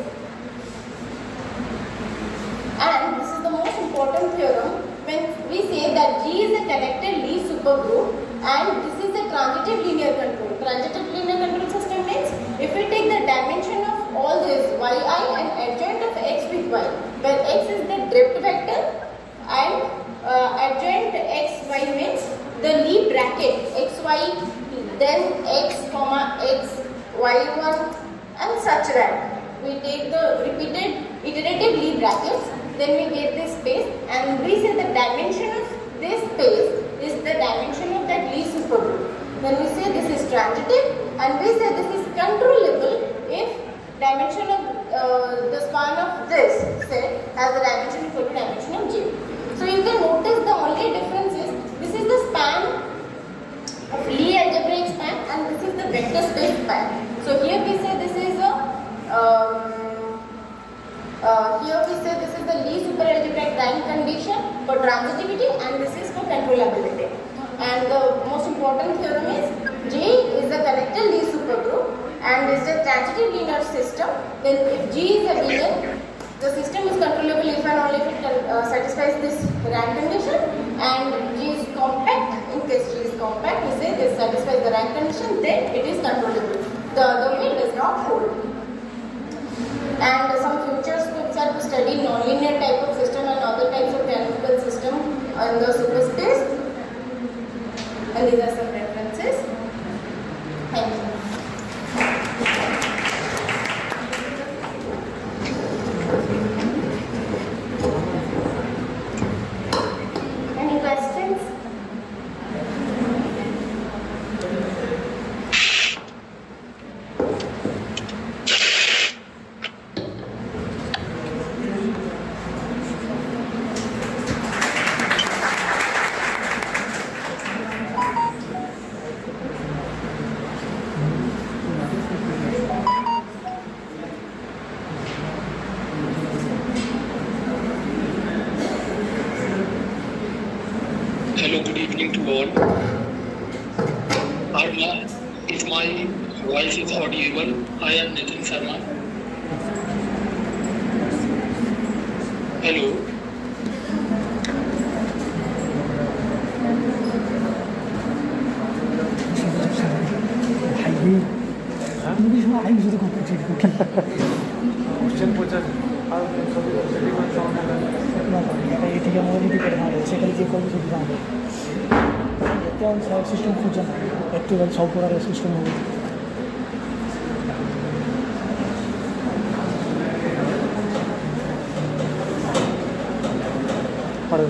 And this is the most important theorem when we say that G is a connected Lie supergroup, and this is a transitive linear control. Transitive linear control system means if we take the dimension of all this yi and adjoint of x with y, where x is the drift vector and adjoint xy means the Lie bracket xy, then x comma x y1 and such that. We take the repeated iterative Lie brackets, then we get this space, and we say the dimension of this space is the dimension of that Lie supergroup. Then we say this is transitive, and we say this is controllable if dimension of the span of this set has a dimension equal to dimension of G. So you can notice the only difference is this is the And the most important theorem is G is the connected Lie supergroup and is a transitive linear system. Then if G is abelian, the system is controllable if and only if it satisfies this rank condition, and G is compact. In case G is compact, we say this satisfies the rank condition, then it is controllable. The domain does not hold. And some future scopes are to study nonlinear type of system and other types of canonical system in the superspace. And these are some references. Thank you. Any questions? Hello, good evening to all. If my voice is audible, I am Nitin Sharma. Hello. Question पूछा और सभी ATM और भी करना है second जे कोई सुविधा है एते अनुसार सिस्टम पूछा एक्टिव सब प्रकार सिस्टम हो पढ़ो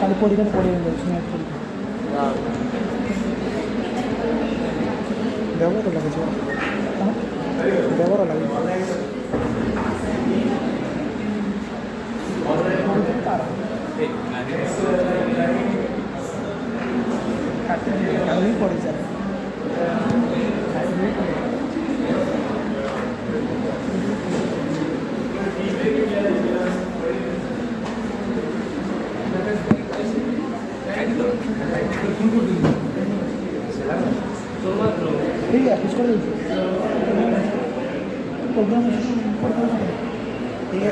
कल पढ़ी उसमें व्यवहार लगे व्यवहार लगे पड़ी जाए ठीक है इसको प्रोग्राम ठीक है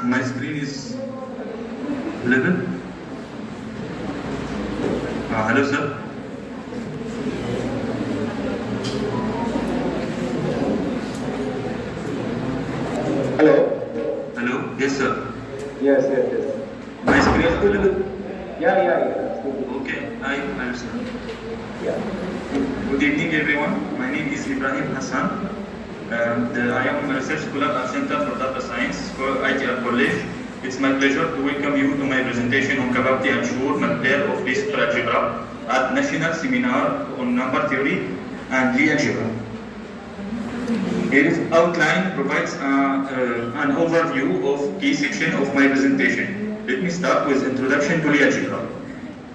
My screen is level. Hello, sir. Hello. Hello. Yes, sir. Yes. My screen is level. Yeah. Okay. I understand. Yeah. Good evening, everyone. My name is Ibrahim Hassan. And I am a research scholar at Center for Data Science for ITR College. It's my pleasure to welcome you to my presentation on capacity and sure method of basic algebra at National Seminar on Number Theory and Lie Algebra. Here outline provides an overview of key section of my presentation. Let me start with introduction to Lie algebra.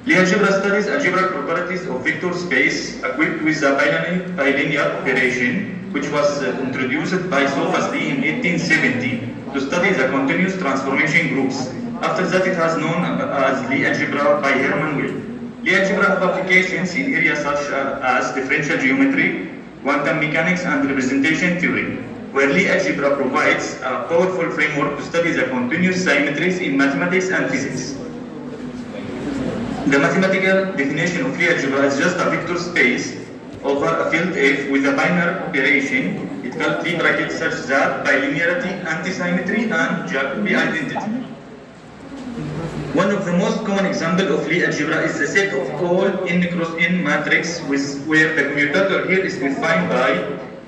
Lie algebra studies algebraic properties of vector space equipped with a bilinear operation, which was introduced by Sophistry in 1870 to study the continuous transformation groups. After that, it was known as Lie algebra by Hermann Weyl. Lie algebra have applications in areas such as differential geometry, quantum mechanics, and representation theory, where Lie algebra provides a powerful framework to study the continuous symmetries in mathematics and physics. The mathematical definition of Lie algebra is just a vector space over a field F with a binary operation. It called Lie brackets such that bilinearity, antisymmetry, and Jacobi identity. One of the most common examples of Lie algebra is the set of all n cross n matrix where the commutator here is defined by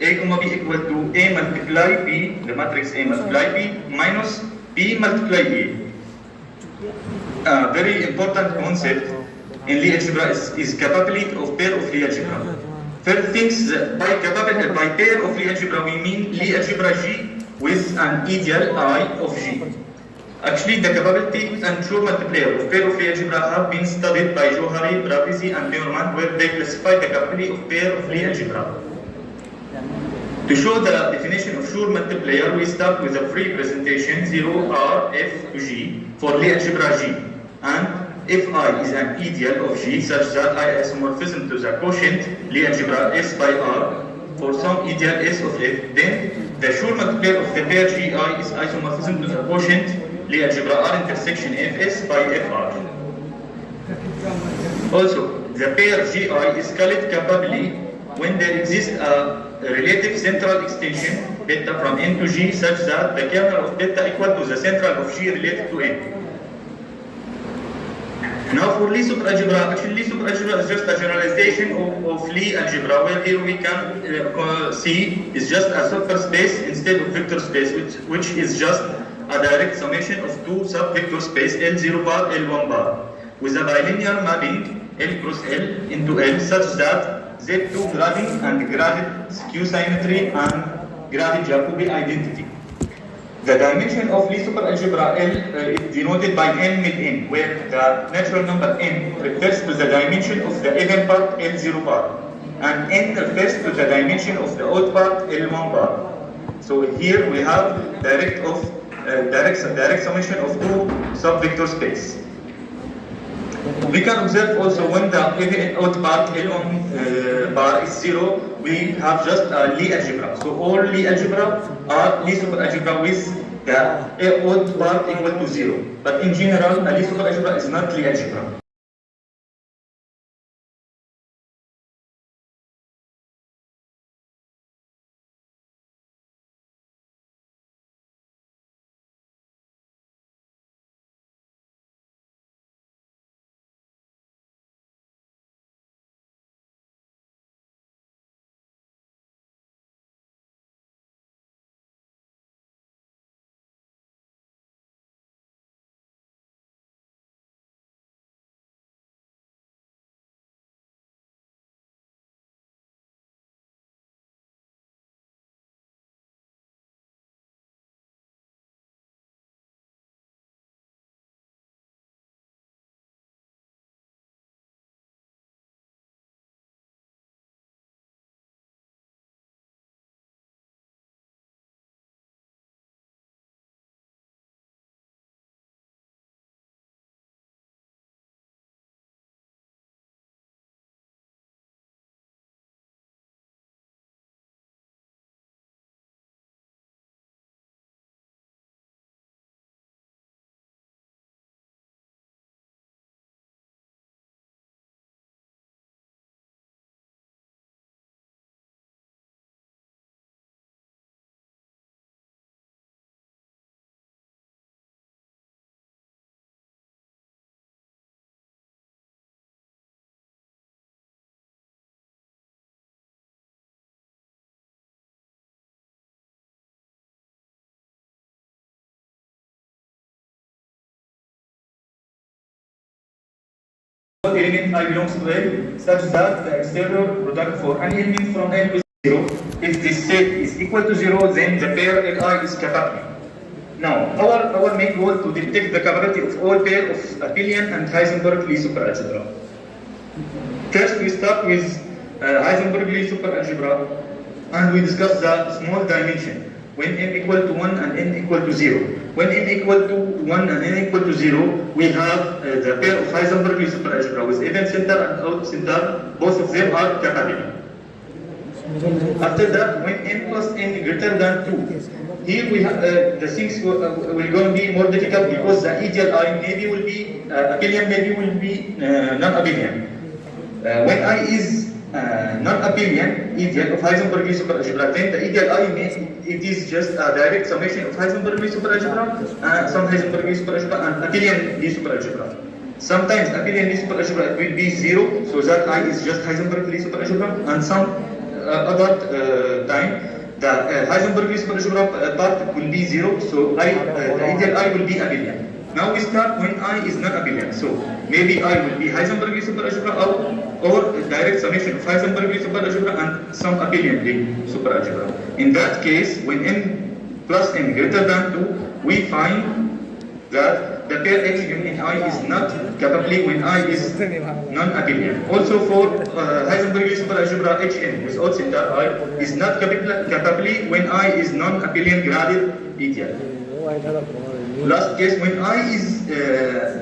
a comma b equal to a multiply b, the matrix a multiply b, minus b multiply a. A very important concept in Lie algebra is capability of pair of Lie algebra. First things, by pair of Lie algebra we mean Lie algebra G with an ideal I of G. Actually, the capability and Schur multiplier of pair of Lie algebra have been studied by Johari, Bravisi, and Neumann, where they classify the capability of pair of Lie algebra. To show the definition of Schur multiplier, we start with a free presentation 0 R F G for Lie algebra G, and if I is an ideal of G such that I isomorphism to the quotient Lie algebra S by R for some ideal S of F, then the Schur multiplier of the pair Gi is isomorphism to the quotient Lie algebra R intersection Fs by Fr. Also, the pair Gi is called capably when there exists a relative central extension beta from n to G such that the kernel of beta equal to the central of G related to n. Now for Lie superalgebra, actually Lie superalgebra is just a generalization of Lie algebra, where here we can see is just a subspace instead of vector space, which is just a direct summation of two sub-vector space L0 bar, L1 bar, with a bilinear mapping L cross L into L such that Z2 grading and graded skew symmetry and graded Jacobi identity. The dimension of Lie superalgebra L is denoted by n mid n, where the natural number n refers to the dimension of the even part L0 bar, and n refers to the dimension of the odd part L1 bar. So here we have direct summation of two sub-vector space. We can observe also when the even odd part L1 bar is 0, we have just a Lie algebra. So all Lie algebra are Lie superalgebra with the odd part equal to 0. But in general, a Lie superalgebra is not Lie algebra. Element I belongs to L such that the exterior product for any element from L 0. If this set is equal to 0, then the pair Li is capable. Now, our main goal to detect the capability of all pair of abelian and Heisenberg-Lie superalgebra. First, we start with Heisenberg-Lie superalgebra, and we discuss the small dimension when n equal to 1 and n equal to 0. When n equal to 1 and n equal to 0, we have the pair of Heisenberg-Lie superalgebra with event center and out center. Both of them are capable. After that, when n plus n greater than 2, here we have the things will going to be more difficult because the ideal I maybe will be abelian, maybe will be non-abelian. When I is non-abelian ideal of Heisenberg-Lie superalgebra, then the ideal I means it is just a direct summation of Heisenberg-Lie superalgebra, some Heisenberg-Lie superalgebra and abelian-Lie superalgebra. Sometimes abelian-Lie superalgebra will be 0, so that I is just Heisenberg-Lie superalgebra, and some other time the Heisenberg-Lie superalgebra part will be 0, so the ideal I will be abelian. Now we start when I is not abelian, so maybe I will be Heisenberg-Lie superalgebra or direct summation of Heisenberg-Lie superalgebra and some abelian-Lie superalgebra. In that case, when n plus n greater than 2, we find that the pair H in I is not capably when I is non-abelian. Also for Heisenberg-Lie superalgebra Hn with all center I is not capably when I is non-abelian graded ideal. Last case when I is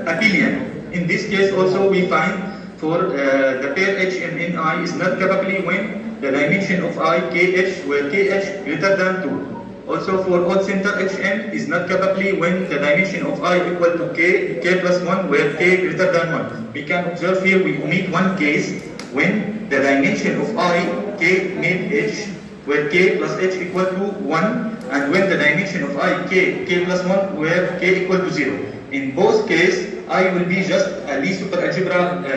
abelian. In this case also we find for the pair Hn in I is not capably when the dimension of I kh where kh greater than 2. Also for odd center Hn is not capably when the dimension of I equal to k plus 1 where k greater than 1. We can observe here we omit one case when the dimension of I k made h where k plus h equal to 1 and when the dimension of I k plus 1 where k equal to 0. In both cases I will be just a Lie superalgebra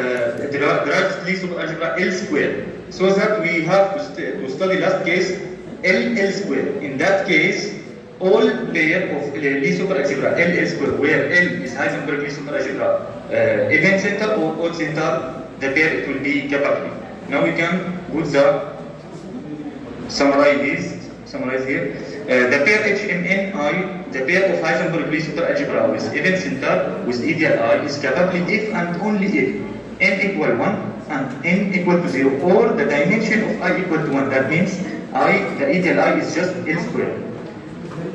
derived Lie superalgebra L square, so that we have to study last case L square. In that case, all pair of Lie superalgebra L square, where L is Heisenberg-Lie superalgebra event center or odd center, the pair it will be capable. Now we can put the summarize here. The pair HMNI, the pair of Heisenberg-Lie superalgebra with event center with ideal I is capable if and only if n equal 1 and n equal to 0 or the dimension of I equal to 1. That means the ideal I is just L square.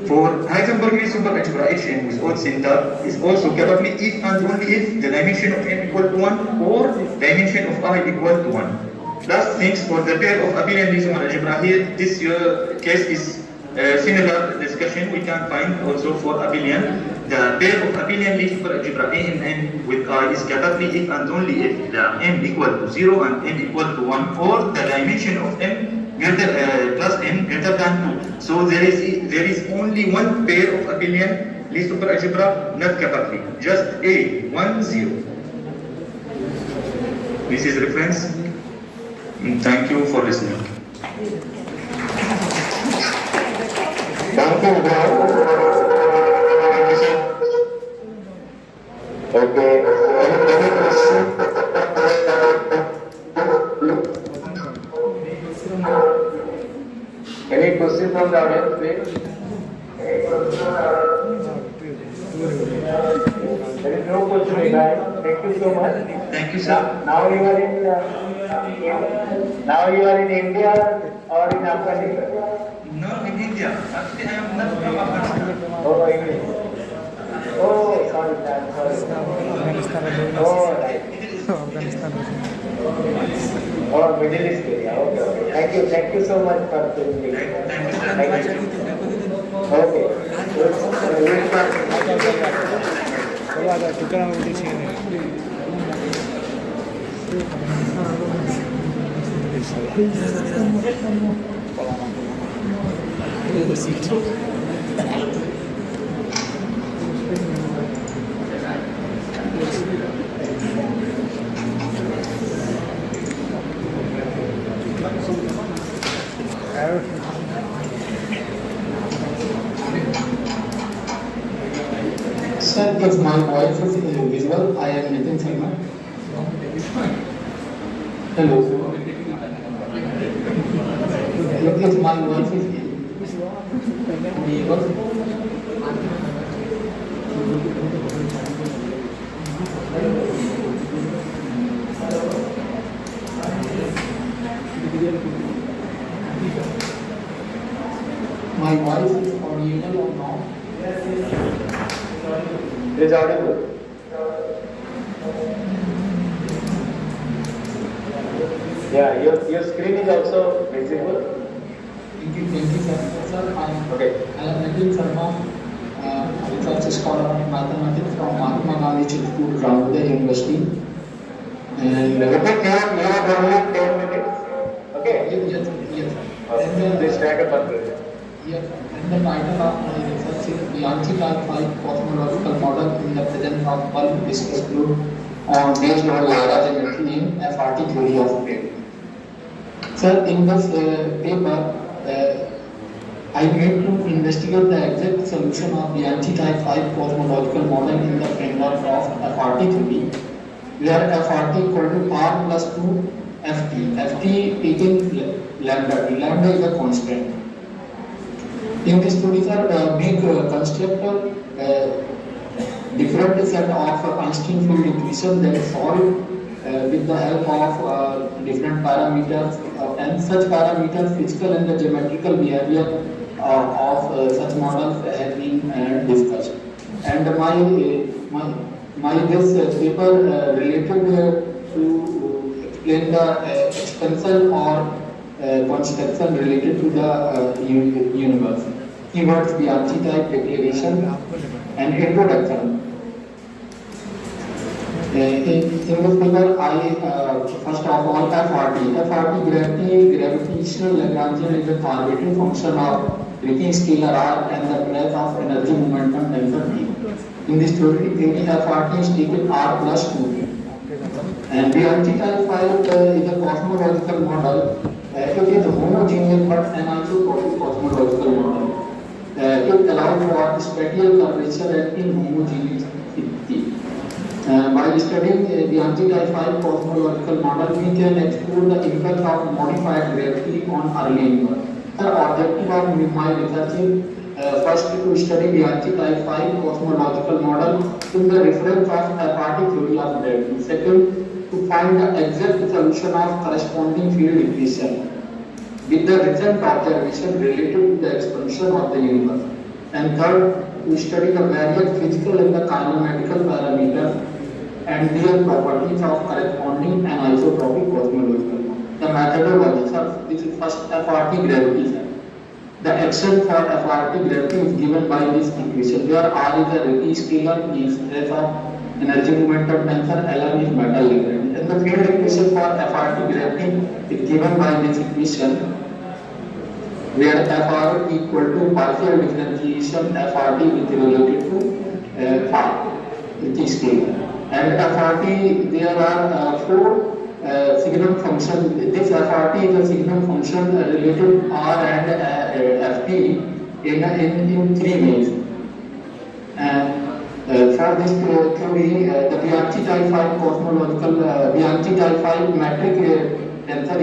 For Heisenberg-Lie superalgebra Hn with odd center is also capable if and only if the dimension of n equal to 1 or dimension of I equal to 1. Last things for the pair of abelian-Lie superalgebra here, this case is similar discussion we can find also for abelian. The pair of abelian-Lie superalgebra A and n with I is capable if and only if the n equal to 0 and n equal to 1 or the dimension of n plus n greater than 2. So there is only one pair of abelian-Lie superalgebra not capable, just A, 1, 0. This is reference. Thank you for listening. Any questions from the audience, please? There is no question, right? Thank you so much. Thank you, sir. Now you are in India or in Afghanistan? No, in India. Actually, I am not from Afghanistan. Oh, English. Oh, sorry, sorry. Oh, right. Oh, Middle East area. Okay. Thank you so much for tuning in. Thank you. Okay. Sir, because my voice is invisible, I am Nitin Sharma. Hello. if my voice is audible. My voice is audible or not? It is audible. Yeah, your screen is also visible. Thank you, sir. Sir, I am Nitin Sharma, research scholar in mathematics from Mahatma Gandhi Institute, Rourkela University. And Repeat your only 10 minutes. Okay? Yes. Please take a picture. Yes, and the title of my research is the type 5 cosmological model in the presence of bulk viscous fluid based on Lagrange geometry in FRT theory of gravity. Sir, in this paper, I need to investigate the exact solution of the type 5 cosmological model in the framework of FRT theory, where FRT equal to R plus 2 FT. FT taking lambda. Lambda is a constant. In this study, sir, we construct different set of Einstein field equations that solve with the help of different parameters, and such parameters, physical and the geometrical behavior of such models have been discussed. And my this paper related to explain the expansion or construction related to the universe. Keywords: the archetype, declaration, and introduction. In this paper, I first of all FRT gravitational Lagrangian is a arbitrary function of Ricci scalar R and the breadth of energy momentum tensor T. In this theory, FRT is taken R plus 2. And the type 5 is a cosmological model. It is homogeneous but anisotropic cosmological model. It allows for spatial curvature and inhomogeneity. By studying the type 5 cosmological model, we can explore the impact of modified gravity on early universe. The objective of my research is first to study the type 5 cosmological model in the reference of FRT theory of gravity. Second, to find the exact solution of corresponding field equation with the recent observation related to the expansion of the universe. And third, to study the various physical and the kinematical parameters and their properties of corresponding anisotropic cosmological model. The methodology, sir, this is first FRT gravity, sir. The action for FRT gravity is given by this equation, where R is a Ricci scalar, E is stress of energy momentum tensor, Lm is metal Lagrange. And the field equation for FRT gravity is given by this equation, where Fr equal to partial differentiation FRT with related to phi, Ricci scalar. And FRT, there are four signum functions. This FRT is a signum function related to R and FT in three ways. For this theory, the Bianchi type 5 cosmological Bianchi type 5 metric tensor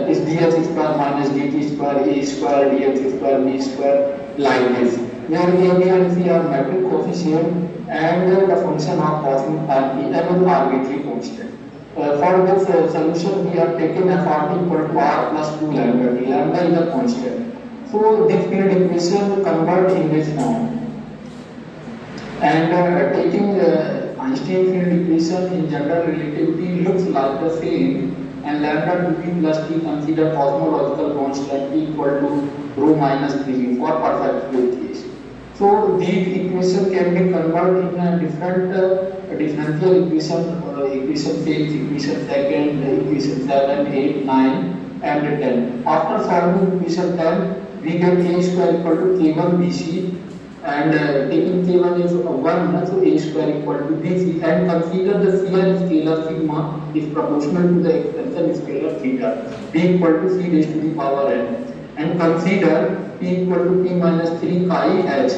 is ds square minus dt square a square dx square b square like this, where a, b and c are metric coefficient and the function of cosmic time is arbitrary constant. For this solution, we have taken FRT equal to R plus 2 lambda. Lambda is a constant. So this field equation convert in this form. And taking Einstein field equation in general relativity looks like the same, and lambda 2p plus t consider cosmological constant equal to rho minus 3 for perfect fluid case. So these equations can be converted in a different differential equation, equation 6, equation 2, equation 7, 8, 9 and 10. After solving equation 10, we get a square equal to k1 bc, and taking k1 is 1, so a square equal to bc, and consider the CR scalar sigma is proportional to the extension scalar theta, b equal to c raised to the power n, and consider p equal to p minus 3 chi h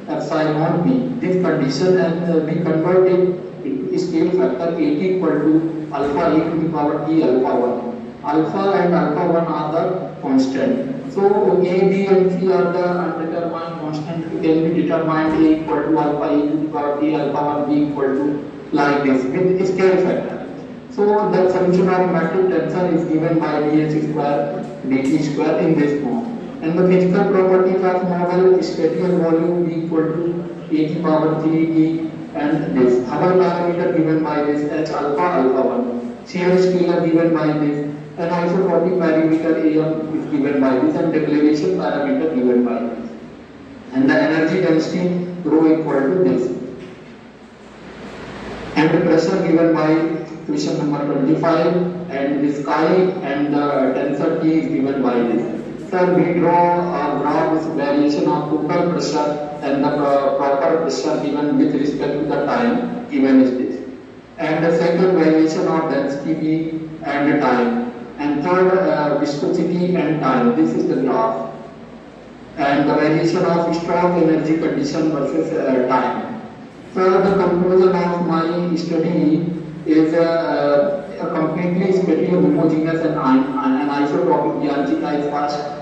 epsilon b. This condition, and we convert it into scale factor 80 equal to alpha e to the power t alpha 1. alpha and alpha 1 are the constant. So A, B and C are the undetermined constant. It can be determined A equal to alpha e to the power t alpha 1 b equal to like this with scale factor. So the solution of metric tensor is given by dh square dt square in this form. And the physical properties of model spatial volume b equal to a to power 3e and this. Hubble parameter given by this h alpha alpha 1. Shear scalar given by this. And isotropic parameter am is given by this and declination parameter given by this. And the energy density rho equal to this. And the pressure given by question number 25 and this chi and the tensor T is given by this. Sir, we draw a graph with variation of total pressure and the proper pressure given with respect to the time given is this. And the second variation of density V and time. And third viscosity and time. This is the graph. And the variation of strong energy condition versus time. So the conclusion of my study is a completely spatial homogeneous and isotropic geometry is first.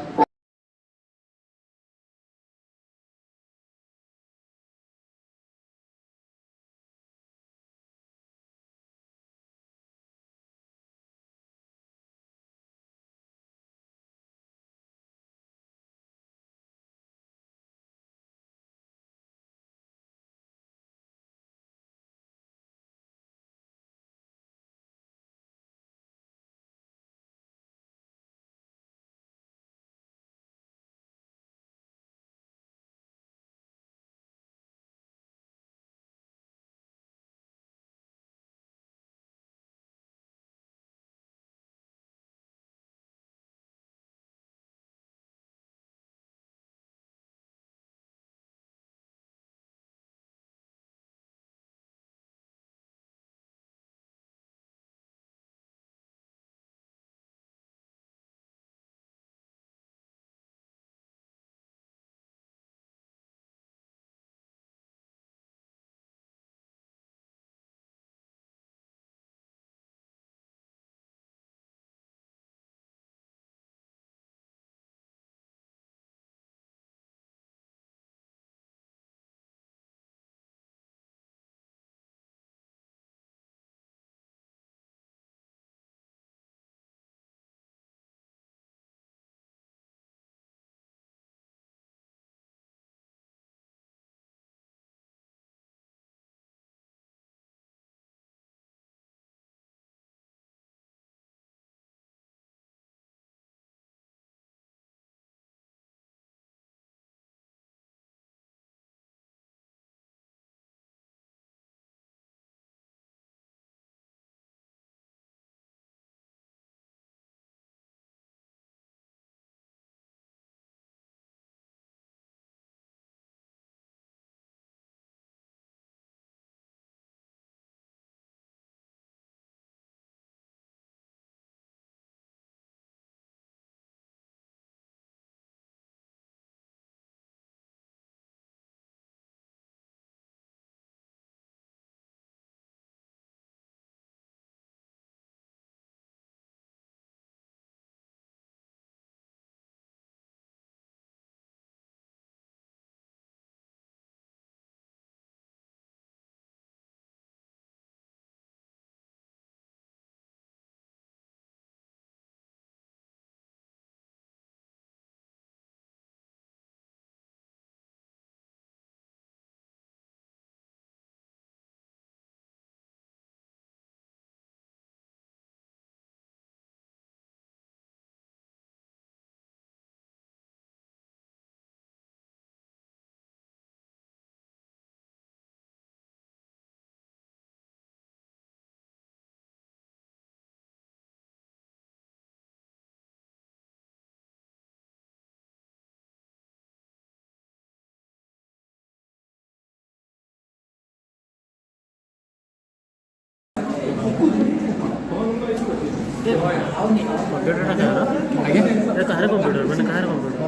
Computer आगे कहार computer मैंने कहार computer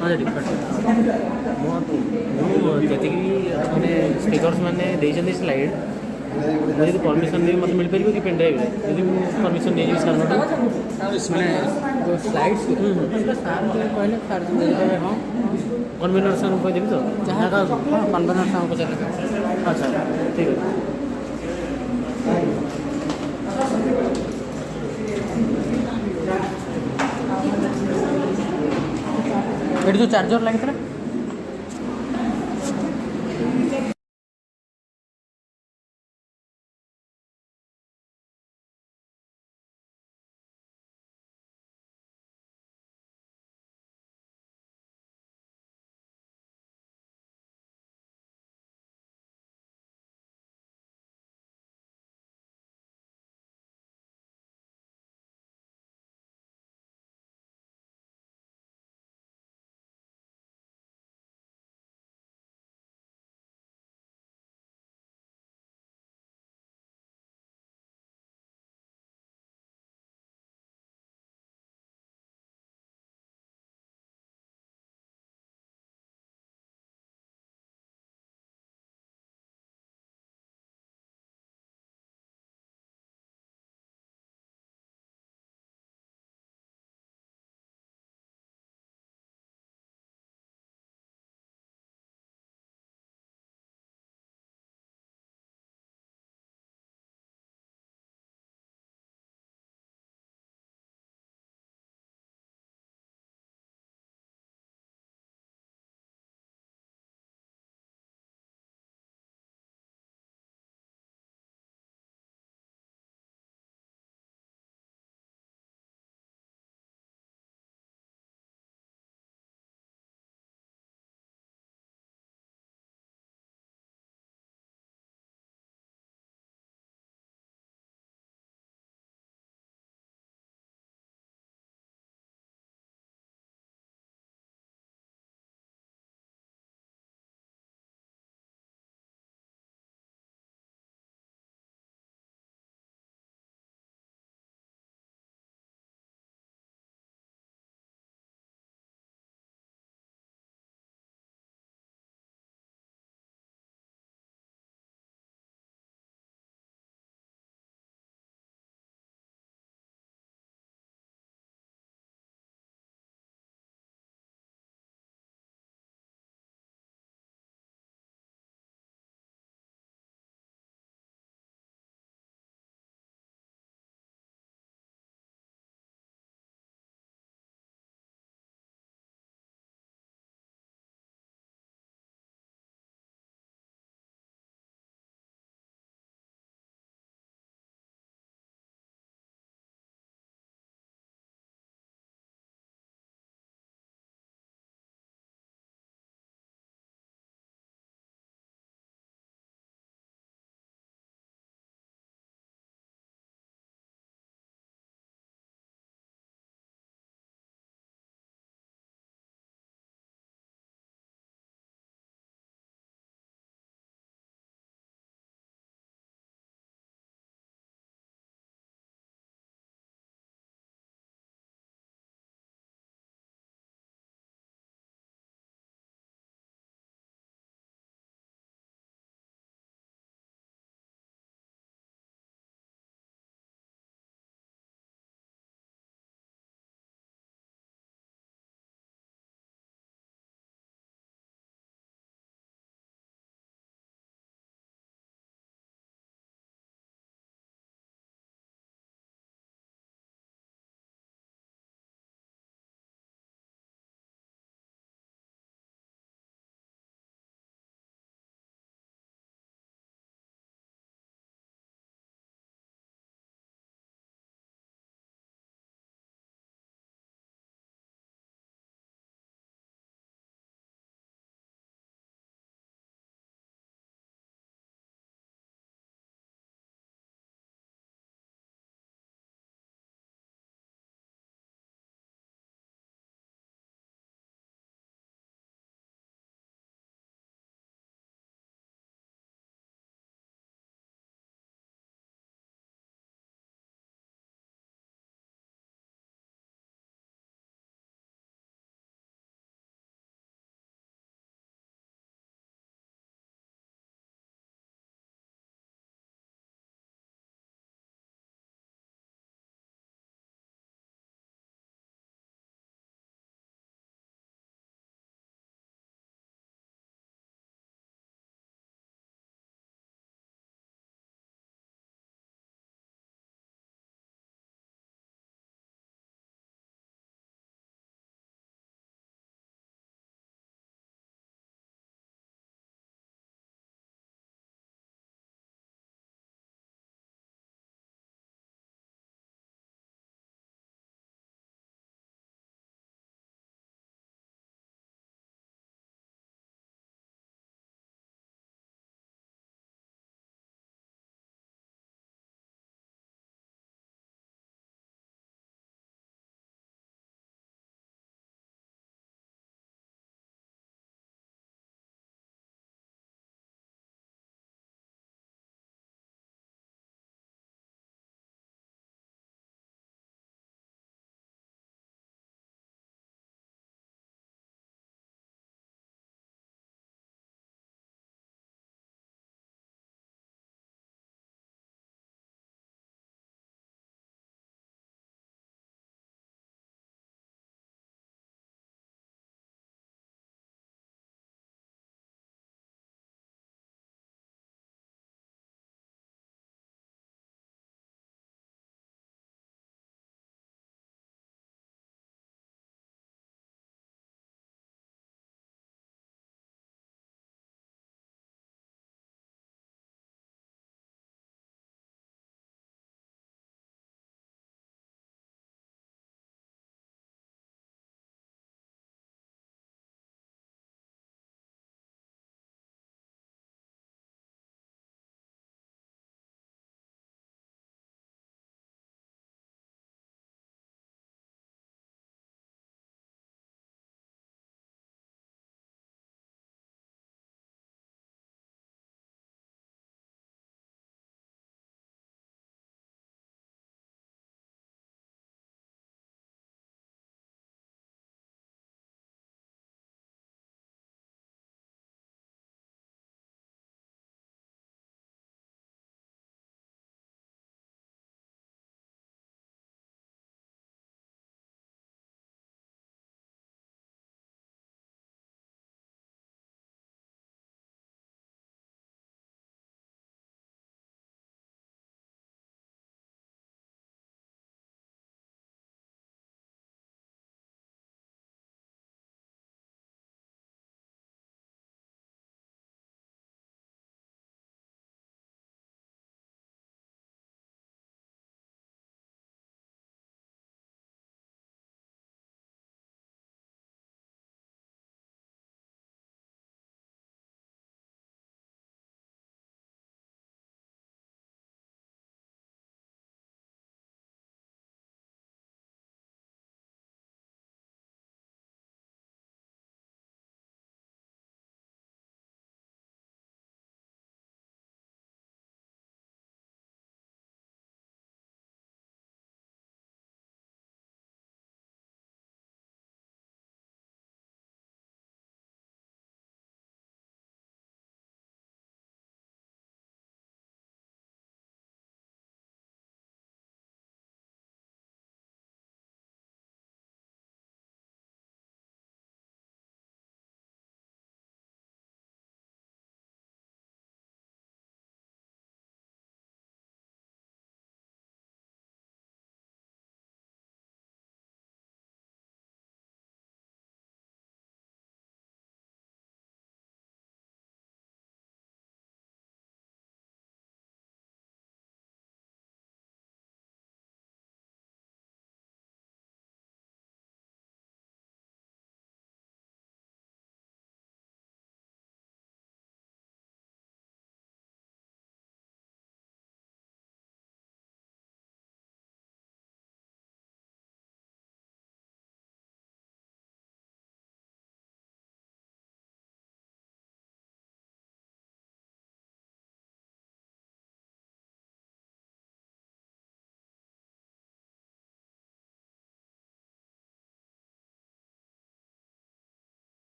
हाँ department मुझे जी मैंने speakers मैंने slide ଯଦି permission ନେଇ ମୋତେ ମିଳିପାରିବ କି ପେନ୍ ଡ୍ରାଇଭ୍ରେ ଯଦି ମୁଁ ପରମିସନ୍ ନେଇଯିବି ସାର୍ ମ୍ୟାଡ଼ାମ୍ ମାନେ ସ୍ଲାଇଡ୍ସ ସାର୍ କହିଲେ ସାର୍ ଦେଇଦେବେ ହଁ କନଭେନର ସାର୍ଙ୍କୁ କହିଦେବି ତ ଯାହା ହଁ କନଭେନର ସାର୍ଙ୍କୁ ପଚାରିଲେ ଆଚ୍ଛା ଠିକ୍ ଅଛି। ଏଠି ଯେଉଁ ଚାର୍ଜର ଲାଗିଥିଲା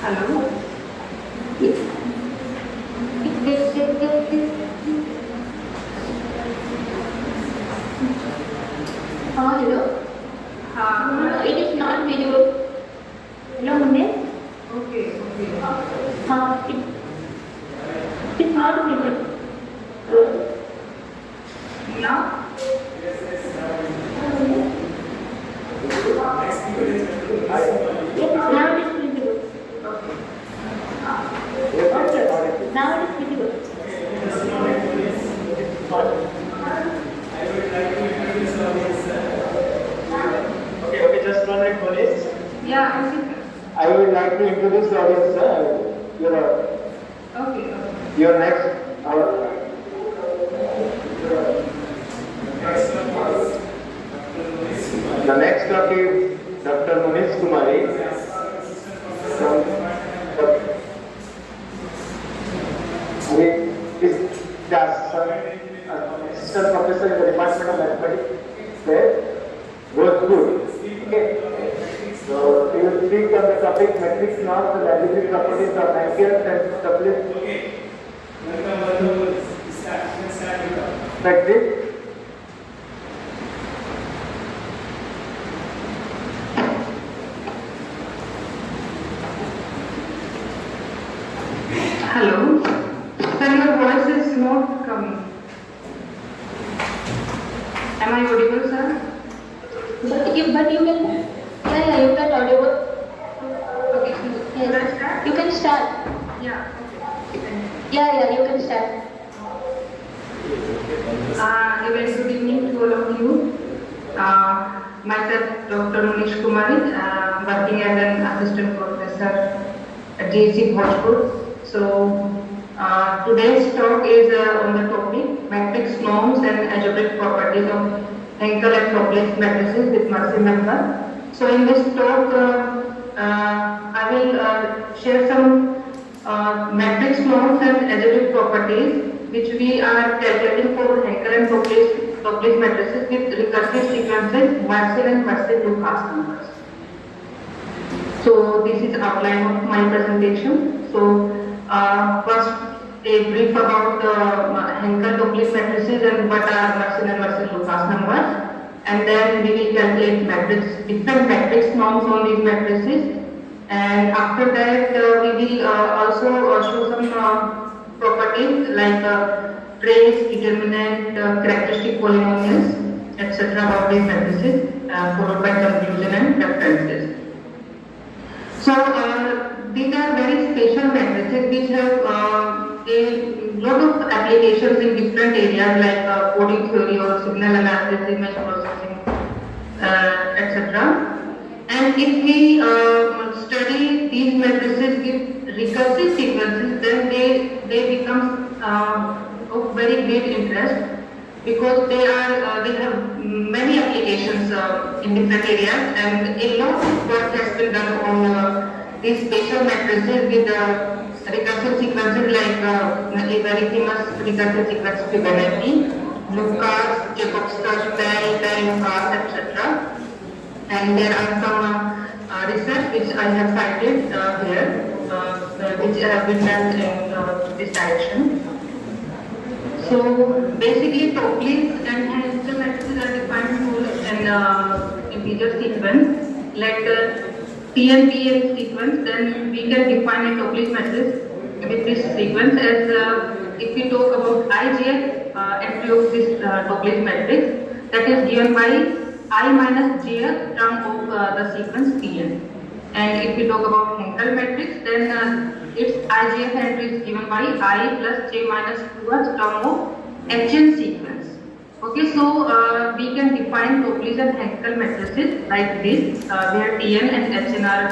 Hello. Hello. No, It is not visible. Hello, Munde. okay. It is not visible. Now? Yes, now it is visible. Okay. Now it is visible. Okay, just 1 minute, please. Yeah, I would like to introduce the audience, okay. your next, the next talk is Dr. Munish Kumari from assistant professor in the Department of Mathematics. There was good. Okay. So we will speak on the topic matrix norms and algebraic properties of Hankel and establish matrix. Hello. Sir, your voice is not coming. Am I audible, sir? But you can. Yeah, you can audible. Okay. Yes. You can start. Yeah. Yeah, you can start. A very good evening to all of you. Myself, Dr. Munish Kumari, working as an assistant professor at JC Bhojpur. So, today's talk is on the topic matrix norms and algebraic properties of Hankel and Topliss matrices with Mercy number. So, in this talk, I will share some matrix norms and algebraic properties which we are calculating for Hankel and Topliss matrices with recursive sequences, Mercy and Mercy-Lucas numbers. So, this is outline of my presentation. So, first, a brief about Hankel-Topliss matrices and what are Mercy and Mercy-Lucas numbers. And then we will calculate different matrix norms on these matrices. And after that, we will also show some properties like trace, determinant, characteristic polynomials, etc. about these matrices, followed by conclusion and preferences. So, these are very special matrices which have a lot of applications in different areas like coding theory or signal analysis, image processing, etc. And if we study these matrices with recursive sequences, then they become of very great interest because they have many applications in different areas, and a lot of work has been done on these special matrices with recursive sequences like a very famous recursive sequence Fibonacci, Lucas, Jacobson's, Pell, Lucas, etc. And there are some research which I have cited here, which have been done in this direction. So basically, Topliss and Hankel matrices are defined for an integer sequence, like P and P sequence. Then we can define a Topliss matrix with this sequence as if we talk about IGF entry of this Topliss matrix, that is given by I minus jth term of the sequence Pn. And if we talk about Hankel matrix, then its IGF entry is given by I plus j minus 2th term of Hn sequence. Okay, so we can define Topliss and Hankel matrices like this, where Tn and Hn are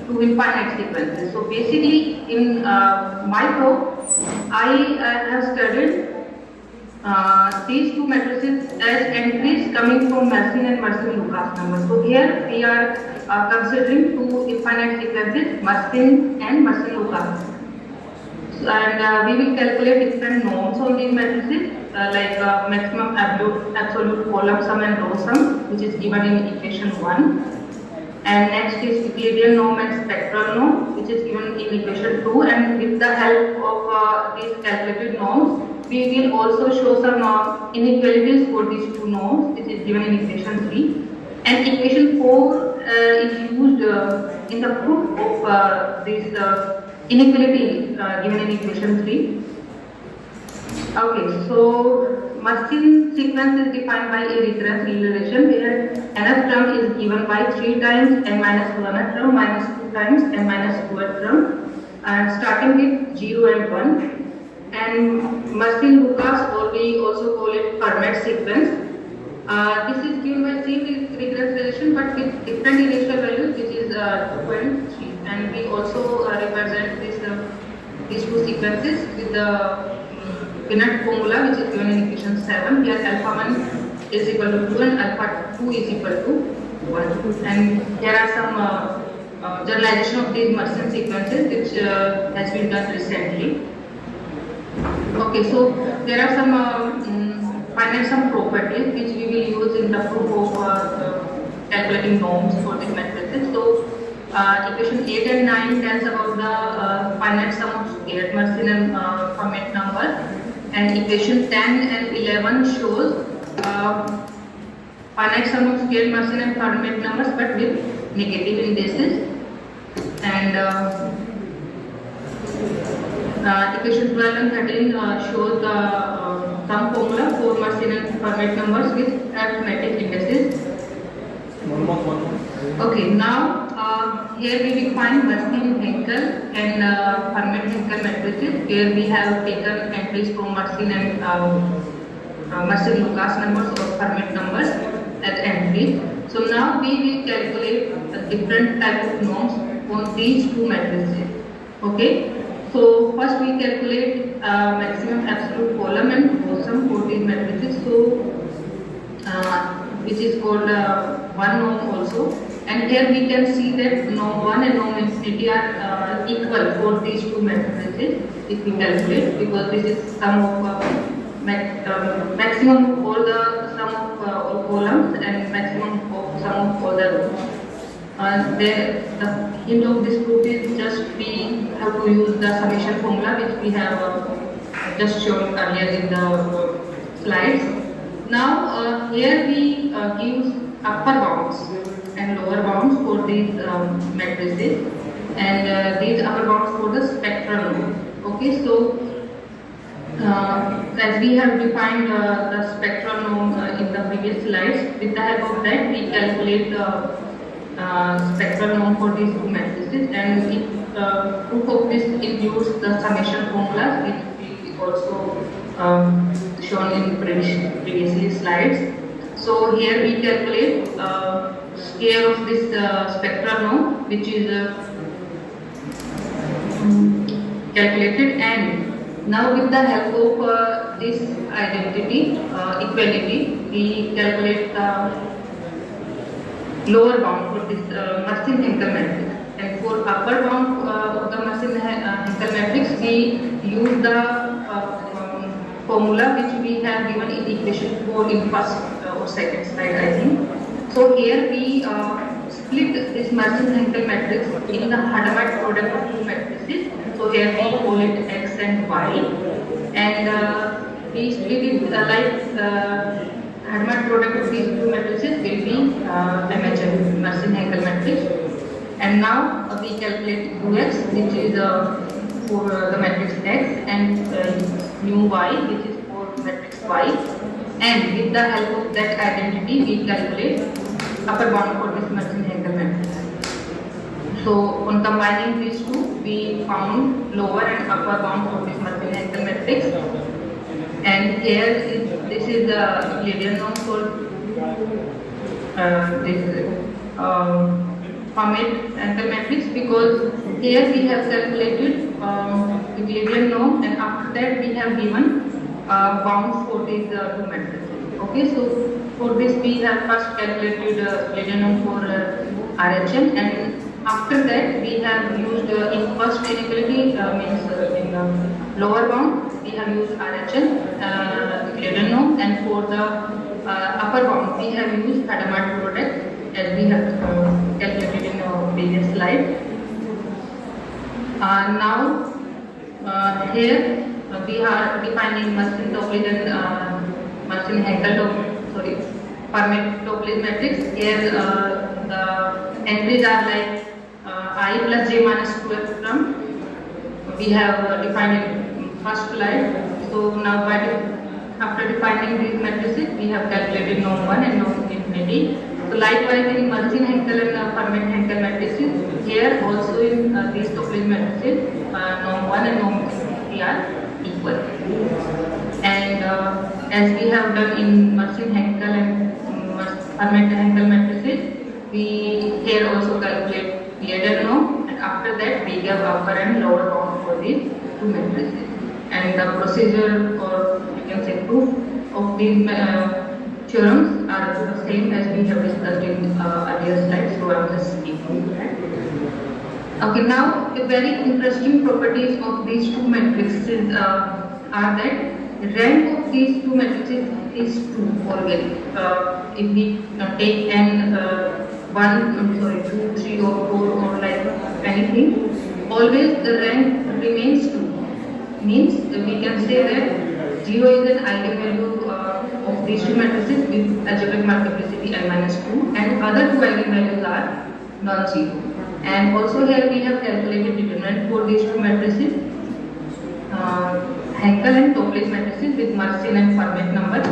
two infinite sequences. So basically, in my talk, I have studied these two matrices as entries coming from Mercy and Mercy-Lucas numbers. So here we are considering two infinite sequences, Mercy and Mercy-Lucas. And we will calculate different norms on these matrices like maximum absolute column sum and row sum, which is given in equation 1. And next is Euclidean norm and spectral norm, which is given in equation 2. And with the help of these calculated norms, we will also show some inequalities for these two norms, which is given in equation 3. And equation 4 is used in the proof of this inequality given in equation 3. Okay, so Mercian sequence is defined by a recurrence relation where nth term is given by 3 times n minus 1th term minus 2 times n minus 2th term, and starting with 0 and 1. And Mercian-Lucas, or we also call it Fermat sequence. This is given by same recurrence relation but with different initial values, which is 2 and 3. And we also represent these two sequences with the Binet formula, which is given in equation 7. Here alpha 1 is equal to 2 and alpha 2 is equal to 1. And here are some generalization of these Mercian sequences which has been done recently. Okay, so there are some finite sum properties which we will use in the proof of calculating norms for these matrices. So equation 8 and 9 tells about the finite sum of squared Mercian and Fermat numbers. And equation 10 and 11 shows finite sum of squared Mercian and Fermat numbers but with negative indices. And equation 12 and 13 shows the sum formula for Mercian and Fermat numbers with arithmetic indices. Okay, now here we will find Mercian-Henkel and Fermat-Henkel matrices, where we have taken entries from Mercian and Mercian-Lucas numbers or Fermat numbers as entries. So now we will calculate the different type of norms on these two matrices. Okay, so first we calculate maximum absolute column and bosom for these matrices. So which is called one norm also. And here we can see that norm 1 and norm infinity are equal for these two matrices if we calculate, because this is sum of maximum of all the sum of all columns and maximum of sum of all the rows. The hint of this proof is just we have to use the summation formula which we have just shown earlier in the slides. Now here we give upper bounds and lower bounds for these matrices, and these upper bounds for the spectral norm. Okay, so as we have defined the spectral norm in the previous slides, with the help of that we calculate the spectral norm for these two matrices, and proof of this includes the summation formulas which we also shown in previously slides. So here we calculate scale of this spectral norm, which is calculated, and now with the help of this identity equality, we calculate the lower bound for this Mercian-Henkel matrix. And for upper bound of the Mercian-Henkel matrix, we use the formula which we have given in equation 4 in first or second slide, I think. So here we split this Mercian-Henkel matrix in the Hadamard product of two matrices. So here we call it X and Y, and we split it like Hadamard product of these two matrices will be MHM, Mercian-Henkel matrix. And now we calculate 2x, which is for the matrix X, and mu Y, which is for matrix Y. And with the help of that identity, we calculate upper bound for this Mercian-Henkel matrix. So on combining these two, we found lower and upper bound for this Mercian-Henkel matrix. And here this is the Euclidean norm for this Fermat-Henkel matrix, because here we have calculated Euclidean norm, and after that we have given bounds for these two matrices. Okay, so for this we have first calculated Euclidean norm for RHN, and after that we have used in first inequality means in the lower bound we have used RHN Euclidean norm, and for the upper bound we have used Hadamard product as we have calculated in our previous slide. Now here we are defining Mersin-Topliss and Fermat-Topliss matrix. Here the entries are like I plus j minus 2f from we have defined in first slide. So now after defining these matrices, we have calculated norm 1 and norm infinity. So likewise in Mersin-Henkel and Fermat-Henkel matrices, here also in these Topliss matrices, norm 1 and norm infinity are equal. And as we have done in Mersin-Henkel and Fermat-Henkel matrices, we here also calculate ladder norm, and after that we give upper and lower norm for these two matrices. And the procedure, or you can say proof of these theorems are the same as we have discussed in earlier slides, so I am just skipping that. Okay, now the very interesting properties of these two matrices are that the rank of these two matrices is 2 always. If we take n 2, 3 or 4 or like anything, always the rank remains 2. Means we can say that 0 is an eigenvalue of these two matrices with algebraic multiplicity n minus 2, and other two eigenvalues are non-zero. And also here we have calculated determinant for these two matrices, Henkel and Topliss matrices with Mersin and Fermat numbers.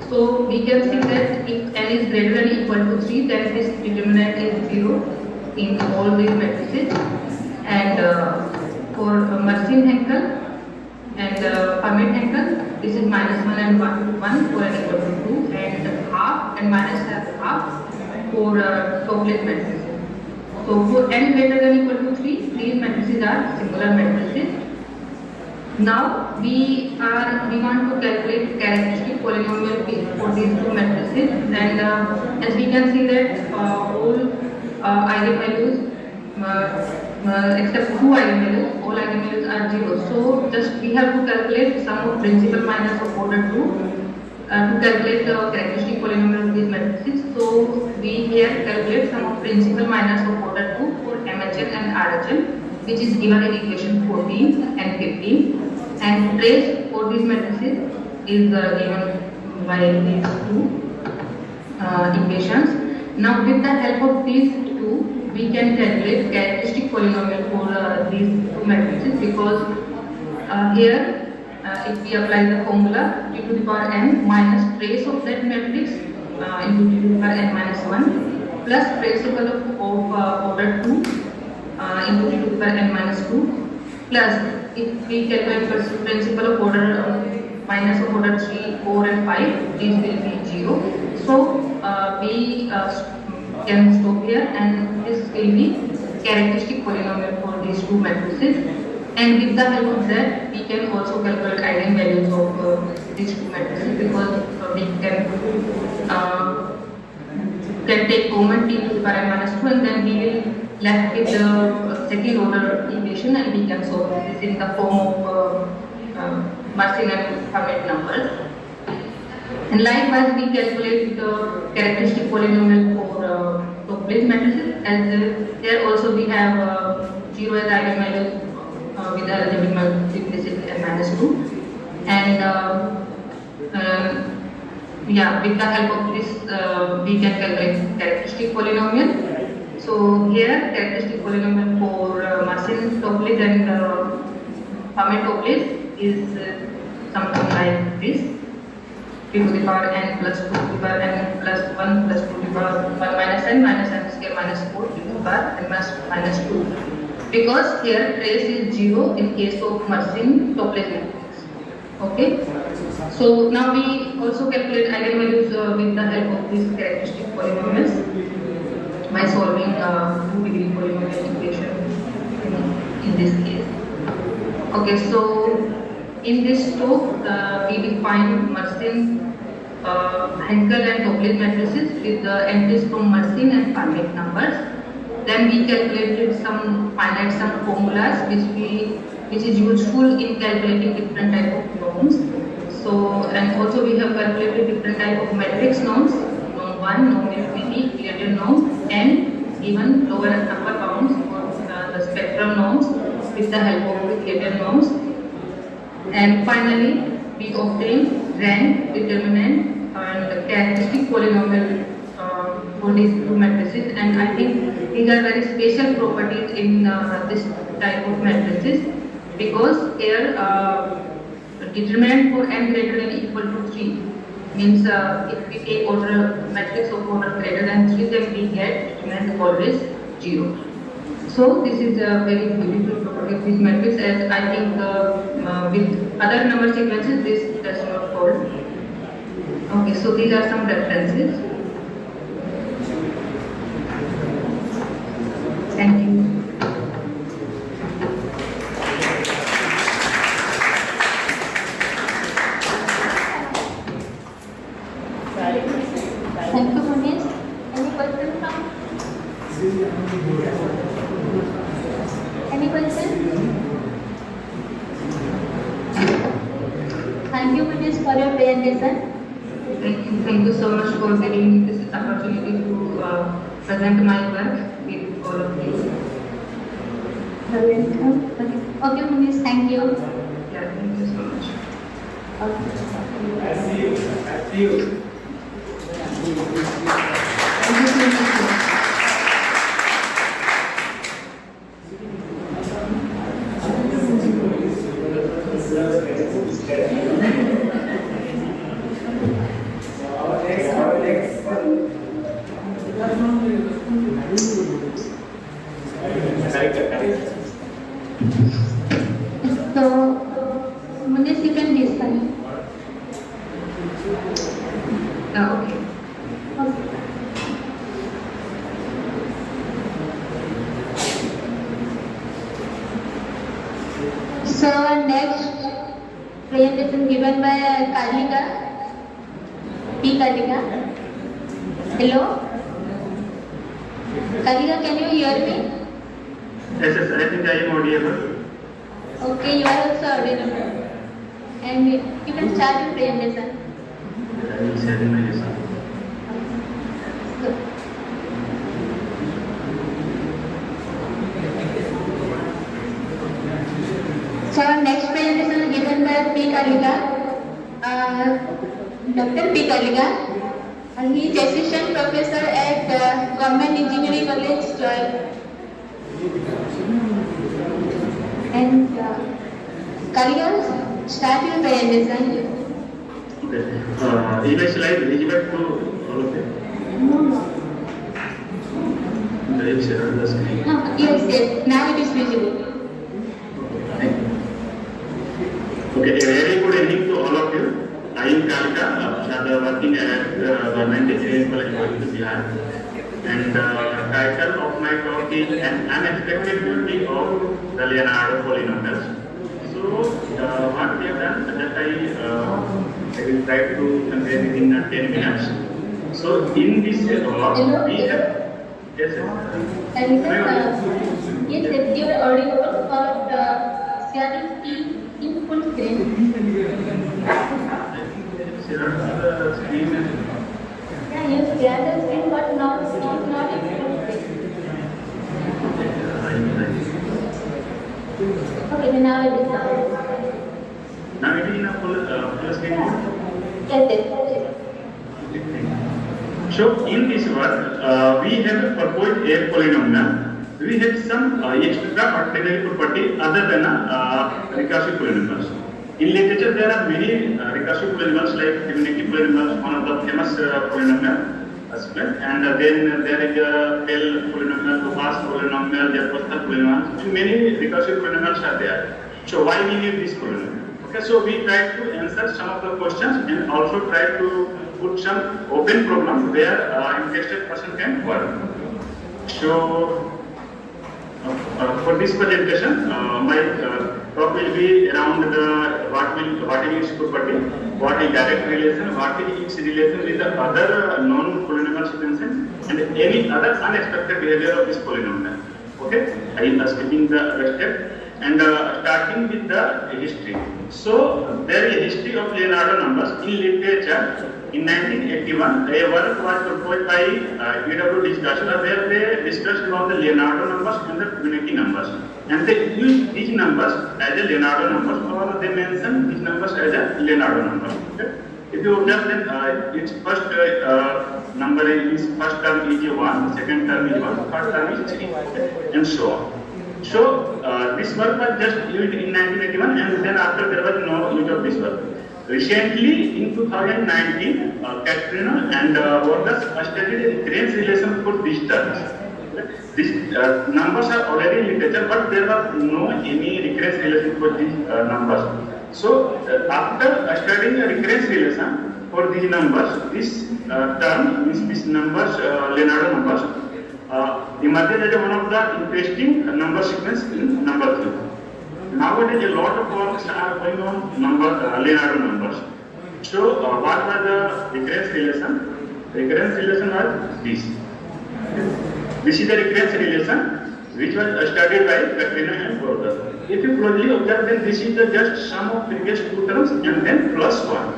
So we can see that if n is greater than or equal to 3, then this determinant is 0 in all these matrices. And for Mersin-Henkel and Fermat-Henkel, this is minus 1 and 1 for n equal to 2, and half and minus half for Topliss matrices. So for n greater than or equal to 3, these matrices are singular matrices. Now we want to calculate characteristic polynomial for these two matrices, and as we can see that all eigenvalues except two eigenvalues, all eigenvalues are 0. So just we have to calculate sum of principal minus of order 2 to calculate the characteristic polynomial of these matrices. So we here calculate sum of principal minus of order 2 for MHN and RHN, which is given in equation 14 and 15, and trace for these matrices is given by these two equations. Now with the help of these two, we can calculate characteristic polynomial for these two matrices, because here if we apply the formula t to the power n minus trace of that matrix into t to the power n minus 1 plus traceable of order 2 into t to the power n minus 2, plus if we calculate principal of order minus of order 3, 4 and 5, these will be 0. So we can stop here, and this will be characteristic polynomial for these two matrices. And with the help of that, we can also calculate eigenvalues of these two matrices, because we can take common t to the power n minus 2, and then we will left with the second order equation, and we can solve this in the form of Mersin and Fermat numbers. And likewise, we calculate the characteristic polynomial for Topliss matrices, as there also we have 0 as eigenvalue with the algebraic multiplicity n minus 2, and with the help of this we can calculate characteristic polynomial. So here characteristic polynomial for Mersin-Topliss and Fermat-Topliss is something like this: t to the power n plus 2 to the power n plus 1 plus 2 to the power 1 minus n square minus 4 to the power n minus 2. Because here trace is 0 in case of Mersin-Topliss matrix. Okay. So now we also calculate eigenvalues with the help of these characteristic polynomials by solving 2-degree polynomial equation in this case. Okay, so in this talk we define Mersin, Henkel and Topliss matrices with the entries from Mersin and Fermat numbers. Then we calculated some finite sum formulas which is useful in calculating different type of norms. So, and also we have calculated different type of matrix norms, norm 1 norm infinity greater norm n given lower and upper bounds for the spectral norms with the help of the greater norms. And finally, we obtain rank, determinant, and the characteristic polynomial for these two matrices. And I think these are very special properties in this type of matrices, because here determinant for n greater than or equal to 3 means if we take order matrix of order greater than 3, then we get determinant always 0. So this is a very beautiful property of this matrix, as I think with other number sequences this does not hold. Okay, so these are some references. Thank you. Thank you, Manish. Any questions from? Any questions? Thank you, Manish, for your presentation. Thank you so much for giving me this opportunity to present my work with all of you. Okay, Manish, thank you. Yeah, thank you so much. Okay. See you. Thank you so much. So, Manish, you can discuss. Okay. So next presentation given by Kalika. P. Kalika. Hello. Kalika, can you hear me? Yes, I think I am audible. Okay, you are also audible. And you can start your presentation. I will share my lesson. So next presentation is given by P. Kalika, Dr. P. Kalika, and he is assistant professor at Government Engineering College, Joy. And Kalika, start your presentation. Okay. Is my slide visible to all of them? No. I will share on the screen. Yes, now it is visible. Okay, a very good evening to all of you. I am Kalika, working at Government Engineering College, Bihar. And the title of my talk is An Unexpected Beauty of the Leonardo Polynomials. So, what we have done, that I will try to convey within 10 minutes. So, in this talk, we have. Yes, sir. Yes, you are audible, but sharing in full screen. Share the screen. Yeah, you share the screen, but not in full screen. Okay, now it is now it is in a full screen mode? Yes. So in this work, we have proposed a polynomial. We have some extraordinary property other than recursive polynomials. In literature, there are many recursive polynomials like cumulative polynomials, one of the famous polynomial aspect, and then there is a Bell polynomial, Laplace polynomial, Jacobson polynomial. So many recursive polynomials are there. So why we need this polynomial? Okay, so we try to answer some of the questions and also try to put some open problem where interested person can work. So for this presentation, my talk will be around the what is its property, what is direct relation, what is its relation with the other known polynomial sequences, and any other unexpected behavior of this polynomial. Okay, I am skipping the step and starting with the history. So there is a history of Leonardo numbers in literature. in 1981, a work was proposed by E.W. Discussioner where they discussed about the Leonardo numbers and the Fibonacci numbers. And they used these numbers as a Leonardo numbers, or they mentioned these numbers as a Leonardo numbers. Okay? If you observe then its first number is first term is 1, second term is 1, third term is 3, okay? And so on. So this work was just used in 1981, and then after there was no use of this work. Recently, in 2019, Katrina and Vargas studied a recurrence relation for these terms. These numbers are already in literature, but there was no any recurrence relation for these numbers. So after studying a recurrence relation for these numbers, this term means these numbers, Leonardo numbers, emerges as one of the interesting number sequence in number theory. Nowadays, a lot of works are going on Leonardo numbers. So, what was the recurrence relation? Recurrence relation was this. This is the recurrence relation which was studied by Katrina and Prof. If you closely observe, then this is the just sum of previous two terms and then plus 1.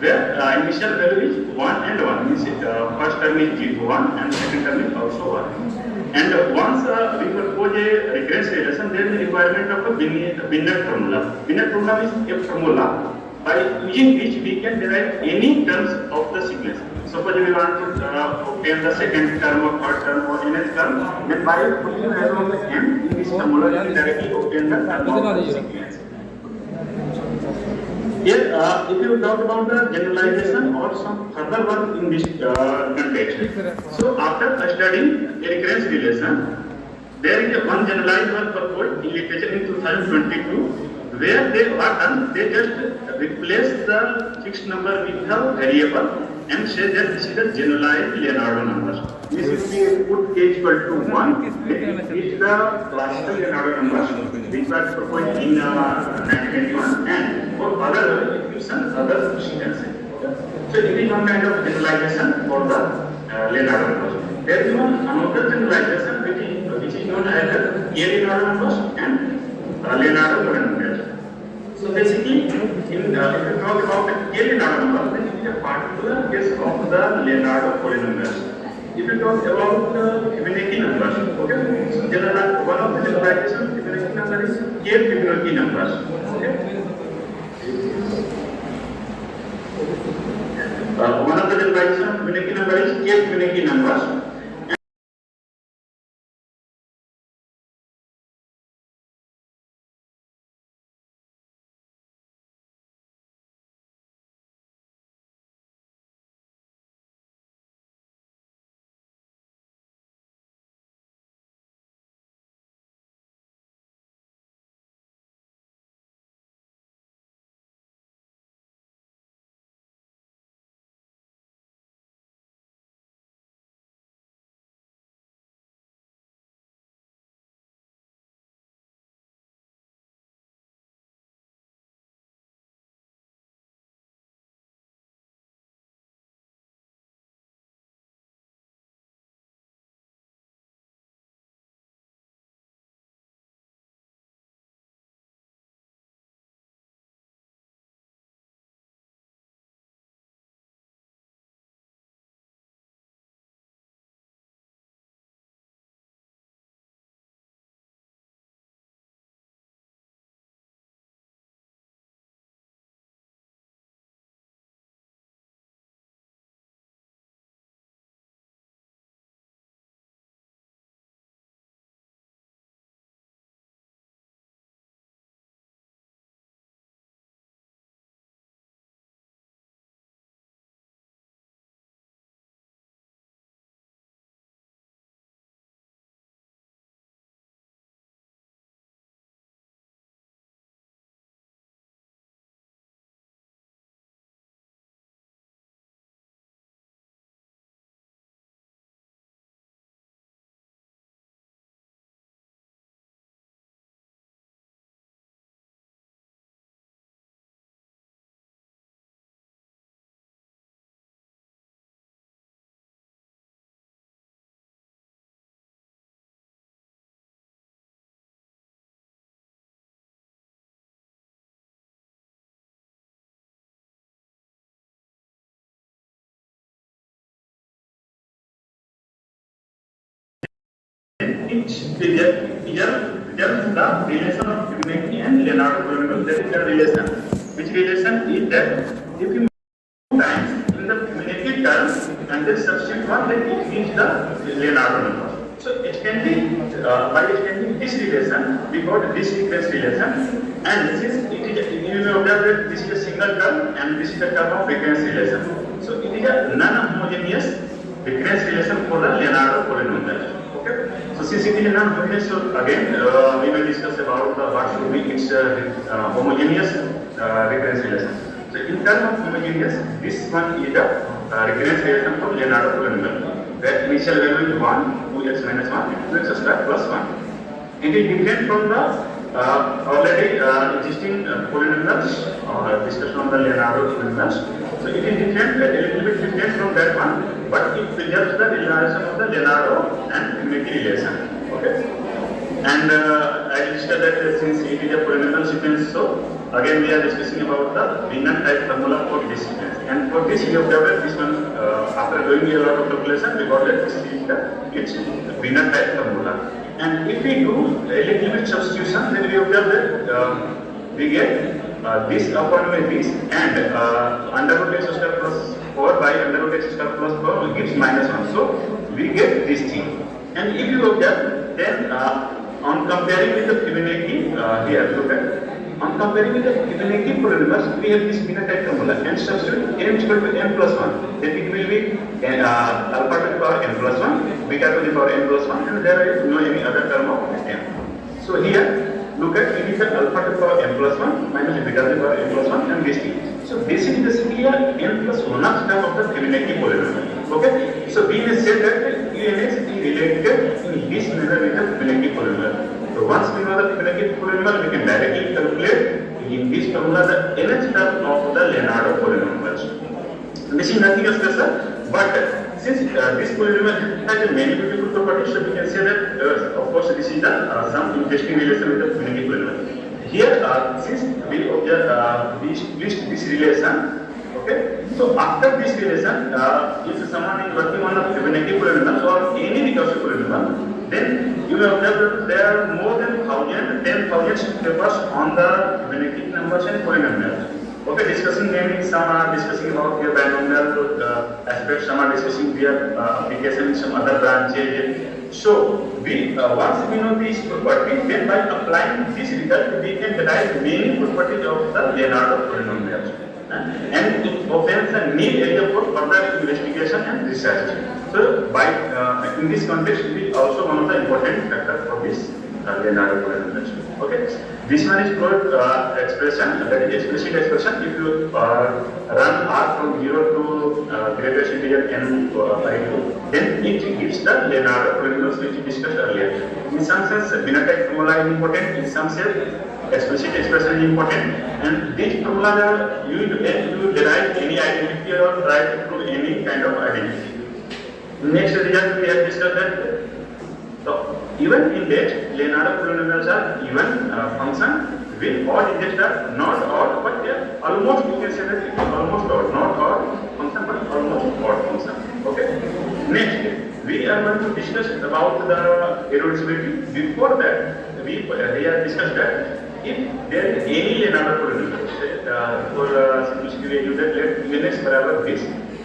Where initial value is 1 and 1. Means first term is 1 and second term is also 1. And once we propose a recurrence relation, there is a requirement of a Binet formula. Binet formula is a formula by using which we can derive any terms of the sequence. Suppose we want to obtain the second term or third term or nth term, then by putting the value of the n in this formula, we can directly obtain the term of the sequence. Here, if you talk about the generalization or some further work in this context, so after studying a recurrence relation, there is one generalized work proposed in literature in 2022, where they are done, they just replace the fixed number with the variable and say that this is the generalized Leonardo numbers. This is we put k equal to 1, this is the classical Leonardo numbers which was proposed in 1921, and for other equations, other sequences. So it is one kind of generalization for the Leonardo numbers. There is one another generalization which is known as the Leonardo numbers and Leonardo numbers. So basically, if you talk about the Leonardo number, then it is a particular case of the Leonardo polynomials. If you talk about the Fibonacci numbers, okay, so one of the generalizations of Fibonacci number is K Fibonacci numbers. Okay. One of the generalizations of Fibonacci number is K Fibonacci numbers. each here tells the relation of Fibonacci and Leonardo polynomial. That is the relation. Which relation is that if you times in the Fibonacci term and then substitute one, then it gives the Leonardo number. So it can be by extending this relation, we got this recurrence relation, and since it is you may observe that this is a single term and this is the term of recurrence relation. So it is a non-homogeneous recurrence relation for the Leonardo polynomial. Okay. So since it is a non-homogeneous, so again we will discuss about what should be its homogeneous recurrence relation. So in terms of homogeneous, this one is the recurrence relation for Leonardo polynomial. That initial value is 1, 2x minus 1, 2x square plus 1. It is different from the already existing polynomials or discussion on the Leonardo polynomials. So it is different, a little bit different from that one, but it preserves the relation of the Leonardo and Fibonacci relation. Okay. And I discussed that since it is a polynomial sequence, so again we are discussing about the Wiener type formula for this sequence. And for this we have developed this one after doing a lot of calculation, we got that this is its Wiener type formula. And if we do a little bit substitution, then we observe that we get this upon with this, and under root x square plus 4 by under root x square plus 4 gives minus 1. So we get this thing. And if you observe, then on comparing with the Fibonacci, here look at, on comparing with the Fibonacci polynomials, we have this Wiener type formula and substitute n equal to n plus 1. Then it will be alpha to the power n plus 1, beta to the power n plus 1, and there is no any other term of n. So here, look at it is alpha to the power n plus 1 minus beta to the power n plus 1 and this thing. So this is basically a n plus 1th term of the Fibonacci polynomial. Okay, so we may say that UNX is related in this manner with the Fibonacci polynomial. So once we know the Fibonacci polynomial, we can directly calculate in this formula the nth term of the Leonardo polynomials. This is nothing special, but since this polynomial has many beautiful properties, so we can say that of course this is the some interesting relation with the Fibonacci polynomial. Here, since we list this relation. Okay, so after this relation, if someone is working on a Fibonacci polynomial or any recursive polynomial, then you will observe that there are more than 10,000 papers on the Fibonacci numbers and polynomials. Okay, discussing mainly some are discussing about their binomial aspects, some are discussing their application in some other branches. So we once we know these properties, then by applying this result, we can derive many properties of the Leonardo polynomials. And it opens a new area for further investigation and research. So, by in this context, it is also one of the important factors for this Leonardo polynomial. Okay, this one is called expression. That is explicit expression. If you run R from 0 to greatest integer n by 2, then it gives the Leonardo polynomials which we discussed earlier. In some sense, Wiener type formula is important. In some sense, explicit expression is important, and this formula you derive any identity or try to prove any kind of identity. Next result we have discussed that so even in that Leonardo polynomials are even function with odd index are not odd, but they are almost, you can say that it is almost odd, not odd function but almost odd function. Okay. Next we are going to discuss about the irreducibility. Before that we have discussed that if there is any Leonardo polynomial, for simplicity we use that let Unix barabar this,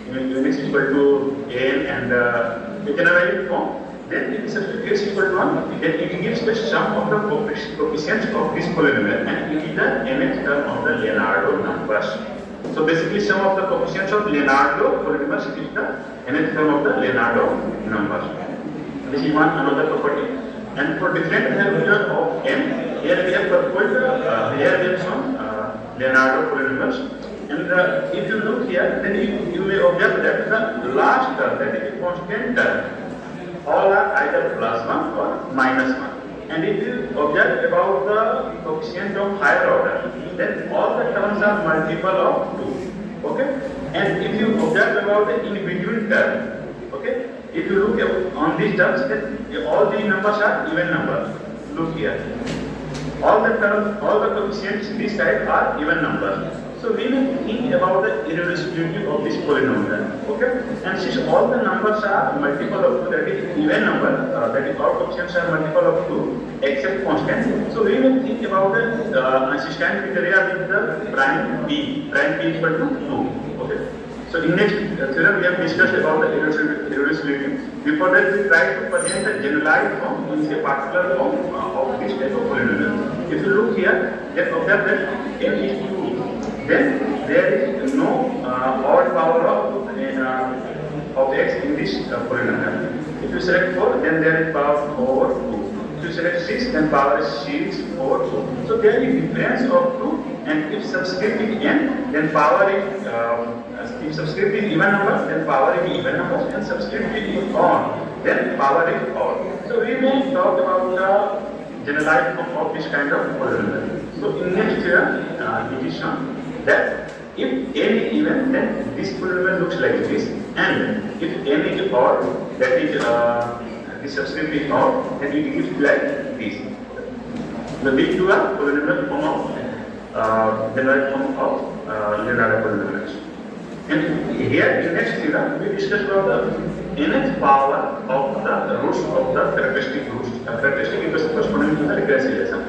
Unix is equal to n and we can have form, then it is x equal to 1, then it gives the sum of the coefficients of this polynomial and it is the nth term of the Leonardo numbers. So basically sum of the coefficients of Leonardo polynomials is the nth term of the Leonardo numbers. This is one another property. And for different value of n, here we have proposed, here we have shown Leonardo polynomials. And if you look here, then you may observe that the last term, that is a constant term, all are either plus 1 or minus 1. And if you observe about the coefficient of higher order, then all the terms are multiple of 2. Okay? And if you observe about the in between term, okay? If you look on these terms, then all these numbers are even numbers. Look here. All the terms, all the coefficients this side are even numbers. So we will think about the irreducibility of this polynomial. Okay, and since all the numbers are multiple of 2, that is even number, that is all coefficients are multiple of 2 except constant. So we will think about the consistent criteria with the prime p is equal to 2. Okay. So in next theorem we have discussed about the irreducibility. Before that we try to present the generalized form in a particular form of this type of polynomial. If you look here, then observe that n is 2. Then there is no odd power of x in this polynomial. If you select 4, then there is power over 2. If you select 6, then power is 6 over 2. So there is difference of 2, and if subscript is n, then power is if subscript is even number, then power is even number, and subscript is odd, then power is odd. So we may talk about the generalized form of this kind of polynomial. So in next year, it is shown that if n is even, then this polynomial looks like this, and if n is odd, that is the subscript is odd, then it gives like this. The big two are polynomial form of generalized form of Leonardo polynomials. And here in next theorem we discuss about the nth power of the roots of the characteristic roots, characteristic equation corresponding to the recurrence relation.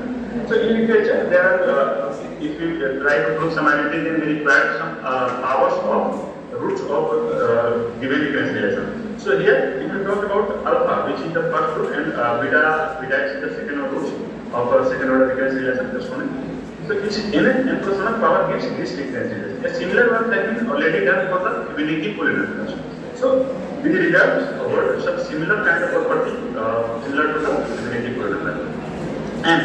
So in literature there are, if you try to prove some identity, then we require some powers of roots of given recurrence relation. So here if you talk about alpha, which is the first root, and beta is the second order roots of second order recurrence relation corresponding. So this nth and plus 1 power gives this recurrence relation. A similar work has been already done for the Fibonacci polynomials. So with the results over some similar kind of property similar to the Fibonacci polynomial. And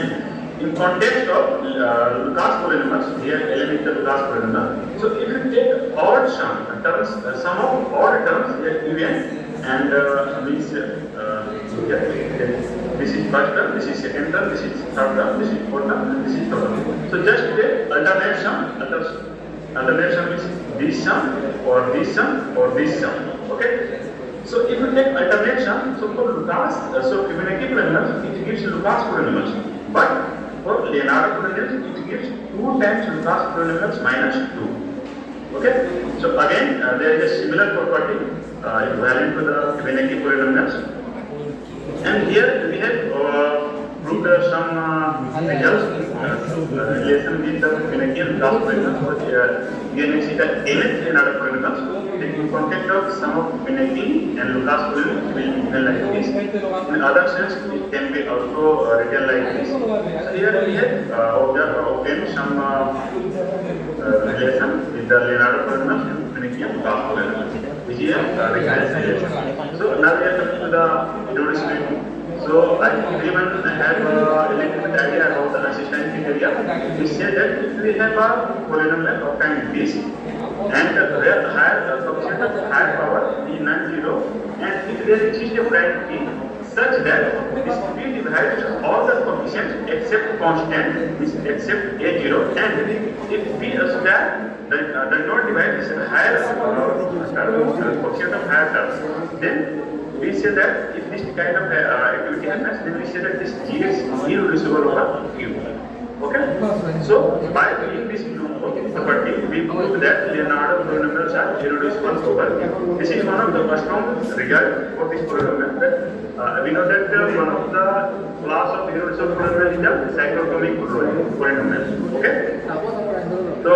in context of Lucas polynomials, here Ln is the Lucas polynomial. So if you take odd sum terms, sum of odd terms here even, and means this is first term, this is second term, this is third term, this is fourth term, and this is third term. So just take alternate sum. Alternate sum is this sum or this sum or this sum. Okay. So if you take alternate sum, so for Lucas, so Fibonacci polynomials, it gives Lucas polynomials, but for Leonardo polynomials, it gives 2 times Lucas polynomials minus 2. Okay. So again, there is a similar property equivalent to the Fibonacci polynomials. And here we have proved some results relation with the Fibonacci and Lucas polynomials. Here you see the nth Leonardo polynomials. In context of sum of Fibonacci and Lucas polynomials will be written like this. In other sense, it can be also written like this. So here we have obtained some relation with the Leonardo polynomials and Fibonacci and Lucas polynomials, which is a recurrence relation. So now we are coming to the irreducibility. So I think everyone have a little bit idea about the consistent criteria. We say that if we have a polynomial of kind this, and where higher coefficient of higher power is non-zero, and if there exists a prime p such that this p divides all the coefficients except constant, except a0, and if p square does not divide this higher coefficient of higher terms, then we say that if this kind of activity happens, then we say that this G is irreducible over Q. Okay? So by doing this property, we prove that Leonardo polynomials are irreducible over Q. This is one of the strong results for this polynomial. We know that one of the class of irreducible polynomial is the cyclotomic polynomials. Okay? So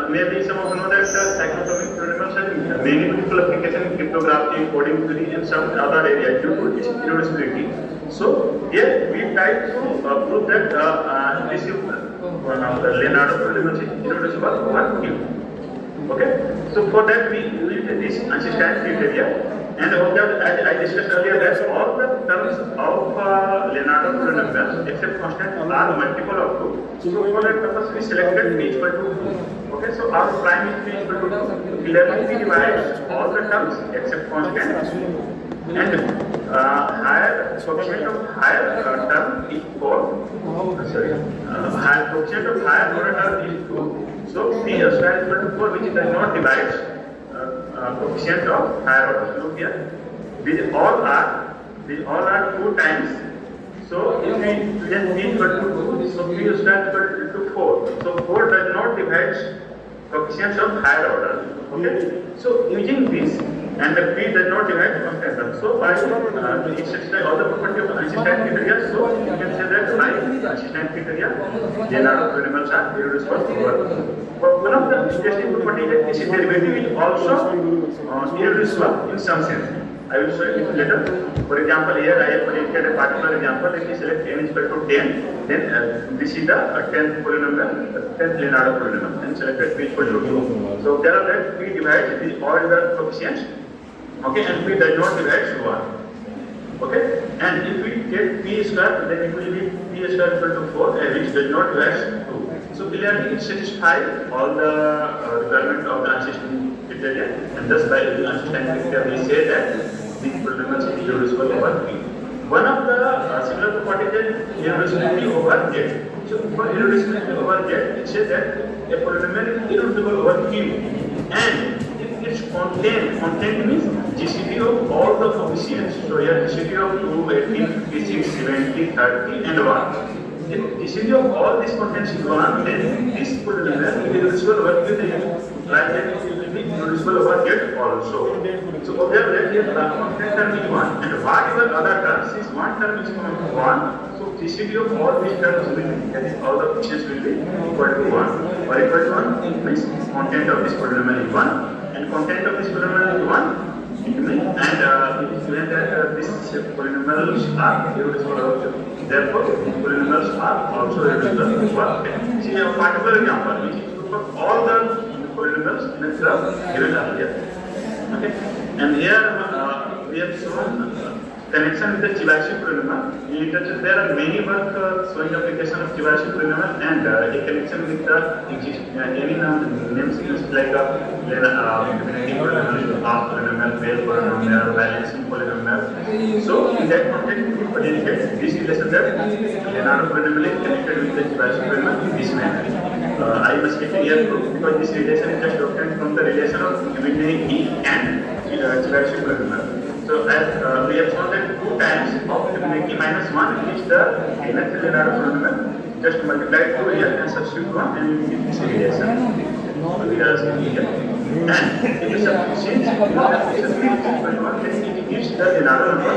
maybe some of you know that cyclotomic polynomials have many beautiful applications in cryptography, coding theory, and some other areas due to its irreducibility. So here we try to prove that this is one of the Leonardo polynomials is irreducible over Q. Okay. So for that we use this consistent criteria, and as I discussed earlier that all the terms of Leonardo polynomials except constant are multiple of 2. So for that purpose we selected p equal to 2. Okay. So our prime is p equal to 2. Clearly we divide all the terms except constant. And higher coefficient of higher term is 4. Higher coefficient of higher order term is 2. So p square is equal to 4, which does not divide coefficient of higher order. Look here. These all are 2 times. So if we then p equal to 2, so p square is equal to 4. So 4 does not divide coefficients of higher order. Okay. So using this, and the P does not divide constant term. So by it satisfies all the property of consistent criteria. So you can say that by consistent criteria, Leonardo polynomials are irreducible over. But one of the interesting properties is that this derivative is also irreducible in some sense. I will show you later. For example, here I have predicted a particular example. If you select n is equal to 10, then this is the 10th polynomial, 10th Leonardo polynomial, and selected p is equal to 2. So there are that p divides all the coefficients. Okay, and p does not divide 1. Okay, and if we get p square, then it will be p square equal to 4, which does not divide 2. So clearly it satisfies all the requirement of the consistent criteria, and thus by the consistent criteria we say that these polynomials is irreducible over p. One of the similar properties is irreducibility over z. So for irreducibility over z, it says that a polynomial is irreducible over q, and its content means GCD of all the coefficients. So here GCD of 2, 18, 56, 70, 30 and 1. If GCD of all these contents is 1, then this polynomial is irreducible over q, then like that it will be irreducible over z also. So observe that here the constant term is 1, and whatever other terms, since one term is equal to 1, so GCD of all these terms will be, that is all the coefficients will be equal to 1. Or equal to 1 means content of this polynomial is 1. And content of this polynomial is 1, it means, and it is given that this polynomials are irreducible over 2. Therefore, polynomials are also irreducible over 10. See a particular example which is true for all the polynomials in a graph given earlier. Okay, and here we have shown connection with the Chebyshev polynomial. In literature, there are many work showing application of Chebyshev polynomial and a connection with the any name sequence like infinity polynomial, half polynomial, Bell polynomial, balancing polynomial. So in that context, we predicate this relation that Leonardo polynomial is connected with the Chebyshev polynomial in this manner. I must get here proof because this relation is just obtained from the relation of infinity E and Chebyshev polynomial. So as we have shown that 2 times of infinity minus 1 is the nth Leonardo polynomial. Just multiply 2 here and substitute 1 and you get this relation. We are seeing here. And if we substitute then it gives the Leonardo number.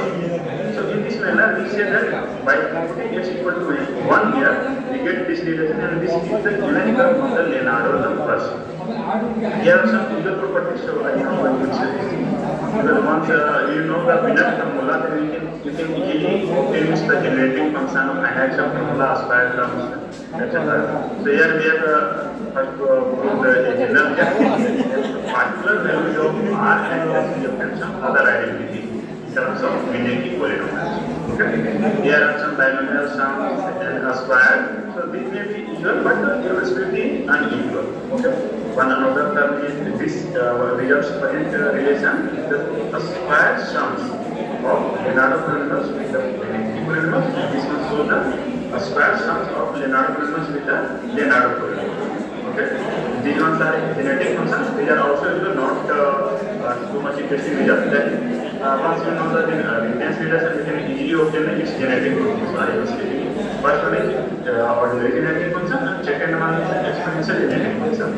So in this manner we say that by putting x equal to 1 here, we get this relation and this is the unit term of the Leonardo numbers. Here are some usual properties, so I know what to say. Because once you know the winner formula, then you can easily obtain the generating function of financial formula, aspire terms, etc. So here we have first proved the general particular value of R and S, we obtain some other identity in terms of unity polynomials. Okay. Here are some binomial sums and aspire. So this may be equal, but irreducibility unequal. Okay. One another term is this results present relation, the aspire sums of Leonardo polynomials with the unity polynomials. This one shows the aspire sums of Leonardo polynomials with the Leonardo polynomials. Okay. These ones are genetic functions. These are also not too much interesting results. Once you know the intense relation, you can easily obtain its genetic functions. First one is ordinary genetic function, and second one is exponential genetic function.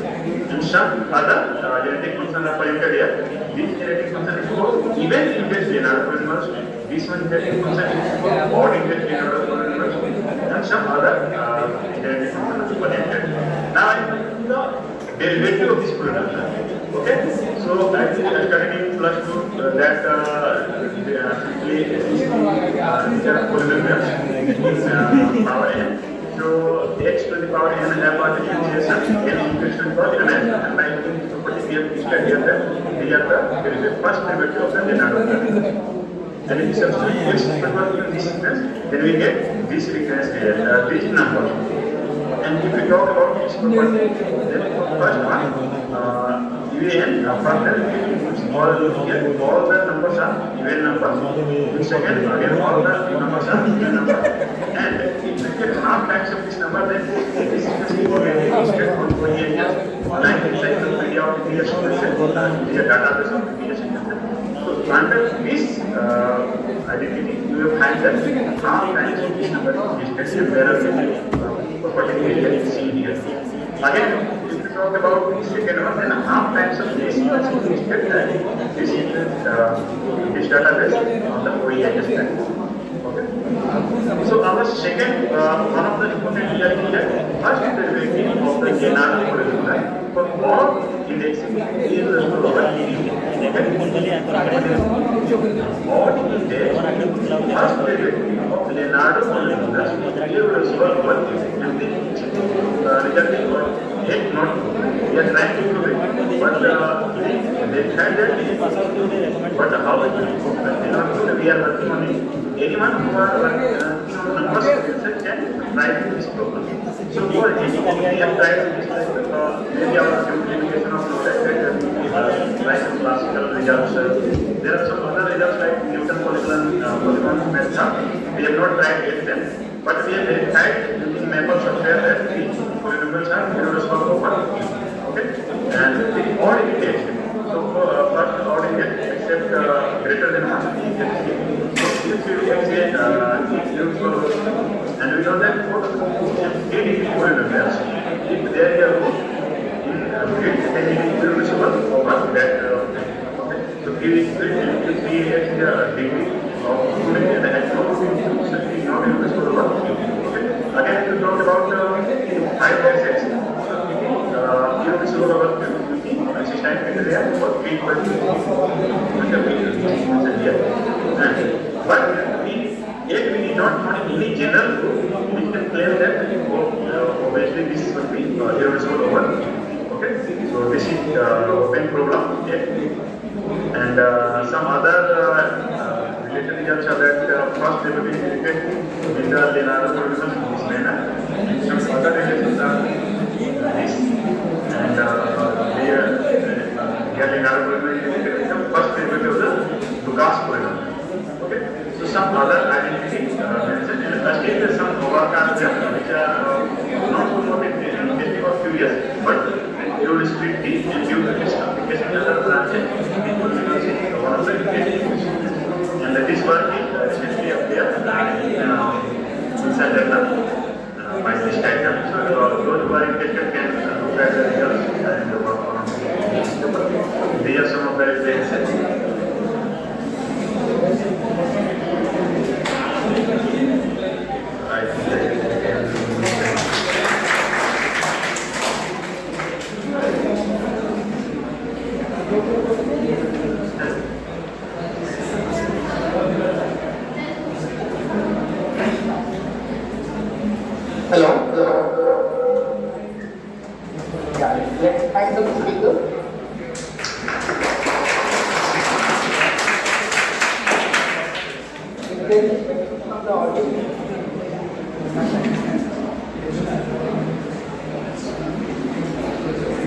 And some other genetic functions are pointed here. This genetic function is called even index Leonardo polynomials. This one genetic function is called odd index Leonardo polynomials, and some other genetic functions are pointed. Now I am the derivative of this polynomial. Okay, so I started in plus 2 that simply these are polynomials power n. So x to the power n have got differentiation n equals to the power n, and by using this property we have described here that they are the first derivative of the Leonardo polynomial. And if we substitute x in this sequence, then we get this recurrence here, this number. And if we talk about this property, then first one, even all the numbers are even numbers. In second, again all the numbers are even numbers. And if we get half times of this number, then this is straightforward behavior. Like encyclopedia of the database of the So under this identity, you will find that half times of this number is listed, and there are property area is seen here. Again, if you talk about the second one, then half times of this is listed that this is this database on the OEIS stack. Okay. So our second one of the important here is that first derivative of the Leonardo formula for all indexing is equal to what is the first derivative of Leonardo formula is equal to what and the resulting yet not we are trying to prove it, but they tried that, but how it will not we are working on it. Anyone who are working on numbers can try this problem. So for this, we have tried this maybe our simplification of like classical results. There are some other results like Newton polygon method. We have not tried yet them, but we have verified using Maple software that the polynomials are irreducible over. Okay, and the odd indicates. So first odd indicates except greater than 1. So if you can say and we know that for any polynomials, if there is a root in grid, then it is irreducible over that. Okay, so grid is degree of unity and the actual so it is not irreducible over. Okay, again if you talk about 5 assets, irreducible over 6 times criteria for 3 by 2. But we need not find any general rule which can claim that obviously this will be irreducible over. Okay, so this is open problem. Okay. And some other related results are that first derivative indicated in the Leonardo formula in this manner. Some other relations are this, and here Leonardo formula indicated the first derivative of the Lucas polynomial. Okay. So some other identities mentioned, and still some overcast which are not promoted in testing of few years, but you will split these and due to this application in other branches, people will see one of the indications. And this work is recently appeared inside the by this title. So those who are interested can look at the results and work on it. These are some of the references. Hello. Yeah, let's find the speaker. From the audience.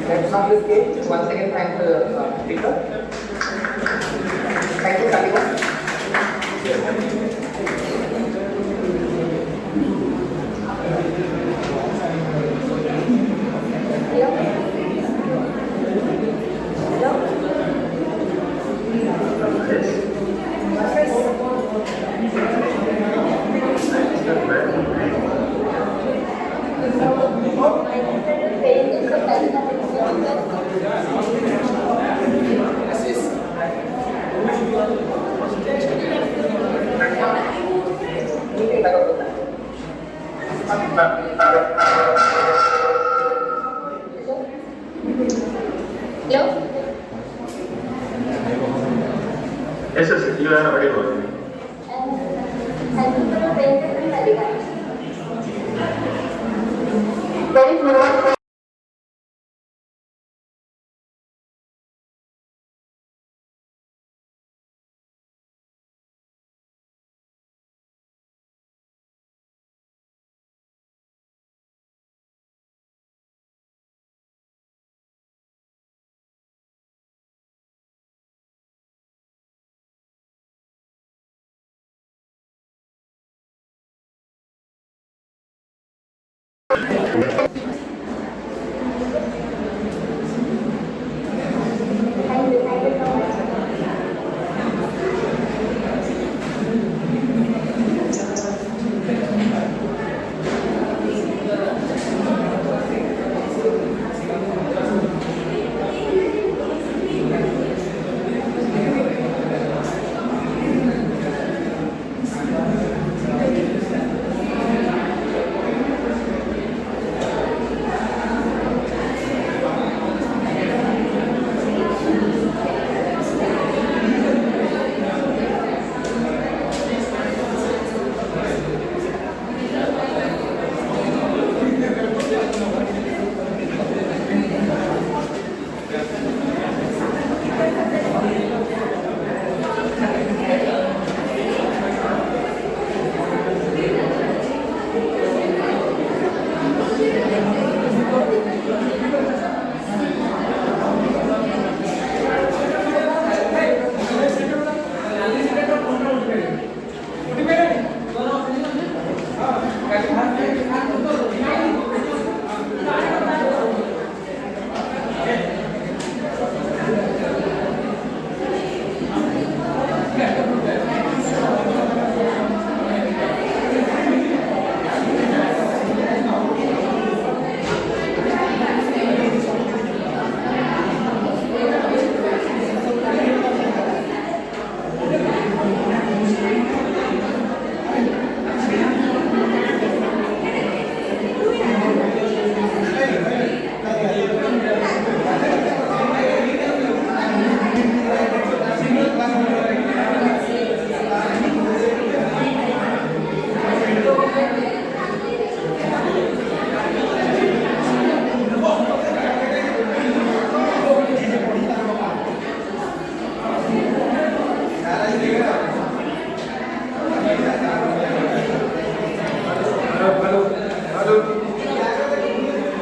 That's not the case. Once again, thank the speaker. Thank you, Kaliwa. Yes, yes, you are audible.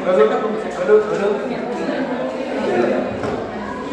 Hello.